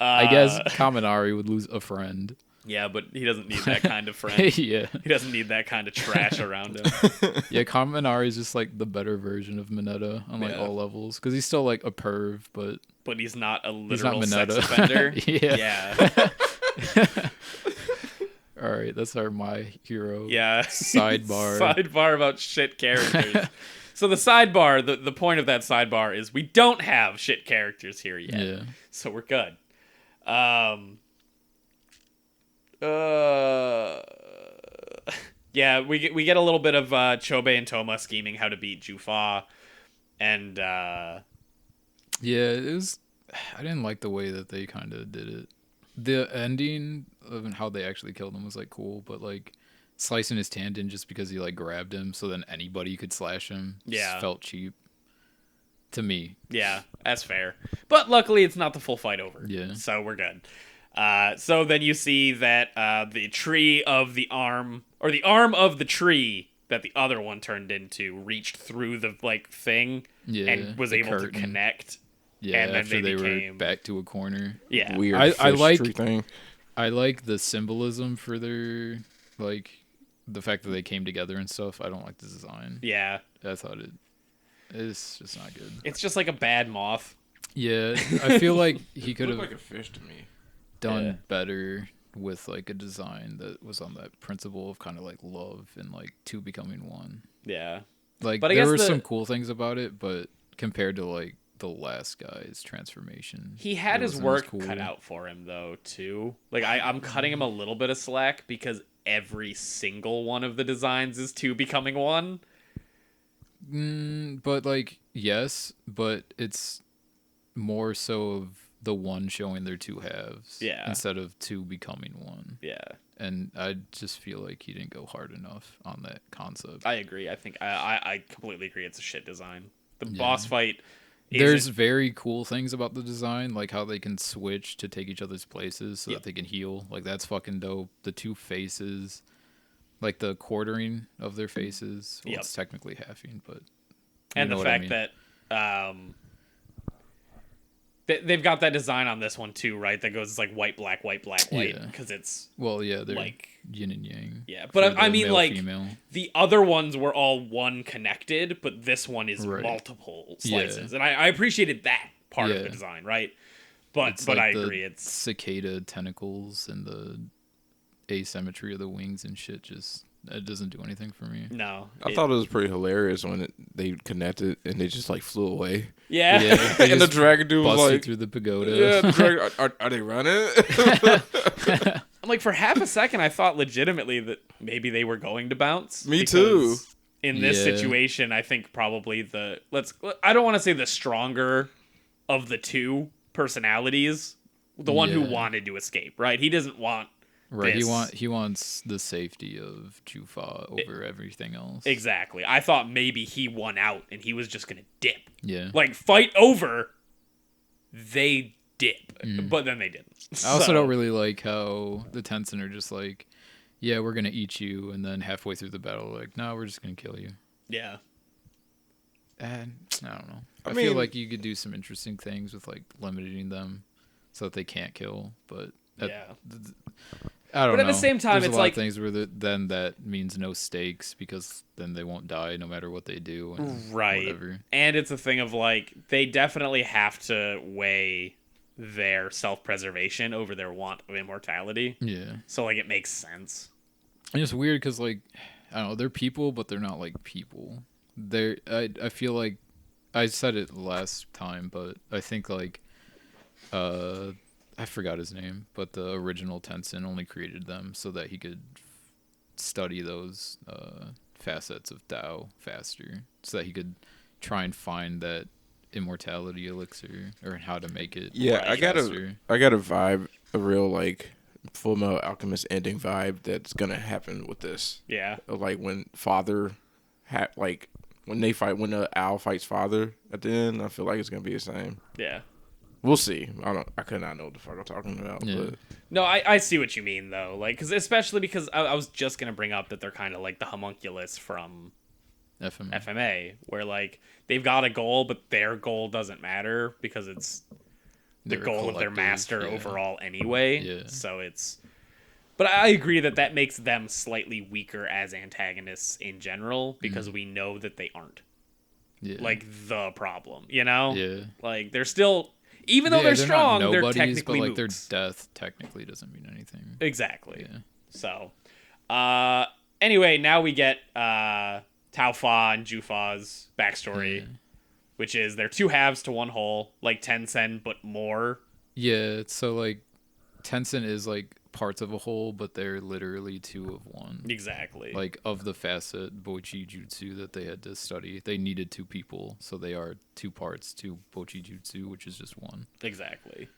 I guess Kaminari would lose a friend. Yeah, but he doesn't need that kind of friend. Yeah. He doesn't need that kind of trash around him. Yeah, Kaminari is just like the better version of Mineta on like Yeah. all levels because he's still like a perv, but But he's not a he's not literal sex Mineta. offender. Yeah. Yeah. All right, that's our My Hero. Yeah. Sidebar. Sidebar about shit characters. So the sidebar, the point of that sidebar is we don't have shit characters here yet. Yeah. So we're good. Yeah, we get a little bit of Chobe and Toma scheming how to beat Jufa, and Yeah, it was. I didn't like the way that they kind of did it. The ending of how they actually killed him was like cool, but like slicing his tendon just because he like grabbed him, so then anybody could slash him. just Yeah. felt cheap to me. yeah, that's fair. But luckily, it's not the full fight over. Yeah. So we're good. So then you see that the tree of the arm, or the arm of the tree that the other one turned into, reached through the like thing Yeah, and was the able to curtain. connect. Yeah, and then after they became- were back to a corner. Yeah. Weird I fish like- tree thing. I like the symbolism for their like the fact that they came together and stuff. I don't like the design. Yeah. I thought it's just not good. It's just like a bad moth. Yeah, I feel like he could Looked have like a fish to me. done Yeah. better with like a design that was on that principle of kind of like love and like two becoming one. Yeah. Like, But I there guess were some cool things about it, but compared to like the last guy's transformation, he had it his wasn't as work cool. cut out for him though too. Like I'm cutting him a little bit of slack because every single one of the designs is two becoming one. But like, yes, but it's more so of the one showing their two halves, Yeah. instead of two becoming one. Yeah, And I just feel like he didn't go hard enough on that concept. I agree. I think I completely agree. It's a shit design. The Yeah. boss fight. There's very cool things about the design, like how they can switch to take each other's places so Yep. that they can heal. Like, that's fucking dope. The two faces, like the quartering of their faces. Well, Yep. it's technically halving, but and the fact that they've got that design on this one too, right? That goes like white, black, white, black, white, Yeah. because it's well, yeah, they're like yin and yang. yeah. for But I the mean, male, like female. the other ones were all one connected, but this one is Right. multiple Yeah. slices, and I appreciated that part of Yeah. the design, right? But It's but like I the agree, it's cicada tentacles and the asymmetry of the wings and shit. Just it doesn't do anything for me. no. I thought it was pretty hilarious when they connected and they just like flew away. yeah. Yeah, they And the just dragon dude was busted like, through the pagoda. "Yeah, the dragon, are they running?" I'm like, for half a second, I thought legitimately that maybe they were going to bounce. Me too. because In this Yeah. situation, I think probably I don't want to say the stronger of the two personalities, the one who Yeah. wanted to escape, right? He doesn't want Right, this. he wants the safety of Jufa over everything else. Exactly. I thought maybe he won out and he was just gonna dip. Yeah. Like, fight over, they dip, but then they didn't. I also So, don't really like how the Tencent are just like, yeah, we're gonna eat you, and then halfway through the battle, like, no, we're just gonna kill you. Yeah. And I don't know. I I feel mean- like you could do some interesting things with like limiting them so that they can't kill, but Yeah. I don't know. But at the same time, There's it's a lot like- of things where then that means no stakes because then they won't die no matter what they do. And Right. Whatever. And it's a thing of like, they definitely have to weigh their self-preservation over their want of immortality. Yeah. So like, it makes sense. And it's weird because like I don't know, they're people, but they're not like people. I feel like I said it last time, but I think like I forgot his name, but the original Tencent only created them so that he could study those facets of Tao faster, so that he could try and find that immortality elixir or how to make it. Yeah, I got faster. a vibe, a real like Full Metal Alchemist ending vibe that's gonna happen with this. Yeah. Like when father when the owl fights father at the end, I feel like it's gonna be the same. Yeah. We'll see. I could not know what the fuck I'm talking about. Yeah. But No, I see what you mean though. Like, especially because I was just gonna bring up that they're kind of like the homunculus from FMA. FMA, where like they've got a goal, but their goal doesn't matter because it's the They're goal of their collective, master yeah. overall anyway. Yeah. So it's. But I agree that makes them slightly weaker as antagonists in general because we know that they aren't Yeah. like the problem. You know. Yeah. Like they're still, even though Yeah, they're not strong, they're nobodies, technically but like their mooks. death technically doesn't mean anything. Exactly. Yeah. So, anyway, now we get Tao Fa and Jufa's backstory, Yeah. which is they're two halves to one whole, like Tencent, but more. Yeah, so like Tencent is like parts of a whole, but they're literally two of one. Exactly. Like of the facet Boichi Jutsu that they had to study, they needed two people, so they are two parts to Boichi Jutsu, which is just one. Exactly.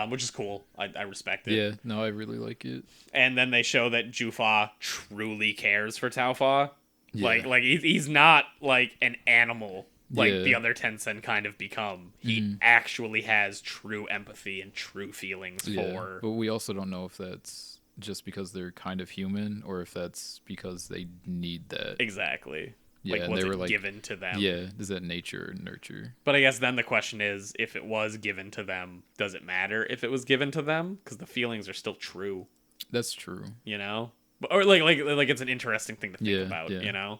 Which is cool. I respect it. Yeah, no, I really like it. And then they show that Jufa truly cares for Tao Fa. Yeah. Like he's not like an animal like Yeah. the other Tencent kind of become. He actually has true empathy and true feelings for. But we also don't know if that's just because they're kind of human or if that's because they need that. Exactly. Yeah, Like, and was they it were like, given to them? yeah, is that nature or nurture? But I guess then the question is, if it was given to them, does it matter if it was given to them? Because the feelings are still true, That's true. you know? Or like it's an interesting thing to think Yeah, about, yeah. you know?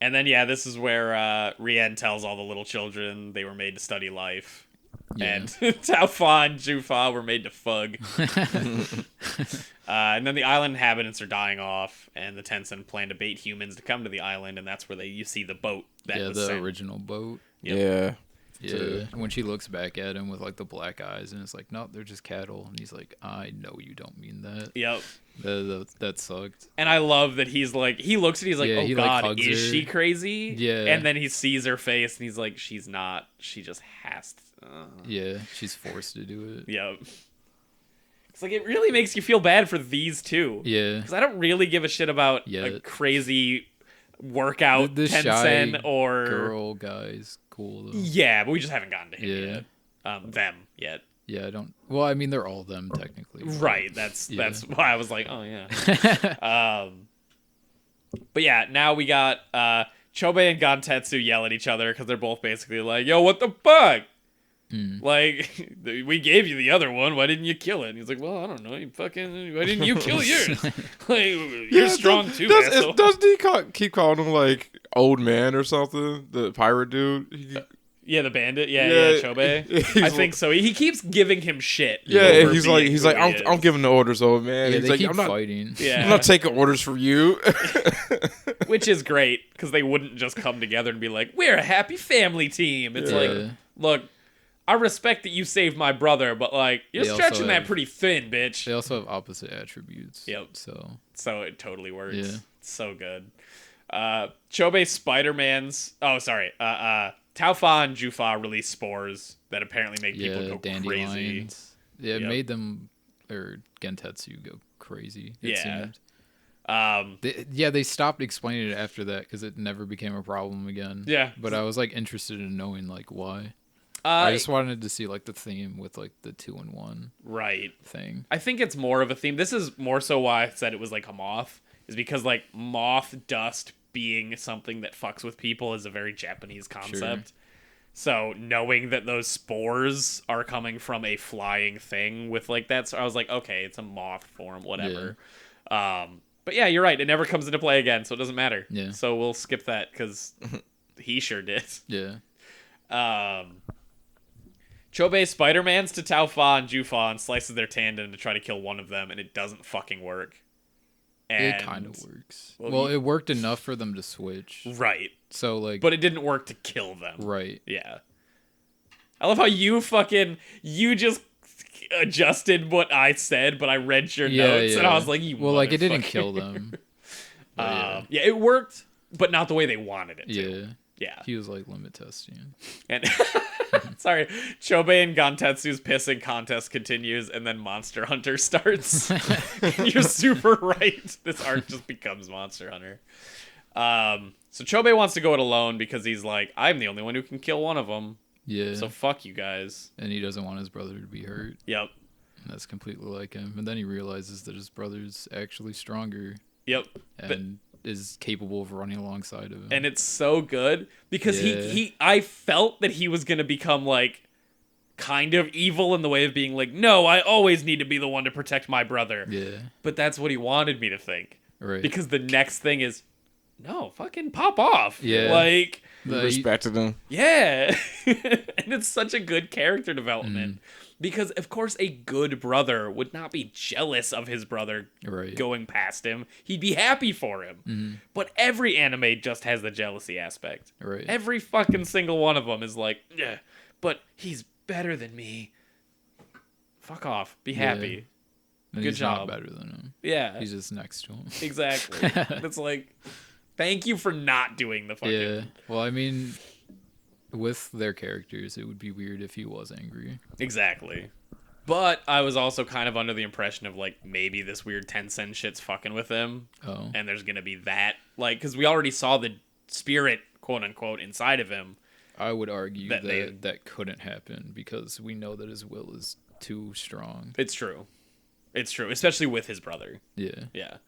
And then, yeah, this is where Rien tells all the little children they were made to study life. And Tao Fa and Ju Fa were made to fug. And then the island inhabitants are dying off, and the Tencent plan to bait humans to come to the island, and that's where you see the boat that was the sent. original boat. Yeah. Yeah, when she looks back at him with like the black eyes, and it's like, no, they're just cattle, and he's like, I know you don't mean that. Yep. That sucked. And I love that he's like, he looks at, he's like, Yeah, oh he, like, God, hugs is her. she crazy? Yeah. And then he sees her face, and he's like, she's not. She just has to. Yeah, she's forced to do it. Yep. It's like, it really makes you feel bad for these two. Yeah. Because I don't really give a shit about a crazy workout The Tencent shy or girl guy's cool though. Yeah, but we just haven't gotten to him Yeah. yet. Them yet. Yeah, I don't. Well, I mean, they're all them technically. Right. That's why I was like, oh yeah. But yeah, now we got Chobei and Gantetsu yell at each other because they're both basically like, yo, what the fuck? Like, we gave you the other one. Why didn't you kill it? And he's like, well, I don't know. Why didn't you kill yours? Like, you're strong too, asshole. Doesn't he keep calling him like old man or something? The pirate dude. Yeah, the bandit. Yeah, Chobei. I think so. He keeps giving him shit. Yeah, he's like, I'm giving the orders, old man. Yeah, he's they like, keep I'm not fighting. Yeah. I'm not taking orders from you. Which is great because they wouldn't just come together and be like, we're a happy family team. It's like, look, I respect that you saved my brother, but like, you're stretching that pretty thin, bitch. They also have opposite attributes. Yep. So it totally works. Yeah. It's so good. Chobei Spider-Man's. Oh, sorry. Tao Fa and Ju Fa release spores that apparently make people go crazy. Dandelions. Yeah, it made them, or Gentetsu, go crazy. It seemed. They stopped explaining it after that because it never became a problem again. Yeah. But I was like interested in knowing like why. I just wanted to see like the theme with like the 2-in-1 right thing. I think it's more of a theme. This is more so why I said it was like a moth, is because like moth dust being something that fucks with people is a very Japanese concept. Sure. So knowing that those spores are coming from a flying thing with like that, so I was like, okay, it's a moth form, whatever. Yeah. But yeah, you're right. It never comes into play again, so it doesn't matter. Yeah. So we'll skip that because he sure did. Yeah. Chobei Spider-Mans to Tao Fa and Ju Fa and slices their tandem to try to kill one of them, and it doesn't fucking work. And, it kind of works. Well, it worked enough for them to switch. Right. So, like... But it didn't work to kill them. Right. Yeah. I love how you just adjusted what I said, but I read your notes, and I was like, well, like, it didn't kill them. Yeah, it worked, but not the way they wanted it to. Yeah. He was, like, limit testing. And... Sorry, Chobei and Gantetsu's pissing contest continues, and then Monster Hunter starts. You're super right. This arc just becomes Monster Hunter. So Chobei wants to go it alone because he's like, I'm the only one who can kill one of them. Yeah. So fuck you guys. And he doesn't want his brother to be hurt. Yep. And that's completely like him. And then he realizes that his brother's actually stronger. Yep. And is capable of running alongside of him. And it's so good because I felt that he was going to become like kind of evil in the way of being like, no, I always need to be the one to protect my brother. Yeah. But that's what he wanted me to think. Right. Because the next thing is, no, fucking pop off. Yeah. Like, respected him. Yeah. And it's such a good character development. Because, of course, a good brother would not be jealous of his brother going past him. He'd be happy for him. But every anime just has the jealousy aspect. Right. Every fucking single one of them is like, yeah, but he's better than me. Fuck off. Be happy. And good he's job. Not better than him. Yeah. He's just next to him. Exactly. It's like, thank you for not doing the fucking... Yeah. Well, I mean... With their characters, it would be weird if he was angry. Exactly. But I was also kind of under the impression of, like, maybe this weird Tencent shit's fucking with him. Oh. And there's going to be that. Like, because we already saw the spirit, quote-unquote, inside of him. I would argue that couldn't happen because we know that his will is too strong. It's true. It's true. Especially with his brother. Yeah. Yeah.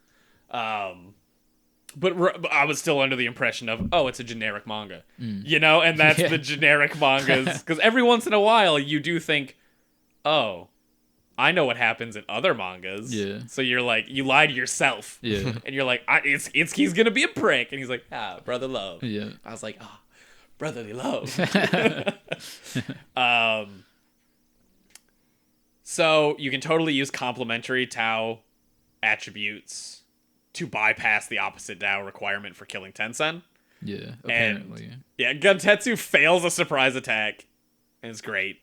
But I was still under the impression of, oh, it's a generic manga. You know? And that's the generic mangas. Because every once in a while, you do think, oh, I know what happens in other mangas. Yeah. So you're like, you lie to yourself. Yeah. And you're like, he's going to be a prick. And he's like, brother love. Yeah. I was like, brotherly love. So you can totally use complementary Tau attributes to bypass the opposite Tau requirement for killing Tencent. Yeah, apparently. And, yeah, Guntetsu fails a surprise attack. And it's great.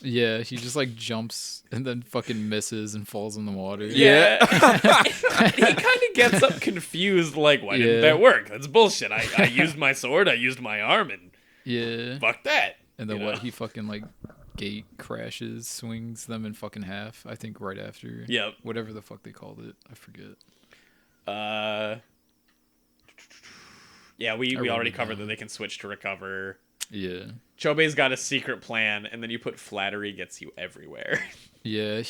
Yeah, he just like jumps and then fucking misses and falls in the water. Yeah. He kind of gets up confused, like, why didn't that work? That's bullshit. I used my sword, I used my arm, and fuck that. And then he fucking like gate crashes, swings them in fucking half, I think right after. Yep. Whatever the fuck they called it. I forget. Yeah, we already covered that they can switch to recover. Yeah. Chobei's got a secret plan, and then you put flattery gets you everywhere. Yeah,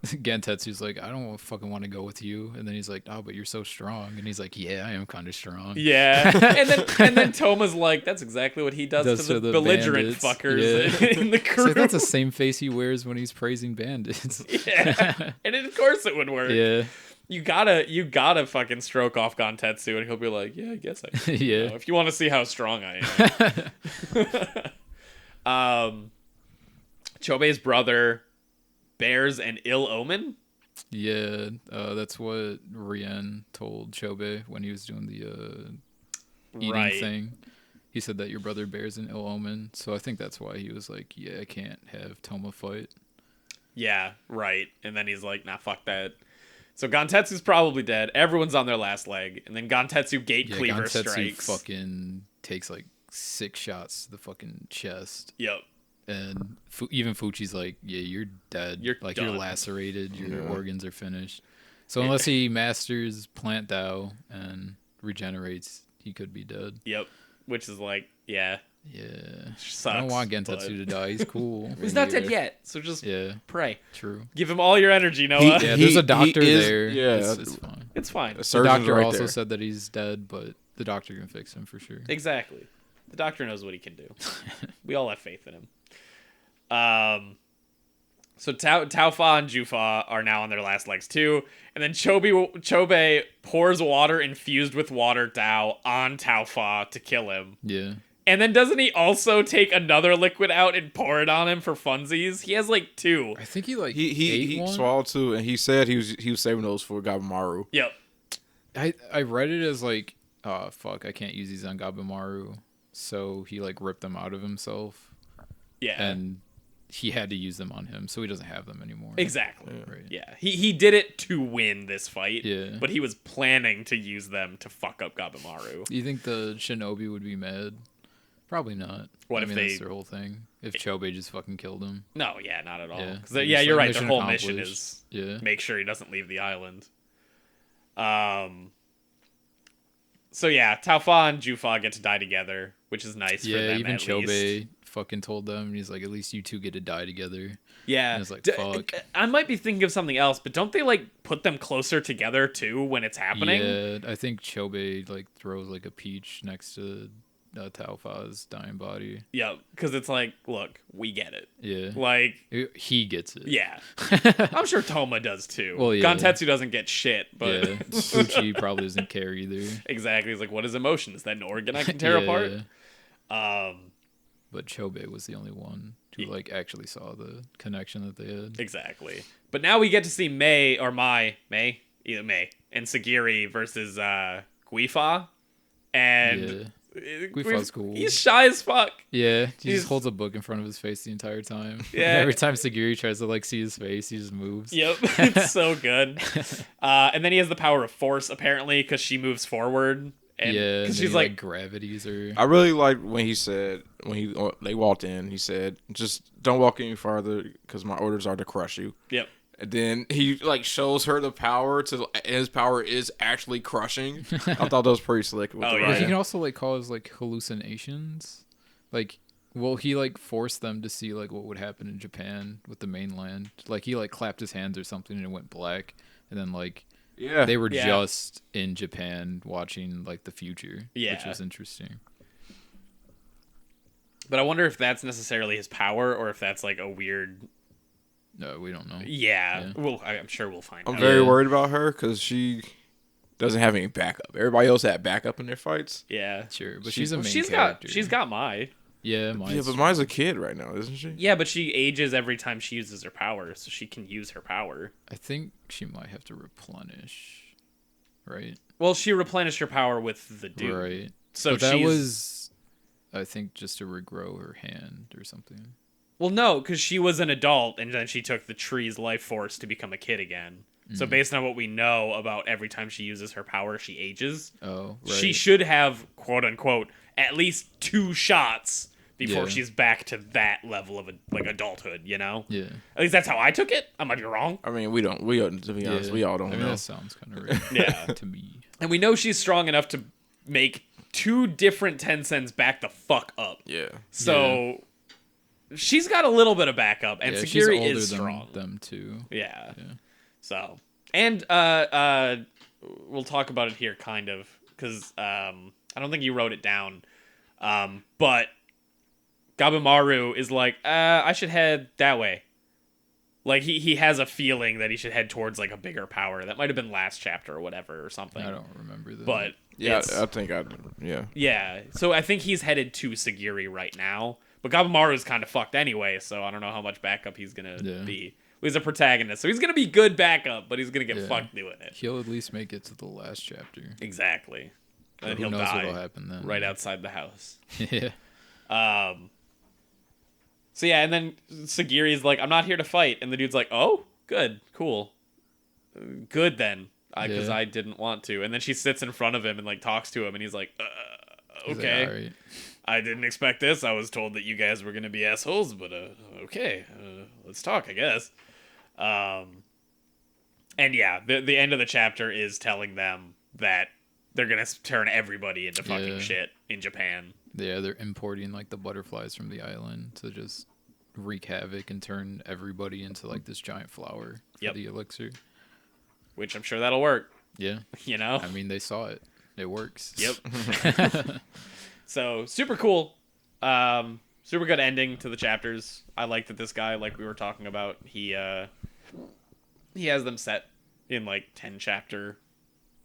Gantetsu's like, I don't fucking want to go with you. And then he's like, oh, but you're so strong. And he's like, yeah, I am kind of strong. Yeah. and then Toma's like, that's exactly what he does to the belligerent bandits. fuckers in the crew. So that's the same face he wears when he's praising bandits. Yeah. And of course it would work. Yeah. You gotta fucking stroke off Gantetsu, and he'll be like, yeah, I guess I can. Yeah. If you want to see how strong I am. Chobei's brother bears an ill omen. Yeah, that's what Rien told Chobei when he was doing the eating thing. He said that your brother bears an ill omen, so I think that's why he was like, yeah, I can't have Toma fight. Yeah, right. And then he's like, nah, fuck that. So Gantetsu's probably dead. Everyone's on their last leg. And then Gantetsu Gate Cleaver Gantetsu strikes. Fucking takes like 6 shots to the fucking chest. Yep. And even Fuchi's like, yeah, you're dead. You're like, done. you're lacerated. Your organs are finished. So unless he masters Plant Dao and regenerates, he could be dead. Yep. Which is like, yeah. Yeah. Sucks, I don't want Gentetsu to die. He's cool. He's not dead yet. So just pray. True. Give him all your energy, Noah. Yeah, there's a doctor there. Yeah. It's fine. It's fine. The doctor also said that he's dead, but the doctor can fix him for sure. Exactly. The doctor knows what he can do. We all have faith in him. So Taofa and Jufa are now on their last legs too, and then Chobei pours water infused with water Dao on Taofa to kill him. Yeah. And then doesn't he also take another liquid out and pour it on him for funsies? He has like 2. I think he like he ate one. swallowed 2, and he said he was saving those for Gabimaru. Yep. I read it as like, oh fuck, I can't use these on Gabimaru, so he like ripped them out of himself. Yeah. And he had to use them on him, so he doesn't have them anymore. Exactly. Right. Yeah. He did it to win this fight. Yeah. But he was planning to use them to fuck up Gabimaru. Do you think the Shinobi would be mad? Probably not. What I if mean, they? That's their whole thing. If Chobei just fucking killed him. No, yeah, not at all. Yeah, Yeah, you're like, right. Their whole mission is make sure he doesn't leave the island. So yeah, Taofa and Jufa get to die together, which is nice for them. Yeah, even at Chobei least. fucking told them. He's like, at least you two get to die together. Yeah, and it's like, fuck. I might be thinking of something else, but don't they like put them closer together too when it's happening? Yeah, I think Chobei like throws like a peach next to Taofa's dying body. Yeah, because it's like, look, we get it. Yeah, like he gets it. Yeah, I'm sure Toma does too. Well, yeah. Gantetsu doesn't get shit, but yeah, Fuchi probably doesn't care either. Exactly. He's like, what is emotion? Is that an organ I can tear apart? But Chobei was the only one who like actually saw the connection that they had. Exactly. But now we get to see May and Sagiri versus Guifa, and Guifa's cool. He's shy as fuck. Yeah, he just holds a book in front of his face the entire time. Yeah. Every time Sagiri tries to like see his face, he just moves. Yep, it's so good. And then he has the power of force apparently because she moves forward. And, yeah, because she's she's like gravities or. I really liked when they walked in. He said, "Just don't walk any farther because my orders are to crush you." Yep. And then he like shows her the power and his power is actually crushing. I thought that was pretty slick. With the yeah. writing. He can also like cause like hallucinations. Like, well, he like forced them to see like what would happen in Japan with the mainland. Like he like clapped his hands or something and it went black, and then like. Yeah, they were just in Japan watching like the future, which was interesting. But I wonder if that's necessarily his power or if that's like a weird. No, we don't know. Yeah. Well, I'm sure we'll find out. I'm very worried about her because she doesn't have any backup. Everybody else had backup in their fights. Yeah, sure, but she's a main character. She's got Mai. Yeah, Yeah, but Mai's a kid right now, isn't she? Yeah, but she ages every time she uses her power, so she can use her power. I think she might have to replenish, right? Well, she replenished her power with the dude. Right. So but that she's... was, I think, just to regrow her hand or something. Well, no, because she was an adult, and then she took the tree's life force to become a kid again. So based on what we know about every time she uses her power, she ages. Oh, right. She should have, quote unquote, at least 2 shots before Yeah. she's back to that level of adulthood, you know? Yeah. At least that's how I took it. I might be wrong. I mean, we don't. To be honest, we all don't know. That sounds kind of right. Yeah. To me. And we know she's strong enough to make 2 different Tencents back the fuck up. Yeah. So she's got a little bit of backup, and she's Sagiri older is than strong. them too. Yeah. Yeah. So, and we'll talk about it here, kind of, because I don't think you wrote it down, but Gabimaru is like, I should head that way. Like, he has a feeling that he should head towards, like, a bigger power. That might have been last chapter or whatever or something. I don't remember that. But Yeah, it's- I think yeah. yeah. So I think he's headed to Sagiri right now. But Gabimaru's kind of fucked anyway, so I don't know how much backup he's going to be. He's a protagonist, so he's going to be good backup, but he's going to get fucked doing it. He'll at least make it to the last chapter. Exactly. And then Who he'll knows die what'll happen then. right outside the house. Yeah. So yeah, and then Sagiri's like, I'm not here to fight. And the dude's like, oh, good, cool. Good then. Because I didn't want to. And then she sits in front of him and like talks to him, and he's like, He's like, okay. all right. I didn't expect this. I was told that you guys were going to be assholes, but okay. Let's talk, I guess. And yeah, the end of the chapter is telling them that they're going to turn everybody into fucking shit in Japan. Yeah, they're importing like the butterflies from the island to just wreak havoc and turn everybody into like this giant flower for the elixir. Which I'm sure that'll work. Yeah. You know? I mean, they saw it. It works. Yep. So, super cool. Super good ending to the chapters. I like that this guy, like we were talking about, he has them set in like 10 chapter,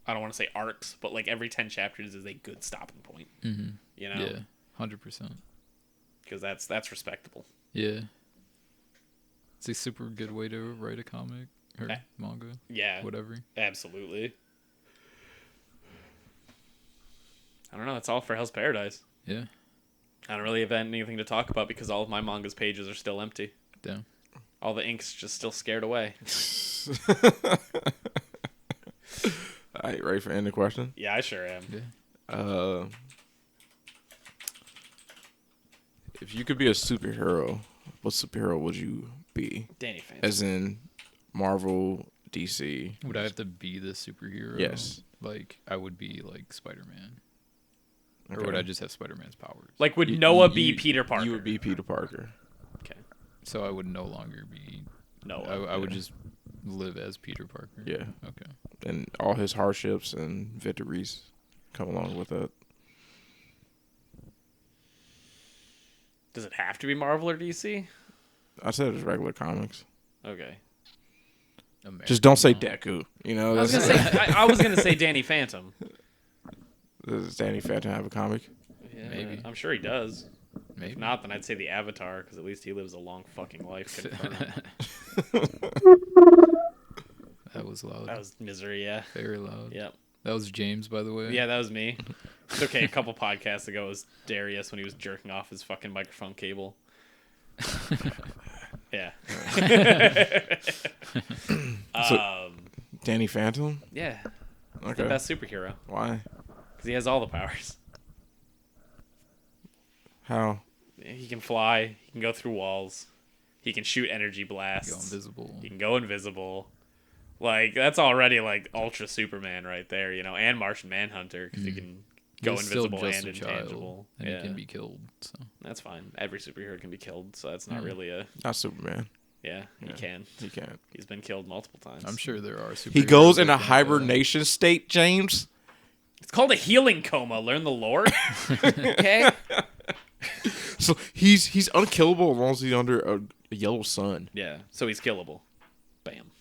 I don't want to say arcs, but like every 10 chapters is a good stopping point. Mm-hmm. You know? Yeah, 100%. Because that's respectable. Yeah. It's a super good way to write a comic or manga. Yeah. Whatever. Absolutely. I don't know. It's all for Hell's Paradise. Yeah. I don't really have anything to talk about because all of my manga's pages are still empty. Damn. All the ink's just still scared away. All right, ready for end the question? Yeah, I sure am. Yeah. If you could be a superhero, what superhero would you be? Danny Phantom. As in Marvel, DC. Would I have to be the superhero? Yes. Like, I would be like Spider-Man. Okay. Or would I just have Spider-Man's powers? Like, would Noah be Peter Parker? You would be Peter Parker. Okay. So I would no longer be Noah. I would just live as Peter Parker. Yeah. Okay. And all his hardships and victories come along with it. Does it have to be Marvel or DC? I said it's regular comics. Okay. Just don't say Deku. You know, I was gonna say I was gonna say Danny Phantom. Does Danny Phantom have a comic? Yeah, Maybe. I'm sure he does. Maybe If not, then I'd say the Avatar, because at least he lives a long fucking life. That was loud. That was misery, yeah. Very loud. Yep. That was James, by the way. Yeah, that was me. It's okay. A couple podcasts ago, it was Darius when he was jerking off his fucking microphone cable. Yeah. Danny Phantom? Yeah. He's Okay. the best superhero. Why? Because he has all the powers. How? He can fly. He can go through walls. He can shoot energy blasts. Go invisible. He can go invisible. Like, that's already, like, Ultra Superman right there, you know, and Martian Manhunter, because he can go He's still invisible just and a child, intangible. and Yeah, he can be killed. So that's fine. Every superhero can be killed, so that's not really a... Not Superman. Yeah, he can. He can't. He's been killed multiple times. I'm sure there are. He goes superheroes in a that can, hibernation state, James. It's called a healing coma. Learn the lore. Okay? So he's unkillable as long as he's under a yellow sun. Yeah, so he's killable. Bam.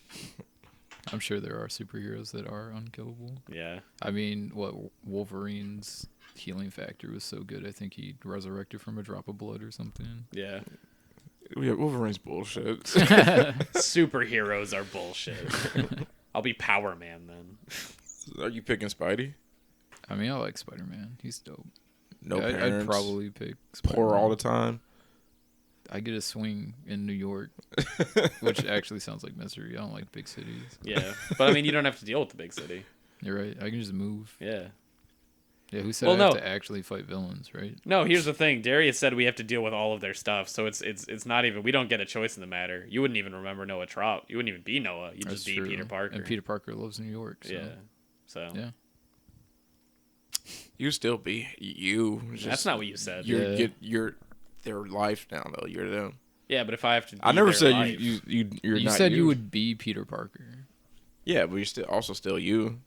I'm sure there are superheroes that are unkillable. Yeah. I mean, what Wolverine's healing factor was so good. I think he resurrected from a drop of blood or something. Yeah. Yeah, Wolverine's bullshit. Superheroes are bullshit. I'll be Power Man then. Are you picking Spidey? I mean, I like Spider-Man. He's dope. No I'd parents. probably pick Poor all the Spider-Man. time. I get a swing in New York, which actually sounds like misery. I don't like big cities. Yeah. But I mean, you don't have to deal with the big city. You're right. I can just move. Yeah. Yeah, who said Well, I have no. to actually fight villains, right? No, here's the thing. Darius said we have to deal with all of their stuff, so it's not even. We don't get a choice in the matter. You wouldn't even remember Noah Trop. You wouldn't even be Noah. You'd That's just be true. Peter Parker. And Peter Parker lives in New York. So. Yeah. So Yeah. You still be you. that's not what you said. Yeah. Their life now though. You're them. Yeah, but if I have to, I never their said life, you're You not said you would be Peter Parker. Yeah, but you're still you.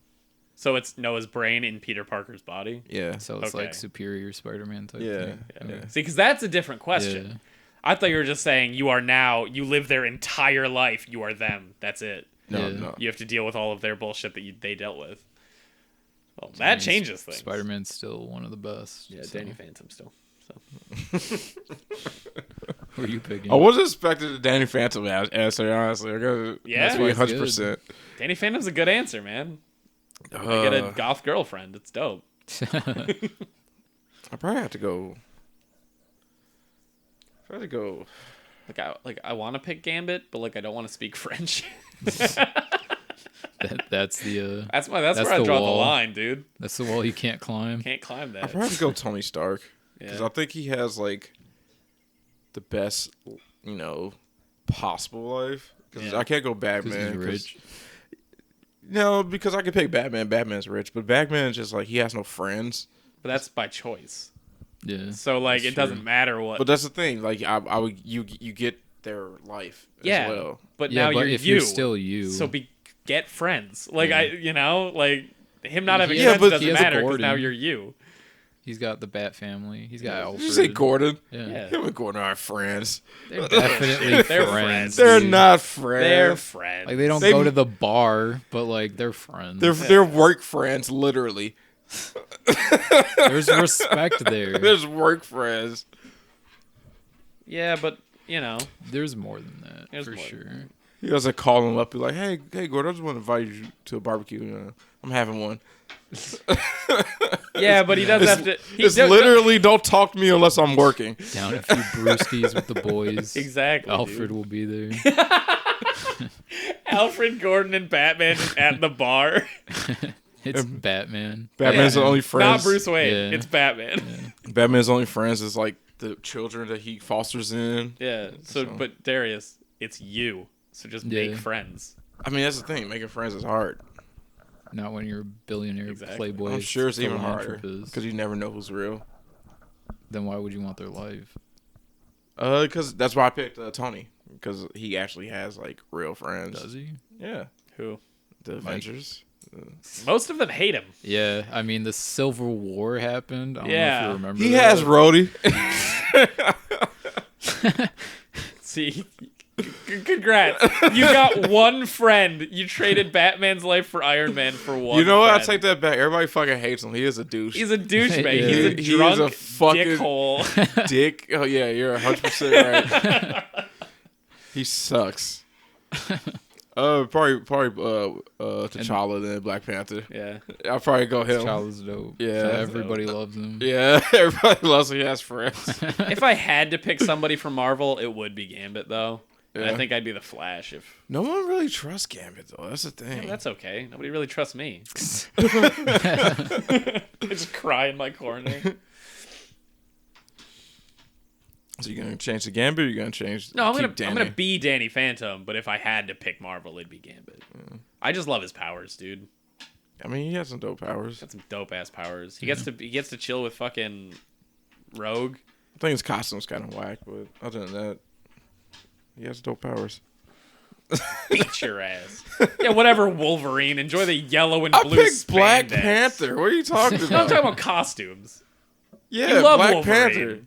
So it's Noah's brain in Peter Parker's body. Yeah. So it's Okay. like superior Spider-Man type Yeah. thing. Yeah. Okay. See, because that's a different question. Yeah. I thought you were just saying you live their entire life. You are them. That's it. No, Yeah. no. You have to deal with all of their bullshit that they dealt with. Well, that changes things. Spider-Man's still one of the best. Yeah, so. Danny Phantom still. So. Who are you picking? I wasn't expecting the Danny Phantom answer, honestly. I gotta Yeah? that's why That's 100%. Danny Phantom's a good answer, man. I get a goth girlfriend. It's dope. I probably have to go. Probably go. I want to pick Gambit, but like I don't want to speak French. That's the That's where I the draw wall. the line, dude. that's the wall you can't climb. Can't climb I that. probably have to go Tony Stark because Yeah. I think he has like the best, possible life. Because Yeah. I can't go Because Batman. he's rich. No, because I could pick Batman. Batman's rich, but Batman is just like he has no friends. But that's by choice. Yeah. So like That's it doesn't true. matter what. But that's the thing. Like you get their life yeah. as well. But Yeah, now but you're if you. you're still you. So get friends. Like Yeah. like him not having Yeah, friends but doesn't he has a matter because now Gordon. you're you. He's got the Bat family. He's got Alfred. Did you say Gordon? Yeah. Yeah. Him and Gordon are friends. They're definitely They're friends. friends. They're dude. not friends. They're friends. Like they don't They- go to the bar, but like they're friends. They're work friends, literally. There's respect there. There's work friends. Yeah, but There's more than that There's for more sure. He doesn't call him up, be like, "Hey, Gordon, I just want to invite you to a barbecue. I'm having one." yeah, but he does have to. It's literally don't talk to me unless I'm working. Down a few brewskis with the boys. exactly. Alfred dude. will be there. Alfred, Gordon, and Batman just at the bar. It's Batman. Batman's the only Not friends. Bruce Wayne. Yeah. It's Batman. Batman's only friends is like the children that he fosters in. Yeah. So, but Darius, it's you. So just make Yeah. friends. I mean, that's the thing. Making friends is hard. Not when you're a billionaire Exactly. playboy. I'm sure it's even harder philanthropist. because you never know who's real. Then why would you want their life? Because that's why I picked Tony because he actually has like real friends. Does he? Yeah, Who? the Avengers. Most of them hate him. Yeah, I mean the Civil War happened. I don't know Yeah. if you remember. He that. has Rhodey. See, congrats. You got one friend. You traded Batman's life for Iron Man for one. You know what? I friend. take that back. Everybody fucking hates him. He is a douche. He's a douchebag. Yeah. He's a He is drunk a fucking- dickhole. Dick. Oh yeah, you're 100% right. He sucks. Probably T'Challa then Black Panther. Yeah. I'll probably go him. T'Challa's dope. Yeah. So everybody loves him. Yeah, everybody loves him. He has friends. If I had to pick somebody from Marvel, it would be Gambit, though. And I Yeah. think I'd be the Flash if. No one really trusts Gambit though. That's the thing. Yeah, that's okay. Nobody really trusts me. I just cry in my corner. So you gonna change the Gambit? Or you gonna change? No, I'm keep gonna Danny? be Danny Phantom, but if I had to pick Marvel, it'd be Gambit. I just love his powers, dude. I mean, he has some dope powers. Got some dope ass powers. He gets to chill with fucking Rogue. I think his costume's kind of whack, but other than that, he has dope powers. Beat your ass. Yeah, whatever. Wolverine. Enjoy the yellow and I blue. picked Black spandex. Panther. What are you talking No, I'm about? talking about costumes. Yeah, You love Black Wolverine. Panther.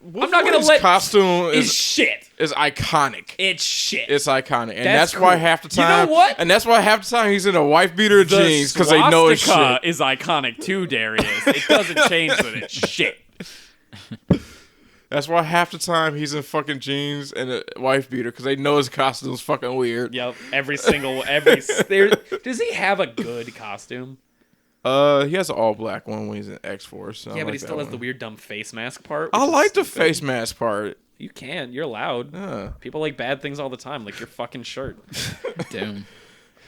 I'm not gonna let costume is shit. is iconic. It's shit. It's iconic, and That's that's why cool. half the You time. know what? And that's why half the time he's in a wife beater The jeans because they know it's swastika shit. is iconic too, Darius. It doesn't change that it's shit. That's why half the time he's in fucking jeans and a wife beater because they know his costume's fucking weird. Yep. Does he have a good costume? He has an all black one when he's in X-Force. So Yeah, I but he like still that has the one. weird dumb face mask part. I which is like the stupid. face mask part. You can. You're allowed. Yeah. People like bad things all the time, like your fucking shirt. Damn.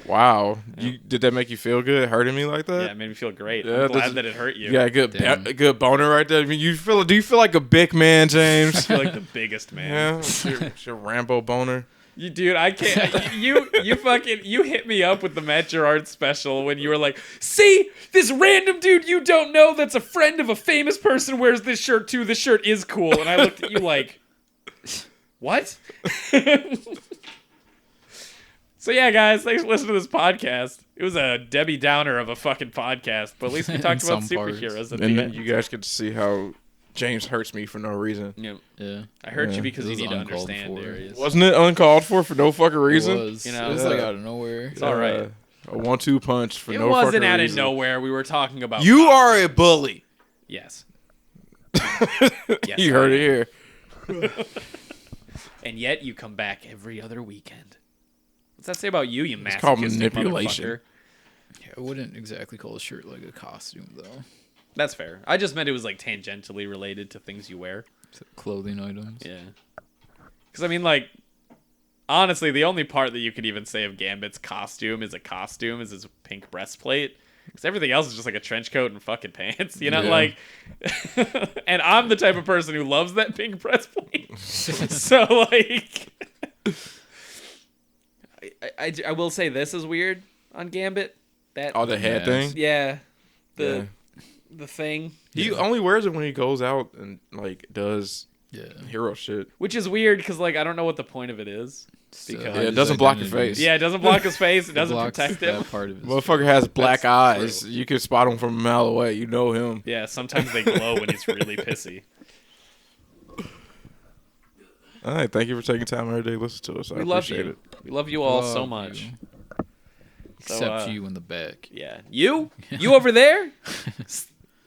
Wow. Did that make you feel good? Hurting me like that? Yeah, it made me feel great. Yeah, I'm glad that it hurt you. Yeah, Damn. a good boner right there. I mean, do you feel like a big man, James? I feel like the biggest man. Yeah, it's your Rambo boner. You dude, I can't. You hit me up with the Matt Gerard special when you were like, "See, this random dude you don't know that's a friend of a famous person wears this shirt too. This shirt is cool." And I looked at you like, "What?" So yeah, guys, thanks for listening to this podcast. It was a Debbie Downer of a fucking podcast, but at least we talked about some parts. superheroes at And the then end. you guys get to see how James hurts me for no reason. Yeah. Yeah. I hurt Yeah. you because It you was need to uncalled understand, for. Darius. Wasn't it uncalled for no fucking reason? It was. You know? It was like Yeah. out of nowhere. It's all right. A 1-2 punch for It no wasn't fucking out reason. of nowhere. We were talking about. You cops. are a bully. Yes. Yes, You heard I it am. here. And yet you come back every other weekend. What's that say about you, you It's called masochistic manipulation. motherfucker? Yeah, I wouldn't exactly call a shirt like a costume though. That's fair. I just meant it was like tangentially related to things you wear. Clothing items. Yeah. Because I mean, like, honestly, the only part that you could even say of Gambit's costume is his pink breastplate. Because everything else is just like a trench coat and fucking pants, you know? Yeah. Like, and I'm the type of person who loves that pink breastplate. So, like, I will say this is weird on Gambit. That Oh, the head Yes. thing? yeah, Yeah. the thing, He only wears it when he goes out and, like, does Yeah. hero shit. which is weird because like I don't know what the point of it is. So Because- Yeah, it his doesn't block your identity- face. Yeah, it doesn't block his face. It It doesn't blocks protect that him. part of his Motherfucker has black That's eyes. true. You can spot him from a mile away. You know him. Yeah, sometimes they glow when he's really pissy. All right, thank you for taking time every day to listen to us. I We love appreciate you. it. We love you all so Love much. you. So, Except you in the back. Yeah, you over there.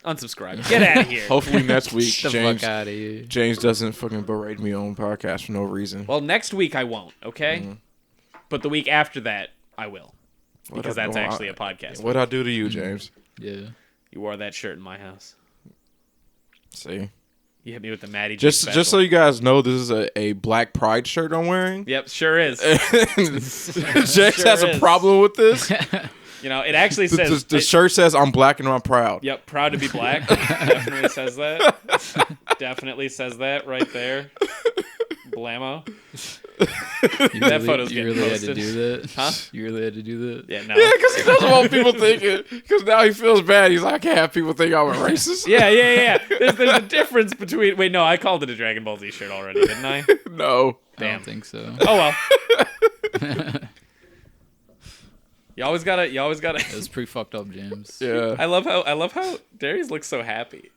Unsubscribe. Get out of here. Hopefully next week, Get the James fuck out of here. James doesn't fucking berate me on podcast for no reason. Well, next week I won't. Okay, Mhm. but the week after that I will, What because I- that's well, actually a podcast. What I do to you, James? Yeah. You wore that shirt in my house. See, You hit me with the Maddie. G just special. so you guys know, this is a Black Pride shirt I'm wearing. Yep, sure is. James Sure has a is. problem with this. You know, it actually The, says the shirt says, "I'm black and I'm proud." Yep, proud to be black. Definitely says that. Definitely says that right there. Blammo. That photo's you getting really posted. had to do that? Huh? You really had to do that? Yeah, no. Yeah, because he doesn't want people thinking. Because now he feels bad. He's like, I can't have people think I'm a racist. Yeah. There's a difference between. Wait, no, I called it a Dragon Ball Z shirt already, didn't I? No. I Damn. don't think so. Oh well. You always gotta. It was pretty fucked up, James. Yeah. I love how Darius looks so happy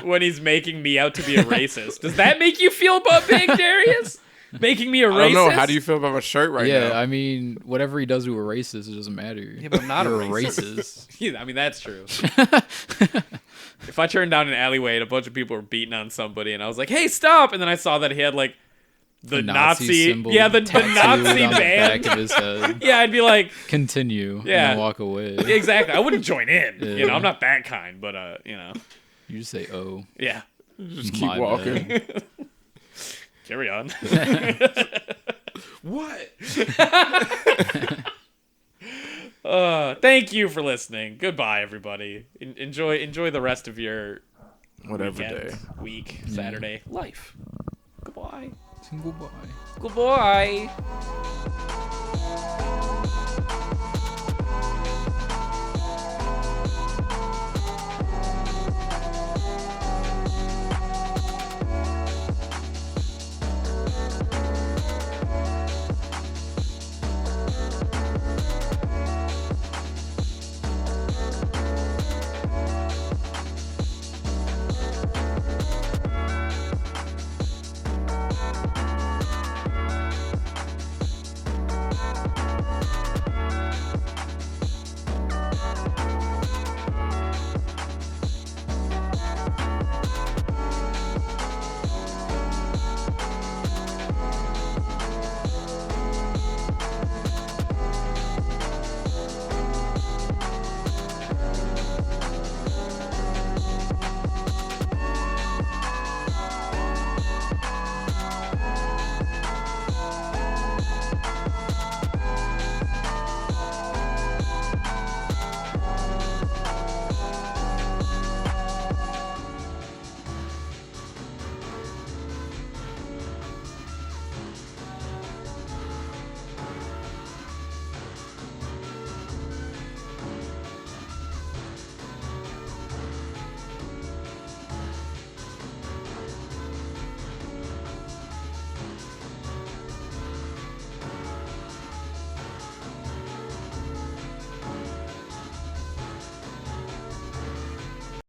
when he's making me out to be a racist. Does that make you feel big, Darius? Making me a racist? I don't know. How do you feel about my shirt right yeah, now? I mean, whatever he does to a racist, it doesn't matter. Yeah, but I'm not You're a racist. racist. Yeah, I mean, that's true. If I turned down an alleyway and a bunch of people were beating on somebody and I was like, hey, stop. And then I saw that he had like the A Nazi symbol yeah, the tattooed Nazi on the band. back of his head. Yeah, I'd be like, Continue. Yeah. And then walk away. exactly. I wouldn't join in. You know, Yeah. I'm not that kind, but, you know, You just say, oh. yeah. Just keep my walking. bad. Carry on. What? Thank you for listening. Goodbye, everybody. Enjoy the rest of your Whatever weekend, day. week, Saturday, life. Goodbye. Goodbye. Goodbye.